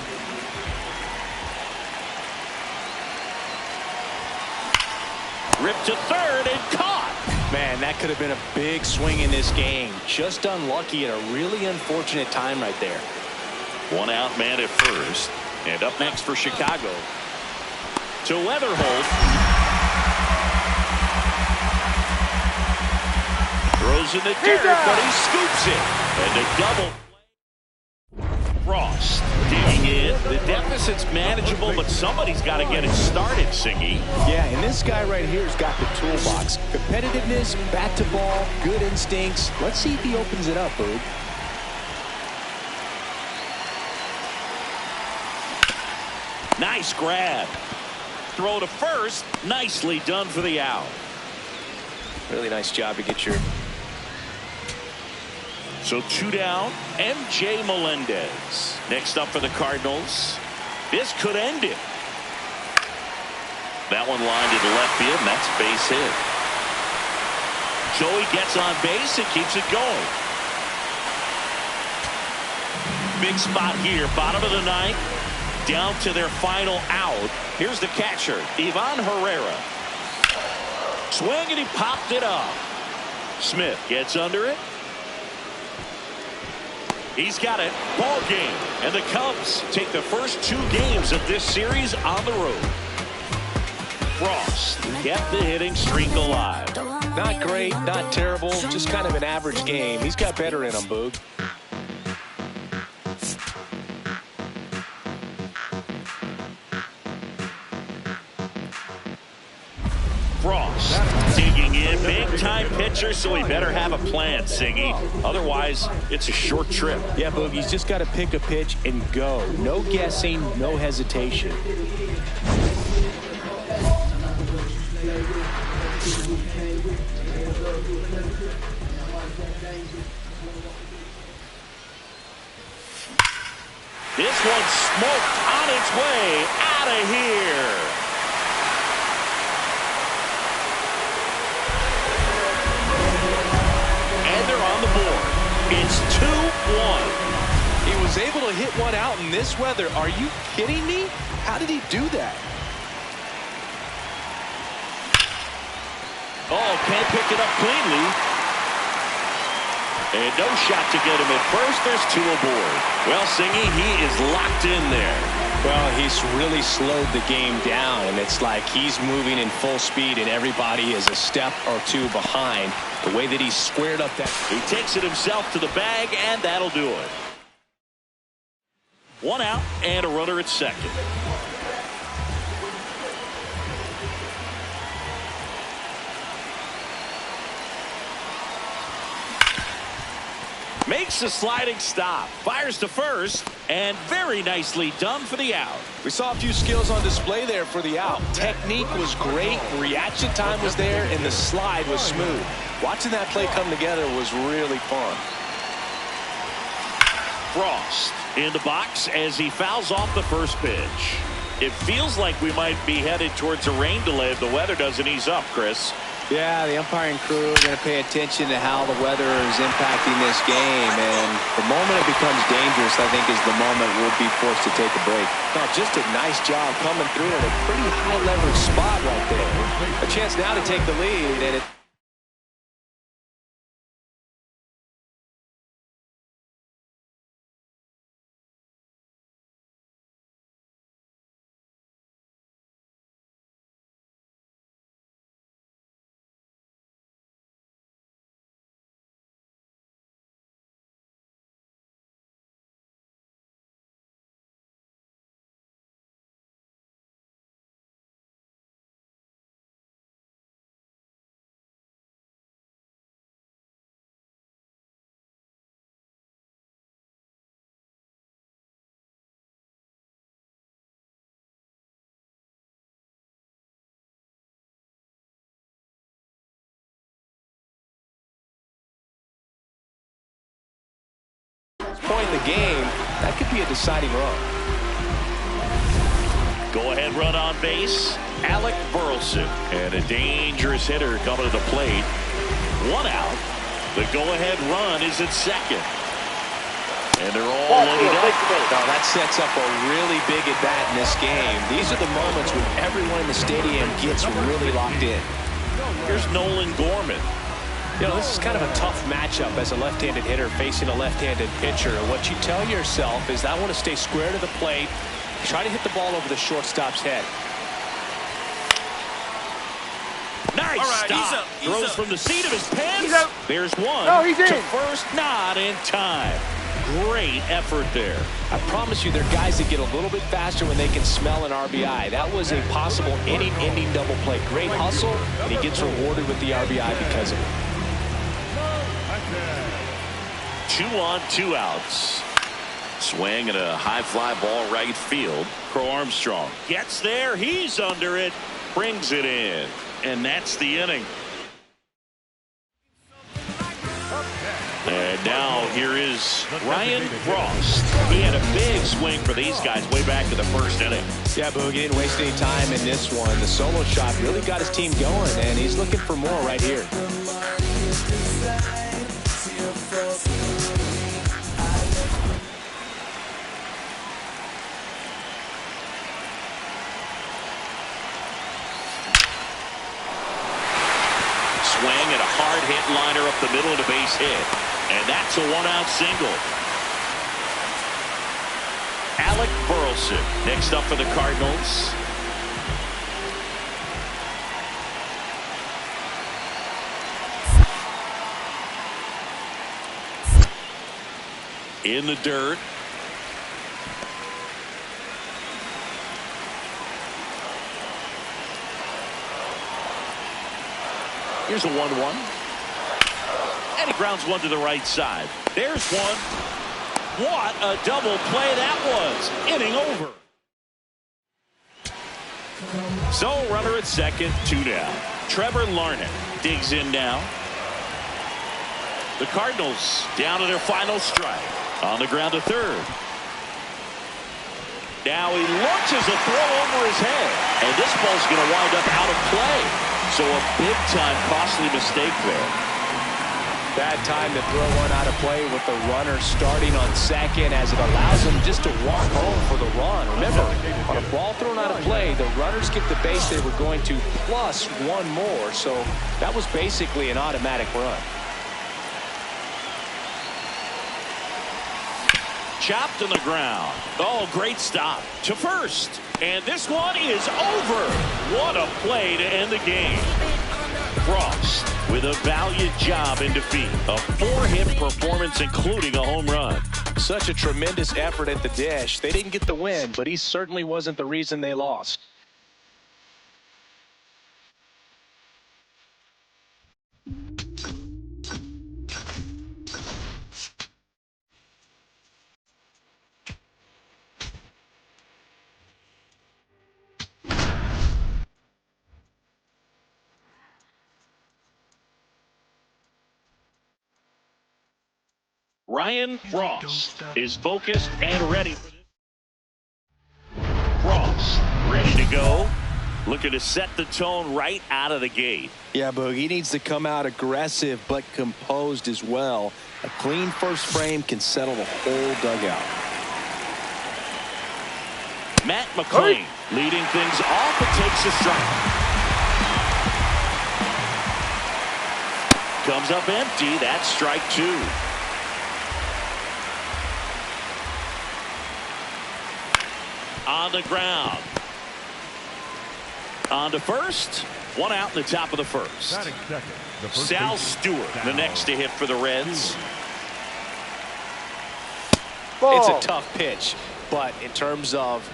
Ripped to third and caught. Man, that could have been a big swing in this game. Just unlucky at a really unfortunate time right there. 1 out, man at first. And up next for Chicago. To Weatherholt. Throws in the dirt, but he scoops it. And a double. Frost digging in. The deficit's manageable, but somebody's got to get it started, Singy. Yeah, and this guy right here has got the toolbox. Competitiveness, bat to ball, good instincts. Let's see if he opens it up, Boog. Nice grab. Throw to first. Nicely done for the out. Really nice job to get your... So 2 down. MJ Melendez. Next up for the Cardinals. This could end it. That one lined to the left field, and that's a base hit. Joey gets on base and keeps it going. Big spot here. Bottom of the 9th. Down to their final out. Here's the catcher, Ivan Herrera. Swing, and he popped it up. Smith gets under it. He's got it. Ball game. And the Cubs take the first 2 games of this series on the road. Frost kept the hitting streak alive. Not great, not terrible, just kind of an average game. He's got better in him, Boog. Frost digging in, big-time pitcher, so he better have a plan, Singy. Otherwise, it's a short trip. Yeah, Boog, he's just got to pick a pitch and go. No guessing, no hesitation. This one's smoked on its way out of here. And they're on the board. It's 2-1. He was able to hit one out in this weather. Are you kidding me? How did he do that? Oh, can't pick it up cleanly. And no shot to get him at first. There's 2 aboard. Well, Singy, he is locked in there. Well, he's really slowed the game down, and it's like he's moving in full speed, and everybody is a step or 2 behind. The way that he squared up that. He takes it himself to the bag, and that'll do it. 1 out and a runner at second. Makes a sliding stop, fires to first, and very nicely done for the out. We saw a few skills on display there for the out. Technique was great, reaction time was there, and the slide was smooth. Watching that play come together was really fun. Frost in the box as he fouls off the first pitch. It feels like we might be headed towards a rain delay if the weather doesn't ease up, Chris. Yeah, the umpiring crew are going to pay attention to how the weather is impacting this game, and the moment it becomes dangerous, I think, is the moment we'll be forced to take a break. No, just a nice job coming through in a pretty high leverage spot right there. A chance now to take the lead, and it. Point in the game, that could be a deciding run. Go-ahead run on base, Alec Burleson. And a dangerous hitter coming to the plate. 1 out. The go-ahead run is at second. And they're all loaded up. Now that sets up a really big at-bat in this game. These are the moments when everyone in the stadium gets really locked in. Here's Nolan Gorman. You know, this is kind of a tough matchup as a left-handed hitter facing a left-handed pitcher. What you tell yourself is, I want to stay square to the plate, try to hit the ball over the shortstop's head. Nice stop. Throws from the seat of his pants. There's one. No, he's in. To first, not in time. Great effort there. I promise you, there are guys that get a little bit faster when they can smell an RBI. That was a possible inning-ending double play. Great hustle, and he gets rewarded with the RBI because of it. 2 on, 2 outs. Swing and a high fly ball right field. Crow Armstrong gets there. He's under it. Brings it in. And that's the inning. And now here is Ryan Frost. He had a big swing for these guys way back in the first inning. Yeah, Boog, he didn't waste any time in this one. The solo shot really got his team going, and he's looking for more right here. Swing and a hard hit liner up the middle of the base hit. And that's a 1-out single. Alec Burleson next up for the Cardinals. in the dirt. Here's a 1-1. And he grounds one to the right side. There's one. What a double play that was. Inning over. So runner at second, 2 down. Trevor Larned digs in now. The Cardinals down to their final strike. On the ground to third. Now he launches a throw over his head. And this ball's going to wind up out of play. So a big-time costly mistake there. Bad time to throw one out of play with the runner starting on second, as it allows him just to walk home for the run. Remember, on a ball thrown out of play, the runners get the base they were going to plus one more. So that was basically an automatic run. Chopped on the ground. Oh, great stop to first. And this one is over. What a play to end the game. Frost with a valiant job in defeat. A 4-hit performance, including a home run. Such a tremendous effort at the dish. They didn't get the win, but he certainly wasn't the reason they lost. Ryan Frost is focused and ready. Frost ready to go. Looking to set the tone right out of the gate. Yeah, Boog, he needs to come out aggressive but composed as well. A clean first frame can settle the whole dugout. Matt McClain leading things off and takes a strike. Comes up empty. That's strike 2. On the ground. On to first. One out in the top of the first. Sal Stewart, the next to hit for the Reds. It's a tough pitch, but in terms of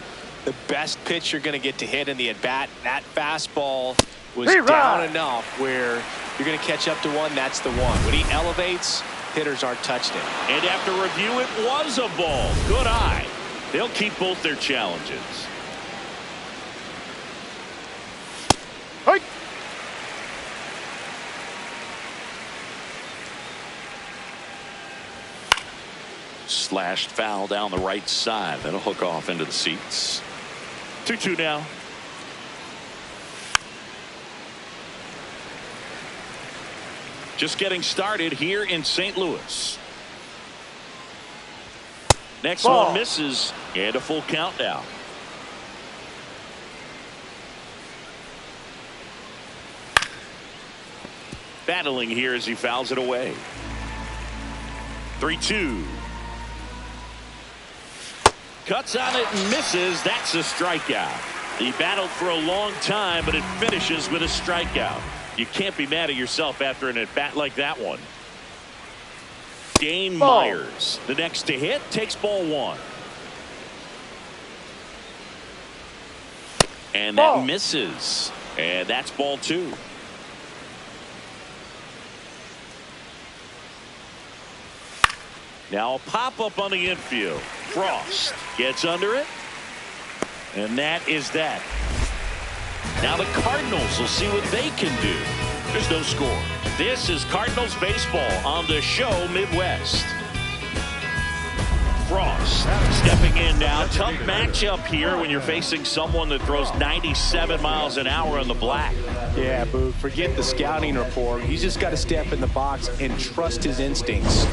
the best pitch you're going to get to hit in the at-bat, that fastball was down enough where you're going to catch up to one. That's the one. When he elevates, hitters aren't touching it. And after review, it was a ball. Good eye. They'll keep both their challenges. Slashed foul down the right side. That'll hook off into the seats. 2-2 now. Just getting started here in St. Louis. Next one misses, and a full count now. Battling here as he fouls it away. 3-2. Cuts on it and misses. That's a strikeout. He battled for a long time, but it finishes with a strikeout. You can't be mad at yourself after an at-bat like that one. Dane Myers, the next to hit, takes ball 1. And that misses. And that's ball 2. Now a pop-up on the infield. Frost gets under it. And that is that. Now the Cardinals will see what they can do. There's no score. This is Cardinals baseball on the show Midwest. Frost stepping in now. Tough matchup here when you're facing someone that throws 97 miles an hour on the black. Yeah, Boog, forget the scouting report. He's just got to step in the box and trust his instincts.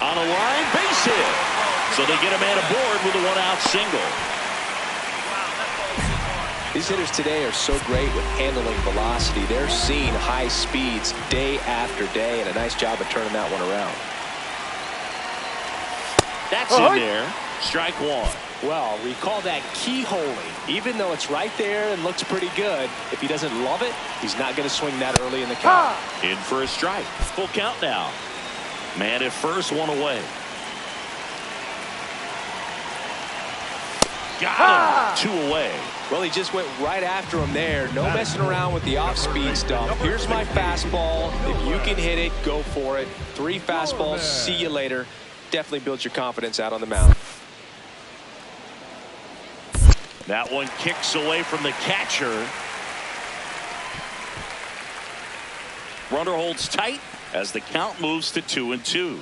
On a line, base hit. So they get a man aboard with a one-out single. These hitters today are so great with handling velocity. They're seeing high speeds day after day, and a nice job of turning that one around. That's in there. Strike one. Well, we call that keyholing. Even though it's right there and looks pretty good, if he doesn't love it, he's not going to swing that early in the count. In for a strike. Full count now. Man at first, one away. Got him. 2 away. Well, he just went right after him there. No messing around with the off-speed stuff. Here's my fastball. If you can hit it, go for it. 3 fastballs. See you later. Definitely builds your confidence out on the mound. That one kicks away from the catcher. Runner holds tight as the count moves to 2-2.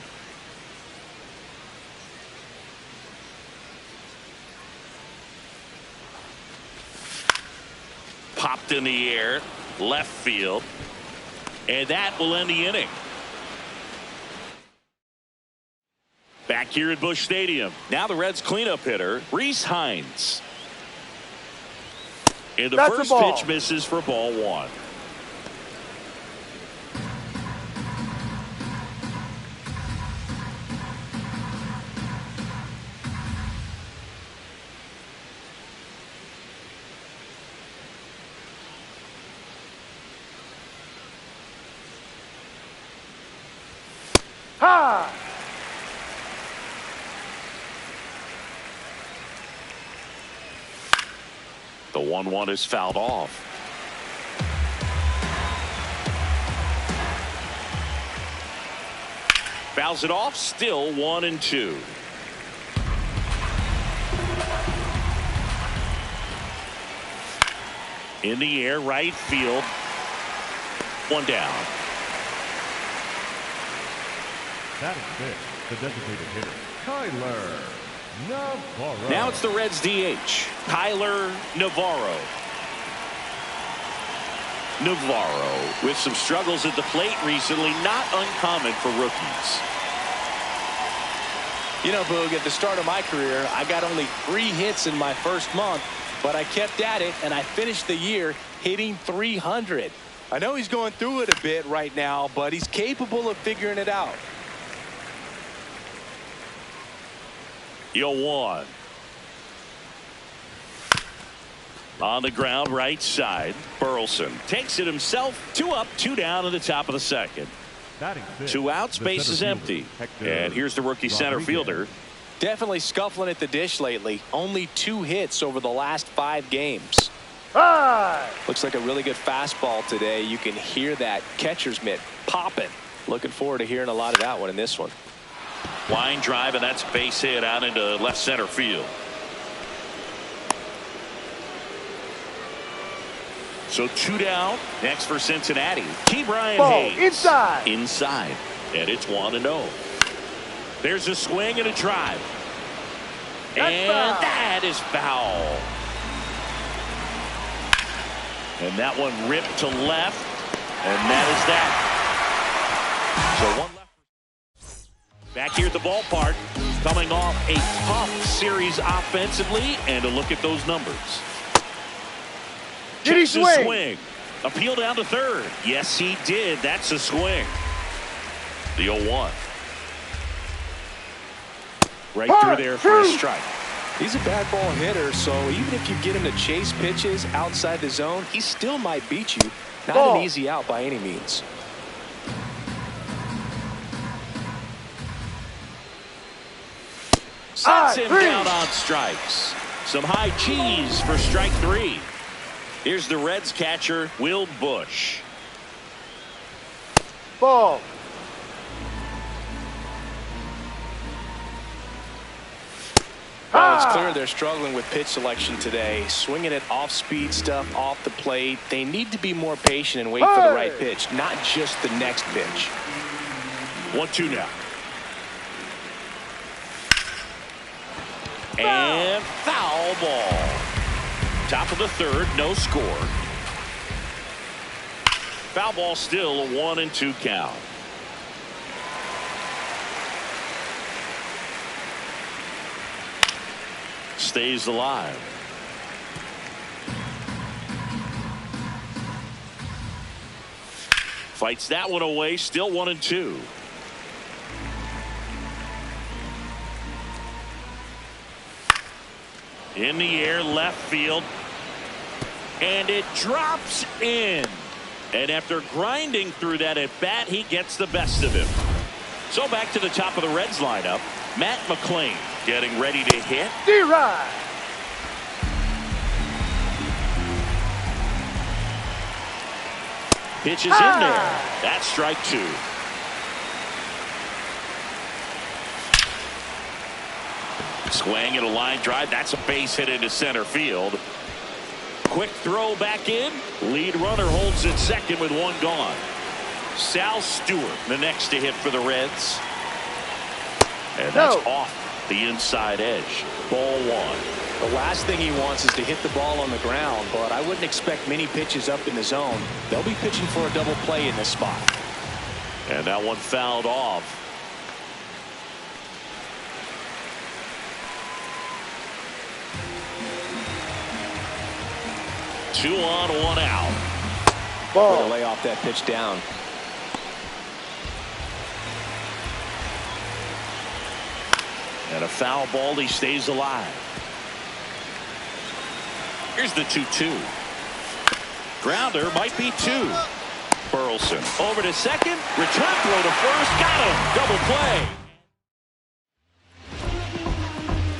Popped in the air, left field, and that will end the inning. Back here at Busch Stadium, now the Reds cleanup hitter, Rhys Hines. And the first pitch misses for ball 1. The 1-1 is fouled off. Fouls it off, still 1-2. In the air, right field. 1 down. That is it. The designated hitter, Tyler Navarro. Now it's the Reds DH, Tyler Navarro. Navarro with some struggles at the plate recently, not uncommon for rookies. You know, Boog, at the start of my career, I got only 3 hits in my first month, but I kept at it, and I finished the year hitting 300. I know he's going through it a bit right now, but he's capable of figuring it out. 0-1. On the ground, right side. Burleson takes it himself. 2 up, 2 down in the top of the second. 2 outs, base is empty. And here's the rookie center fielder. Definitely scuffling at the dish lately. Only 2 hits over the last 5 games. Looks like a really good fastball today. You can hear that catcher's mitt popping. Looking forward to hearing a lot of that one in this one. Line drive, and that's base hit out into left center field. So 2 down. Next for Cincinnati, Ke'Bryan Hayes. Inside. And it's 1-0. There's a swing and a drive. That is foul. And that one ripped to left. And that is that. So 1 left. Back here at the ballpark, coming off a tough series offensively, and a look at those numbers. Did he swing? Appeal down to third. Yes, he did. That's a swing. The 0-1. Right through there for a strike. He's a bad ball hitter, so even if you get him to chase pitches outside the zone, he still might beat you. Not an easy out by any means. Sets him down on strikes. Some high cheese for strike 3. Here's the Reds catcher, Will Busch. Ball. Well, it's clear they're struggling with pitch selection today. Swinging at off-speed stuff off the plate. They need to be more patient and wait for the right pitch, not just the next pitch. 1-2 now. And foul ball. Top of the third, no score. Foul ball, still a 1-2 count. stays alive. Fights that one away. Still 1-2. In the air, left field. And it drops in. And after grinding through that at bat, he gets the best of him. So back to the top of the Reds lineup. Matt McClain getting ready to hit. D-Rod. Pitches in there. That's strike 2. Swing and a line drive. That's a base hit into center field. Quick throw back in. Lead runner holds at second with one gone. Sal Stewart, the next to hit for the Reds. And that's off the inside edge. Ball 1. The last thing he wants is to hit the ball on the ground, but I wouldn't expect many pitches up in the zone. They'll be pitching for a double play in this spot. And that one fouled off. Two on, one out. Ball. Way to lay off that pitch down. And a foul ball. He stays alive. Here's the 2-2. Grounder might be 2. Burleson over to second. Return throw to first. Got him. Double play.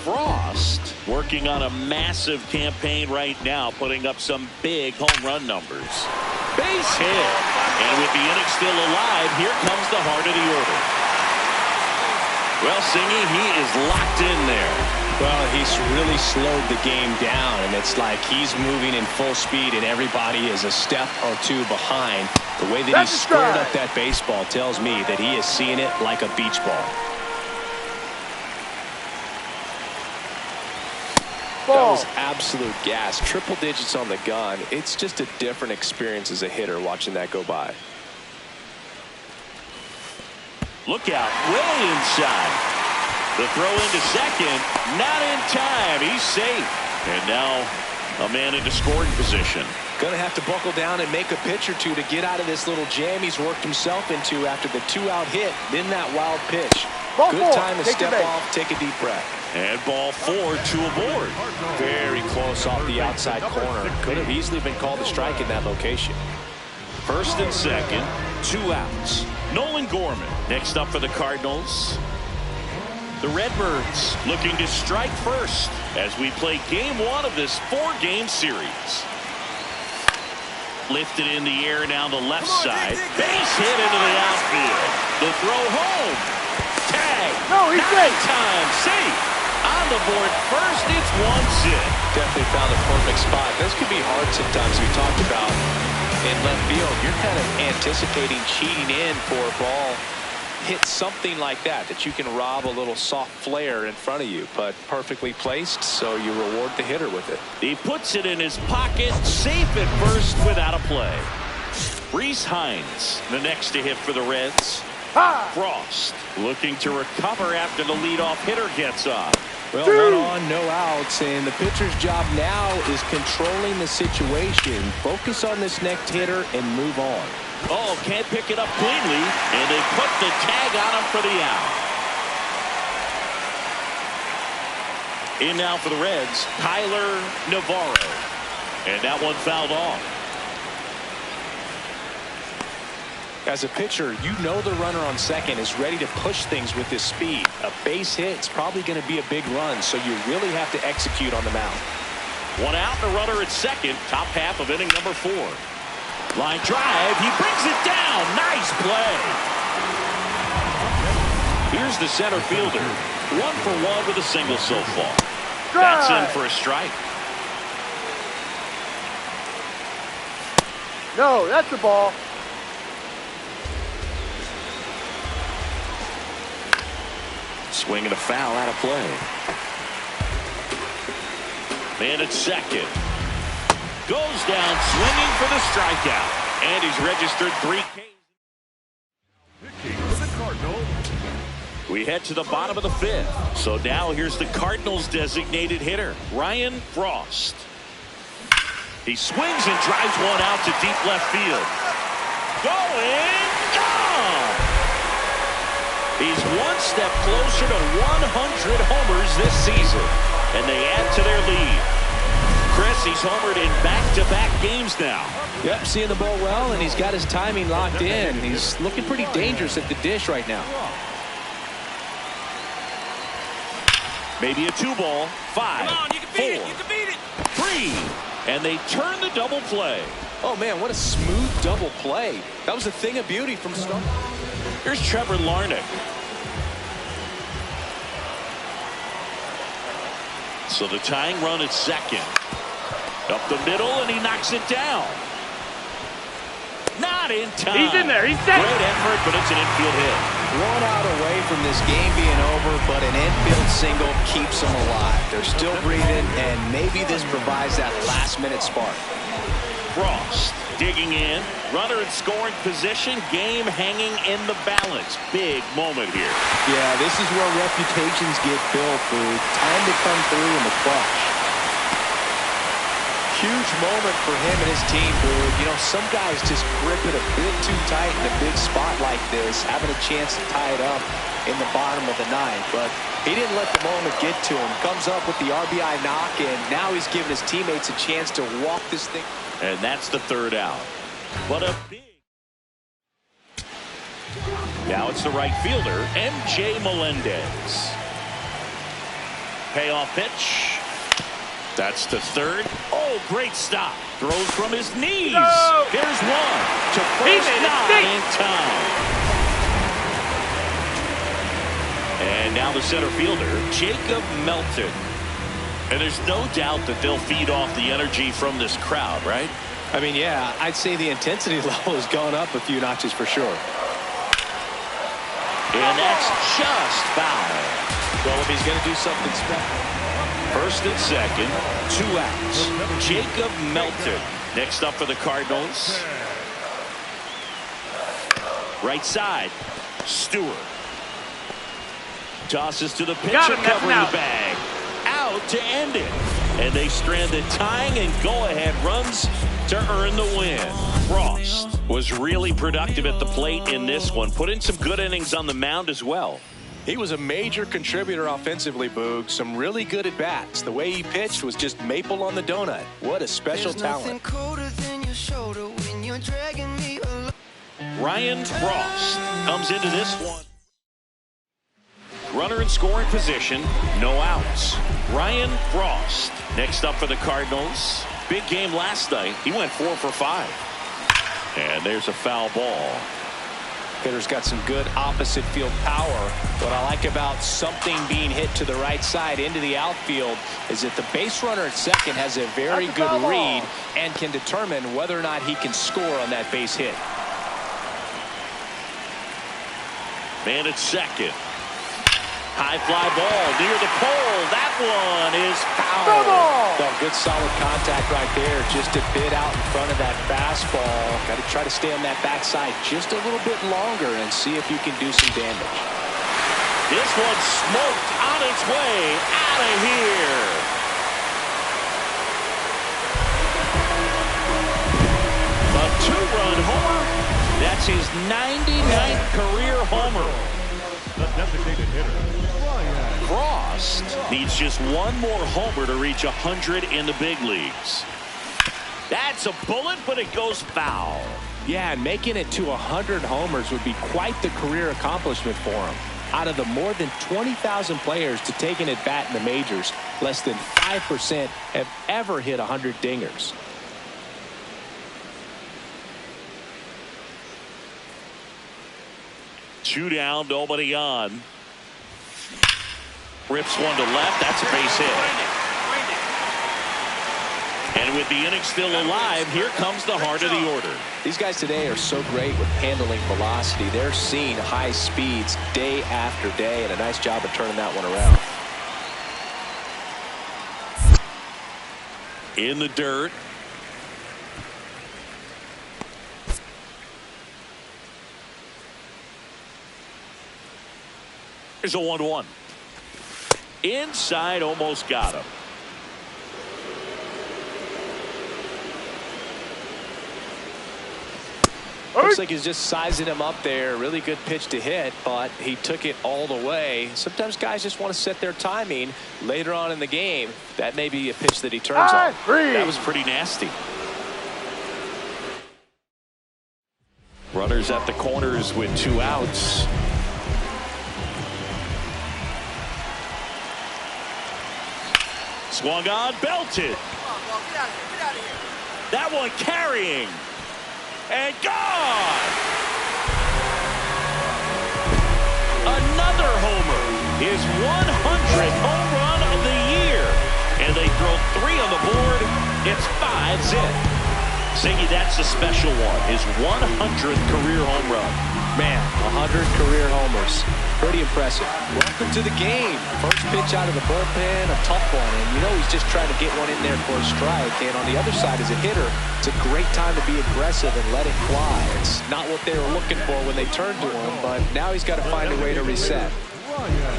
Frost working on a massive campaign right now, putting up some big home run numbers. Base hit. And with the inning still alive, here comes the heart of the order. Well, Singy, he is locked in there. Well, he's really slowed the game down, and it's like he's moving in full speed, and everybody is a step or two behind. The way that he's squared up that baseball tells me that he is seeing it like a beach ball. That was absolute gas. Triple digits on the gun. It's just a different experience as a hitter watching that go by. Look out, way inside. The throw into second, not in time. He's safe. And now a man into scoring position. Going to have to buckle down and make a pitch or two to get out of this little jam he's worked himself into after the 2-out hit, then that wild pitch. Good time to step off, take a deep breath. And ball 4, 2 aboard. Very close off the outside corner. Could have easily been called a strike in that location. First and second, 2 outs. Nolan Gorman next up for the Cardinals. The Redbirds looking to strike first as we play game 1 of this 4-game series. Lifted in the air down the left side. Base hit into the outfield. The throw home. Tag. No, he's safe. Time safe. On the board first, it's 1-0. Definitely found a perfect spot. This could be hard sometimes. We talked about in left field. You're kind of anticipating cheating in for a ball. Hit something like that you can rob a little soft flare in front of you, but perfectly placed, so you reward the hitter with it. He puts it in his pocket, safe at first without a play. Reese Hines, the next to hit for the Reds. Frost looking to recover after the leadoff hitter gets on. Well, 1 on, no outs, and the pitcher's job now is controlling the situation. Focus on this next hitter and move on. Oh, can't pick it up cleanly, and they put the tag on him for the out. In now for the Reds, Tyler Navarro. And that one fouled off. As a pitcher, you know the runner on second is ready to push things with his speed. A base hit, it's probably going to be a big run, so you really have to execute on the mound. 1 out, the runner at second, top half of inning number 4. Line drive, he brings it down. Nice play. Here's the center fielder. 1 for 1 with a single so far. That's in for a strike. No, that's the ball. Swing and a foul out of play. Man at second. Goes down swinging for the strikeout. And he's registered 3 Ks. Picking for the Cardinals, We head to the bottom of the 5th. So now here's the Cardinals' designated hitter, Ryan Frost. He swings and drives one out to deep left field. Going, gone! He's one step closer to 100 homers this season, and they add to their lead. Chris, he's homered in back-to-back games now. Yep, seeing the ball well, and he's got his timing locked in. He's looking pretty dangerous at the dish right now. Maybe a 2-ball. 5, 4, 3, and they turn the double play. Oh, man, what a smooth double play. That was a thing of beauty from start. Here's Trevor Larnach. So the tying run at second. Up the middle, and he knocks it down. Not in time. He's in there. He's safe. Great effort, but it's an infield hit. 1 out away from this game being over, but an infield single keeps them alive. They're still breathing, and maybe this provides that last-minute spark. Frost digging in. Runner in scoring position. Game hanging in the balance. Big moment here. Yeah, this is where reputations get built, Boo. Time to come through in the clutch. Huge moment for him and his team, Boo. You know, some guys just grip it a bit too tight in a big spot like this, having a chance to tie it up in the bottom of the 9th. But he didn't let the moment get to him. Comes up with the RBI knock, and now he's giving his teammates a chance to walk this thing. And that's the 3rd out. But a big... Now it's the right fielder, MJ Melendez. Payoff pitch. That's the 3rd. Oh, great stop. Throws from his knees. No. Here's one. To first, not in time. And now the center fielder, Jacob Melton. And there's no doubt that they'll feed off the energy from this crowd, right? I mean, yeah, I'd say the intensity level has gone up a few notches for sure. And that's just foul. Well, if he's going to do something special. First and second, 2 outs. Jacob Melton next up for the Cardinals. Right side, Stewart. Tosses to the pitcher, covering the bag. Out to end it. And they strand the tying and go-ahead runs to earn the win. Frost was really productive at the plate in this one. Put in some good innings on the mound as well. He was a major contributor offensively, Boog. Some really good at-bats. The way he pitched was just maple on the donut. What a special talent. Ryan Frost comes into this one. Runner in scoring position, no outs. Ryan Frost next up for the Cardinals. Big game last night. He went 4 for 5. And there's a foul ball. Hitter's got some good opposite field power. What I like about something being hit to the right side into the outfield is that the base runner at second has a very good read and can determine whether or not he can score on that base hit. Man at second. High fly ball near the pole. That one is foul. Oh, good solid contact right there. Just a bit out in front of that fastball. Got to try to stay on that backside just a little bit longer and see if you can do some damage. This one smoked on its way out of here. A 2-run homer. That's his 99th career homer. The designated hitter, Ryan Frost needs just one more homer to reach 100 in the big leagues. That's a bullet, but it goes foul. Yeah, and making it to 100 homers would be quite the career accomplishment for him. Out of the more than 20,000 players to take an at-bat in the majors, less than 5% have ever hit 100 dingers. Two down, nobody on. Rips one to left. That's a base hit. And with the inning still alive, here comes the heart of the order. These guys today are so great with handling velocity. They're seeing high speeds day after day, and a nice job of turning that one around. In the dirt. Here's a 1-1. Inside, almost got him. Looks like he's just sizing him up there. Really good pitch to hit, but he took it all the way. Sometimes guys just want to set their timing later on in the game. That may be a pitch that he turns on. That was pretty nasty. Runners at the corners with 2 outs. Swung on, belted. Come on, ball. Get out of here. Get out of here. That one carrying. And gone! Another homer. His 100th home run of the year. And they throw 3 on the board. It's 5 zip. Siggy, that's a special one. His 100th career home run. Man, 100 career homers. Pretty impressive. Welcome to the game. First pitch out of the bullpen, a tough one. And you know he's just trying to get one in there for a strike. And on the other side, as a hitter, it's a great time to be aggressive and let it fly. It's not what they were looking for when they turned to him, but now he's got to find a way to reset.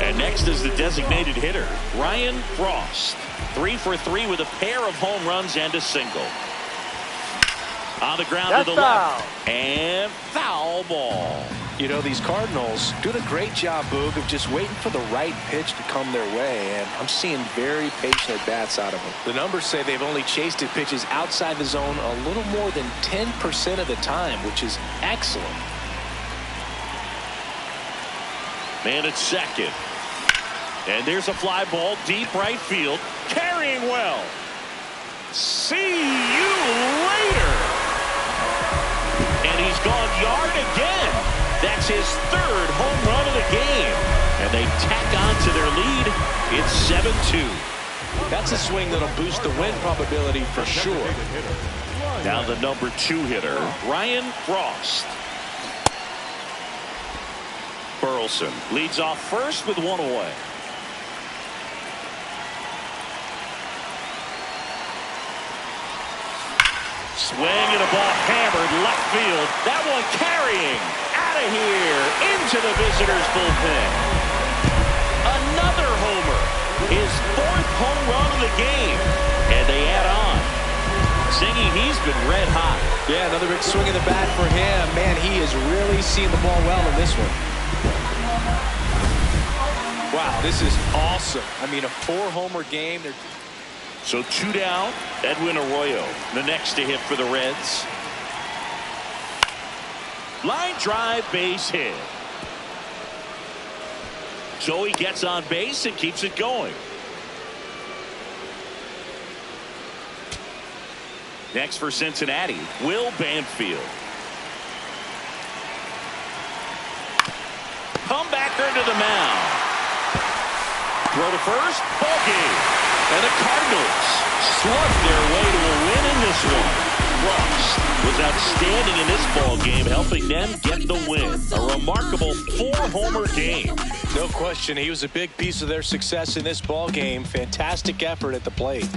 And next is the designated hitter, Ryan Frost. 3 for 3 with a pair of home runs and a single. On the ground to the left. And foul ball. You know, these Cardinals doing a great job, Boog, of just waiting for the right pitch to come their way. And I'm seeing very patient at-bats out of them. The numbers say they've only chased at pitches outside the zone a little more than 10% of the time, which is excellent. Man at second. And there's a fly ball deep right field. Carrying well. See you later. And he's gone yard again. That's his 3rd home run of the game. And they tack on to their lead. It's 7-2. That's a swing that'll boost the win probability for sure. Now the number 2 hitter, Ryan Frost. Burleson leads off first with 1 away. Swing and a ball hammered left field. That one carrying out of here into the visitors' bullpen. Another homer. His 4th home run of the game. And they add on. Siggy, he's been red hot. Yeah, another big swing in the bat for him. Man, he is really seeing the ball well in this one. Wow, this is awesome. I mean, a 4-homer game. So 2 down. Edwin Arroyo, the next to hit for the Reds. Line drive, base hit. So he gets on base and keeps it going. Next for Cincinnati, Will Banfield. Comebacker to the mound. Throw to first, ball game. And the Cardinals slugged their way to a win in this one. Frost was outstanding in this ball game, helping them get the win. A remarkable 4-homer game. No question, he was a big piece of their success in this ball game. Fantastic effort at the plate.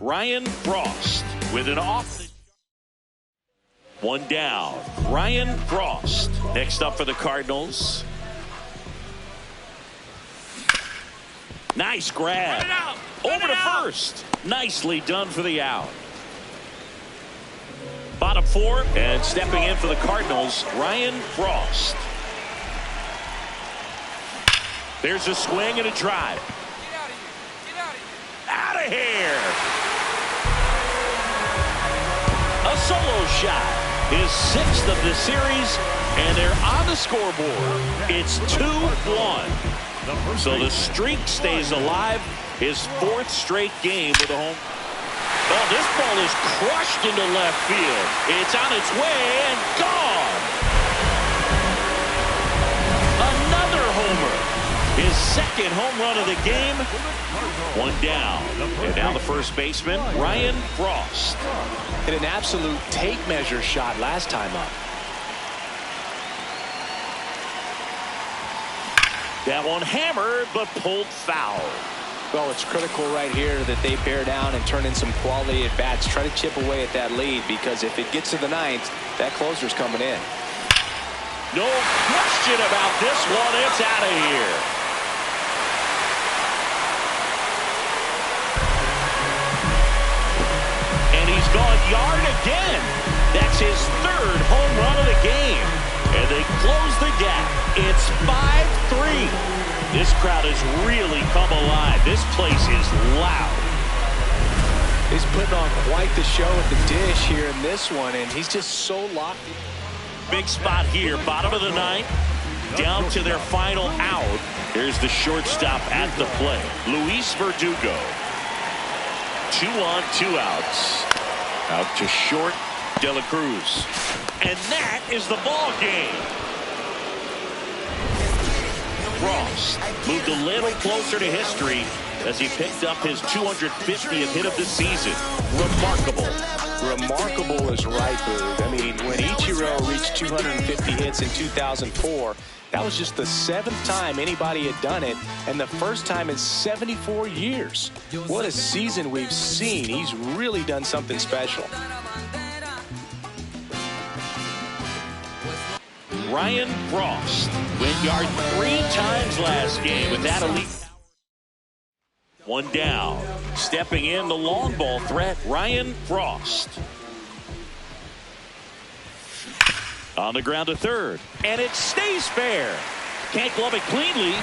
Ryan Frost with an off. One down. Ryan Frost. Next up for the Cardinals. Nice grab. Over to first. Nicely done for the out. Bottom four, and stepping in for the Cardinals, Ryan Frost. There's a swing and a drive. Out of here. A solo shot. His sixth of the series, and they're on the scoreboard. It's 2-1. So the streak stays alive. His fourth straight game with a home. Oh, this ball is crushed into left field. It's on its way and gone. Another homer. His second home run of the game. One down. And now the first baseman, Ryan Frost. Hit an absolute tape measure shot last time up. That one hammered, but pulled foul. Well, it's critical right here that they bear down and turn in some quality at bats. Try to chip away at that lead, because if it gets to the ninth, that closer's coming in. No question about this one. It's out of here. And he's gone yard again. That's his third home run of the game. And they close the gap. It's 5-3. This crowd has really come alive. This place is loud. He's putting on quite the show at the dish here in this one, and he's just so locked in. Big spot here, bottom of the ninth, down to their final out. Here's the shortstop at the plate, Luis Verdugo. 2 on, 2 outs. Out to short, De La Cruz. And that is the ball game. Frost moved a little closer to history as he picked up his 250th hit of the season. Remarkable. Remarkable is right, Boog. I mean, when Ichiro reached 250 hits in 2004, that was just the 7th time anybody had done it, and the first time in 74 years. What a season we've seen. He's really done something special. Ryan Frost went yard 3 times last game with that elite. One down. Stepping in the long ball threat, Ryan Frost. On the ground to third. And it stays fair. Can't glove it cleanly.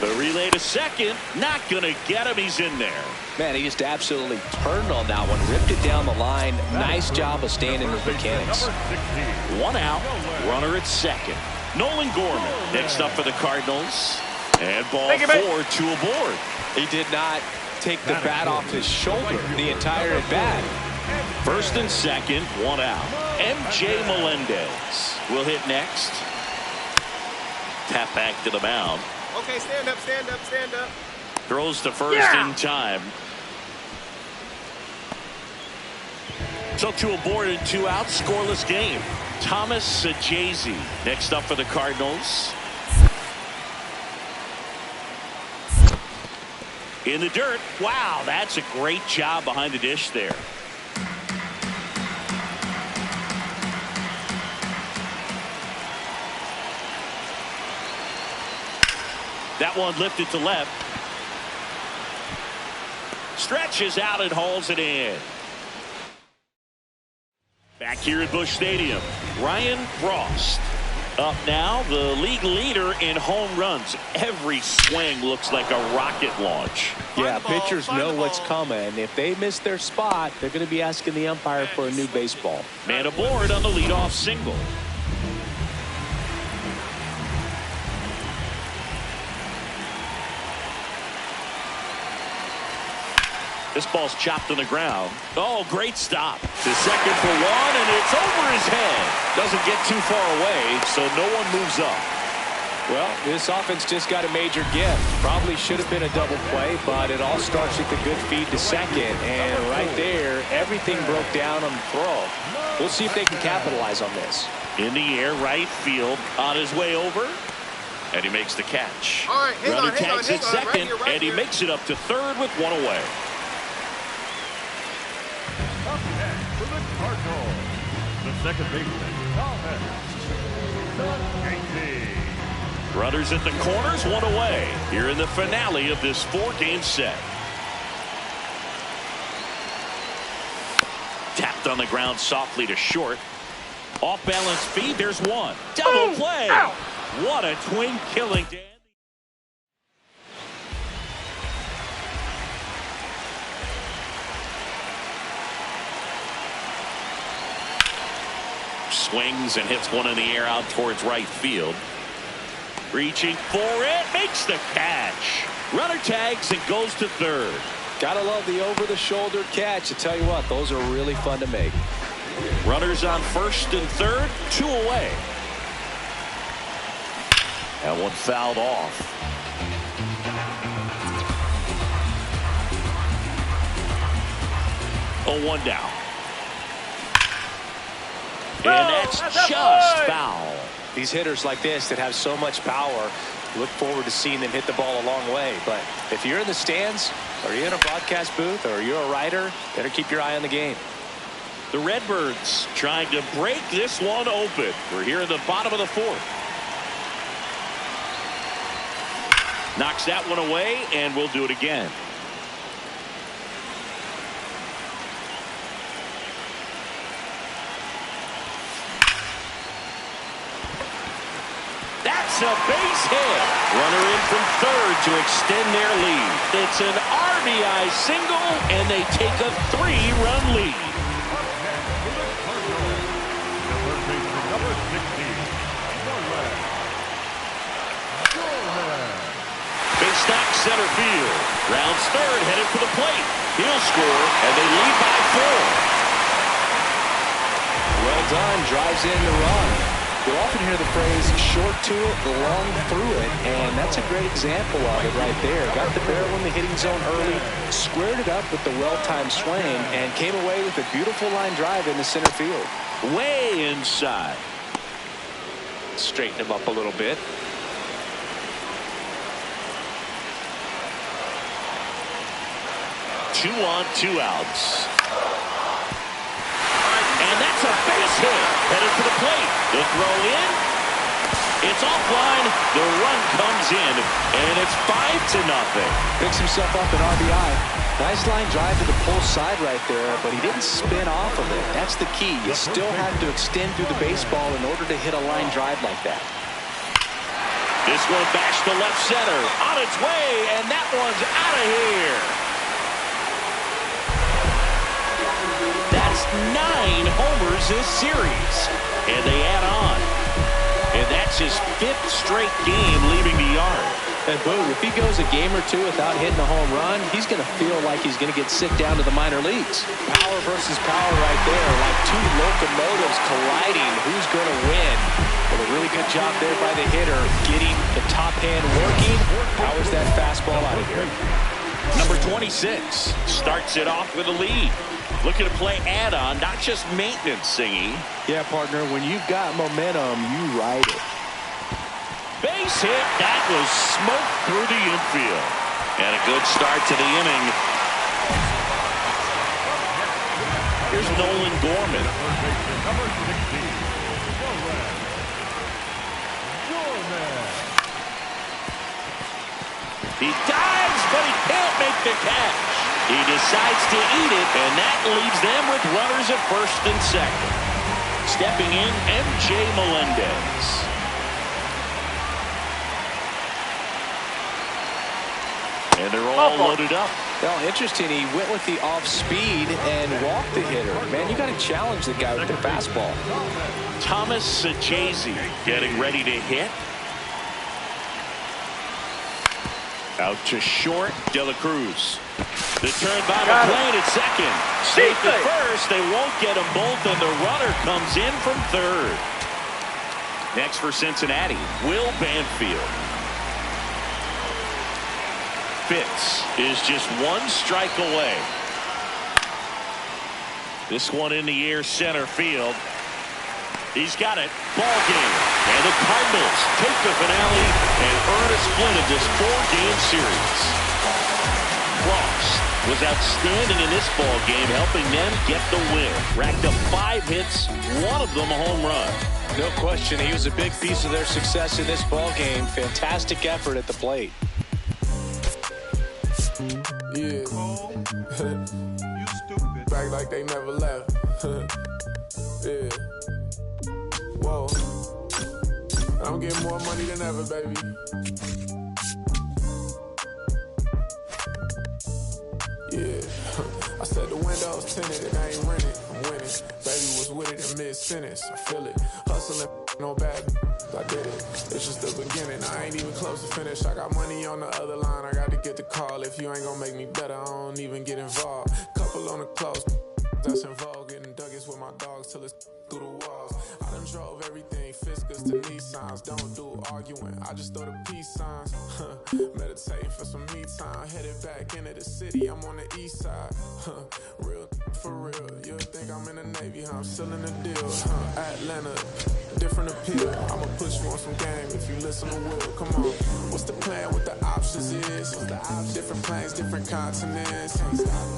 The relay to second. Not going to get him. He's in there. Man, he just absolutely turned on that one. Ripped it down the line. Nice job of staying in his mechanics. 1 out. Runner at second. Nolan Gorman next up for the Cardinals. And ball 4, 2 aboard. He did not take the bat off his shoulder the entire at bat. First and second, 1 out. MJ Melendez will hit next. Tap back to the mound. Okay, stand up, stand up, stand up. Throws to first in time. So 2 aboard and 2 out, scoreless game. Thomas Sajazi next up for the Cardinals. In the dirt. Wow, that's a great job behind the dish there. That one lifted to left. Stretches out and hauls it in. Back here at Busch Stadium, Ryan Frost. Up now, the league leader in home runs. Every swing looks like a rocket launch. Yeah, pitchers know what's coming. If they miss their spot, they're going to be asking the umpire for a new baseball. Man aboard on the leadoff single. This ball's chopped on the ground. Oh, great stop. To second for 1, and it's over his head. Doesn't get too far away, so no one moves up. Well, this offense just got a major gift. Probably should have been a double play, but it all starts with a good feed to second. And right there, everything broke down on the throw. We'll see if they can capitalize on this. In the air, right field. On his way over. And he makes the catch. All right, Runner tags at second, right and he here. makes it up to third with one away. Up next for the Cardinals, the second baseman, Thomas Casey. Runners at the corners, one away. Here in the finale of this 4-game set. Tapped on the ground softly to short. Off balance feed, there's one. Double play. Ow. What a twin killing, Dan. Swings and hits one in the air out towards right field. Reaching for it, makes the catch. Runner tags and goes to third. Gotta love the over-the-shoulder catch. I tell you what, those are really fun to make. Runners on first and third, 2 away. That one fouled off. Oh, 1 down. And that's just foul. These hitters like this that have so much power, look forward to seeing them hit the ball a long way. But if you're in the stands, or you're in a broadcast booth, or you're a writer, better keep your eye on the game. The Redbirds trying to break this one open. We're here in the bottom of the 4th. Knocks that one away, and we'll do it again. That's a base hit. Runner in from third to extend their lead. It's an RBI single, and they take a 3-run lead. Number 60, Base knock center field. Rounds third, headed for the plate. He'll score, and they lead by 4. Well done, drives in the run. You'll often hear the phrase short to it, long through it, and that's a great example of it right there. Got the barrel in the hitting zone early, squared it up with the well-timed swing, and came away with a beautiful line drive in the center field. Way inside. Straighten him up a little bit. Two on, 2 outs. And that's a base hit. Headed for the plate. The throw in. It's offline. The run comes in. And it's 5-0. Picks himself up an RBI. Nice line drive to the pull side right there, but he didn't spin off of it. That's the key. You still have to extend through the baseball in order to hit a line drive like that. This one bashed to left center. On its way, and that one's out of here. That's 9 homers this series. And they add on. And that's his 5th straight game leaving the yard. And boom, if he goes a game or two without hitting a home run, he's going to feel like he's going to get sent down to the minor leagues. Power versus power right there, like two locomotives colliding. Who's going to win? Well, a really good job there by the hitter, getting the top hand working. Powers that fastball out of here. Number 26 starts it off with a lead. Looking to play add-on, not just maintenance, Singy. Yeah, partner, when you've got momentum, you ride it. Base hit. That was smoked through the infield. And a good start to the inning. Here's Nolan Gorman. Number 60, He dives, but he can't make the catch. He decides to eat it, and that leaves them with runners at first and second. Stepping in, MJ Melendez. And they're all loaded up. Well, interesting. He went with the off speed and walked the hitter. Man, you got to challenge the guy with the fastball. Thomas Sachazy getting ready to hit. Out to short, De La Cruz. The turn by McLean at second. Safe at first. They won't get them both, and the runner comes in from third. Next for Cincinnati, Will Banfield. Fitz is just 1 strike away. This one in the air center field. He's got it. Ball game. And the Cardinals take the finale and earn a split of this 4-game series. Cross was outstanding in this ball game, helping them get the win. Racked up 5 hits, one of them a home run. No question, he was a big piece of their success in this ball game. Fantastic effort at the plate. Yeah. You stupid. Back like they never left. Yeah. Whoa. I'm getting more money than ever, baby. Yeah. I said the window's tinted and I ain't rented. I'm winning. Baby was with it in mid-sentence. I feel it. Hustling, no bad. I did it. It's just the beginning. I ain't even close to finish. I got money on the other line. I got to get the call. If you ain't gonna make me better, I don't even get involved. Couple on the close. That's involved. Getting Douglas with my dogs till it's through the walls. I done drove everything. Fiscus to Nissans. Don't do arguing. I just throw the peace signs. Meditating for some me time. Headed back into the city. I'm on the east side. Real for real. You'll think I'm in the Navy, huh? I'm still in the deal. Atlanta, different appeal. I'ma push you on some game if you listen to Will. Come on. What's the plan? What the options is? Different planes, different continents.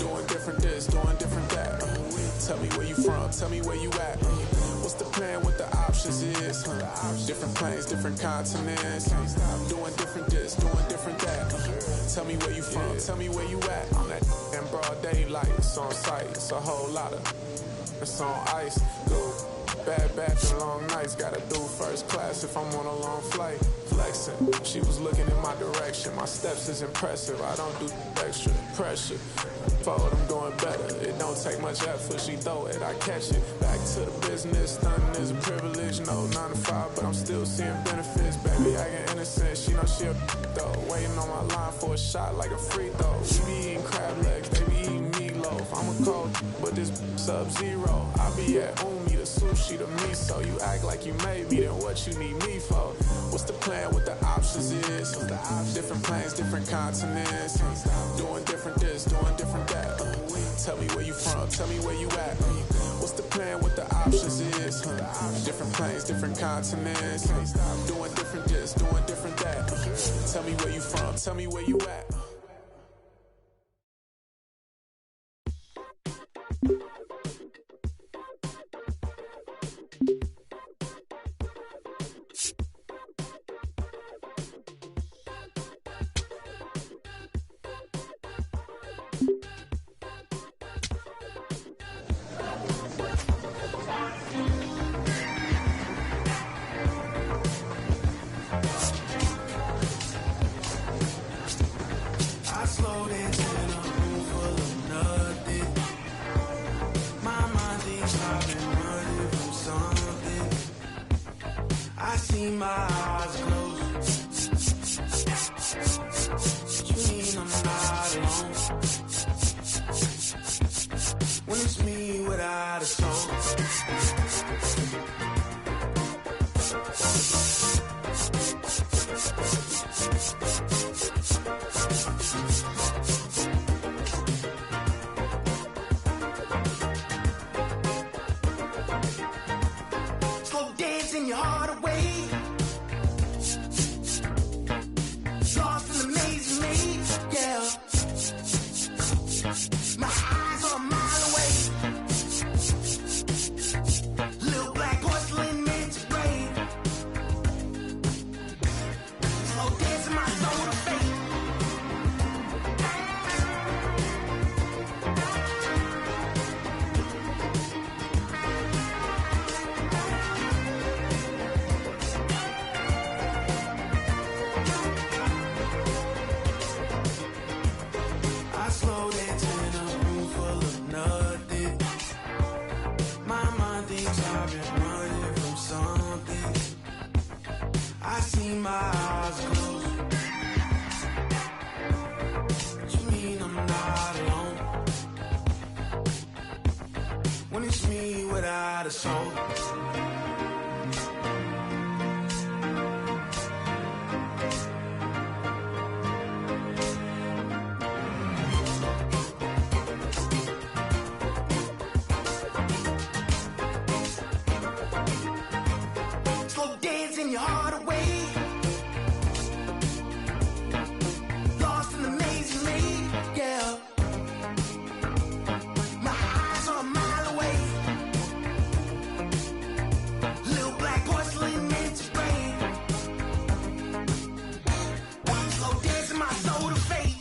Doing different this, doing different that. Tell me where you from. Tell me where you at. What's the plan? What the options is? Different planes, different continents. Doing different this, doing different that. Tell me where you from. Tell me where you at. I'm that in broad daylight. It's on sight. It's a whole lot of. It's on ice. Go. Bad and long nights, gotta do first class if I'm on a long flight. Flexing, she was looking in my direction. My steps is impressive, I don't do extra pressure. Forward, I'm doing better. It don't take much effort, she throw it, I catch it. Back to the business, stunning is a privilege. No 9 to 5, but I'm still seeing benefits. Baby, I get innocent, she know she a though. Waiting on my line for a shot like a free throw. We be eating crab legs, they be eating meatloaf. I'm a cold, but this sub-zero. I be at Umi, the sushi, the miso. You act like you made me, then what you need me for? What's the plan? What the options is? Different planes, different continents. Doing different this, doing different that. Tell me where you from, tell me where you at. What's the plan? What the options is? Different planes, different continents. Doing different this, doing different that. Tell me where you from, tell me where you at. My eyes closed. You mean I'm not alone when it's me without a soul. Slow dancing your heart away. Lost in the maze you made, yeah. My eyes are a mile away. Little black porcelain meant to brave. Slow dancing my soul to fate. My eyes closed. You mean I'm not alone when it's me without a soul. in your heart away. Lost in the maze you made, yeah. My eyes are a mile away. Little black porcelain meant to rain. Slow dancing my soul to fate.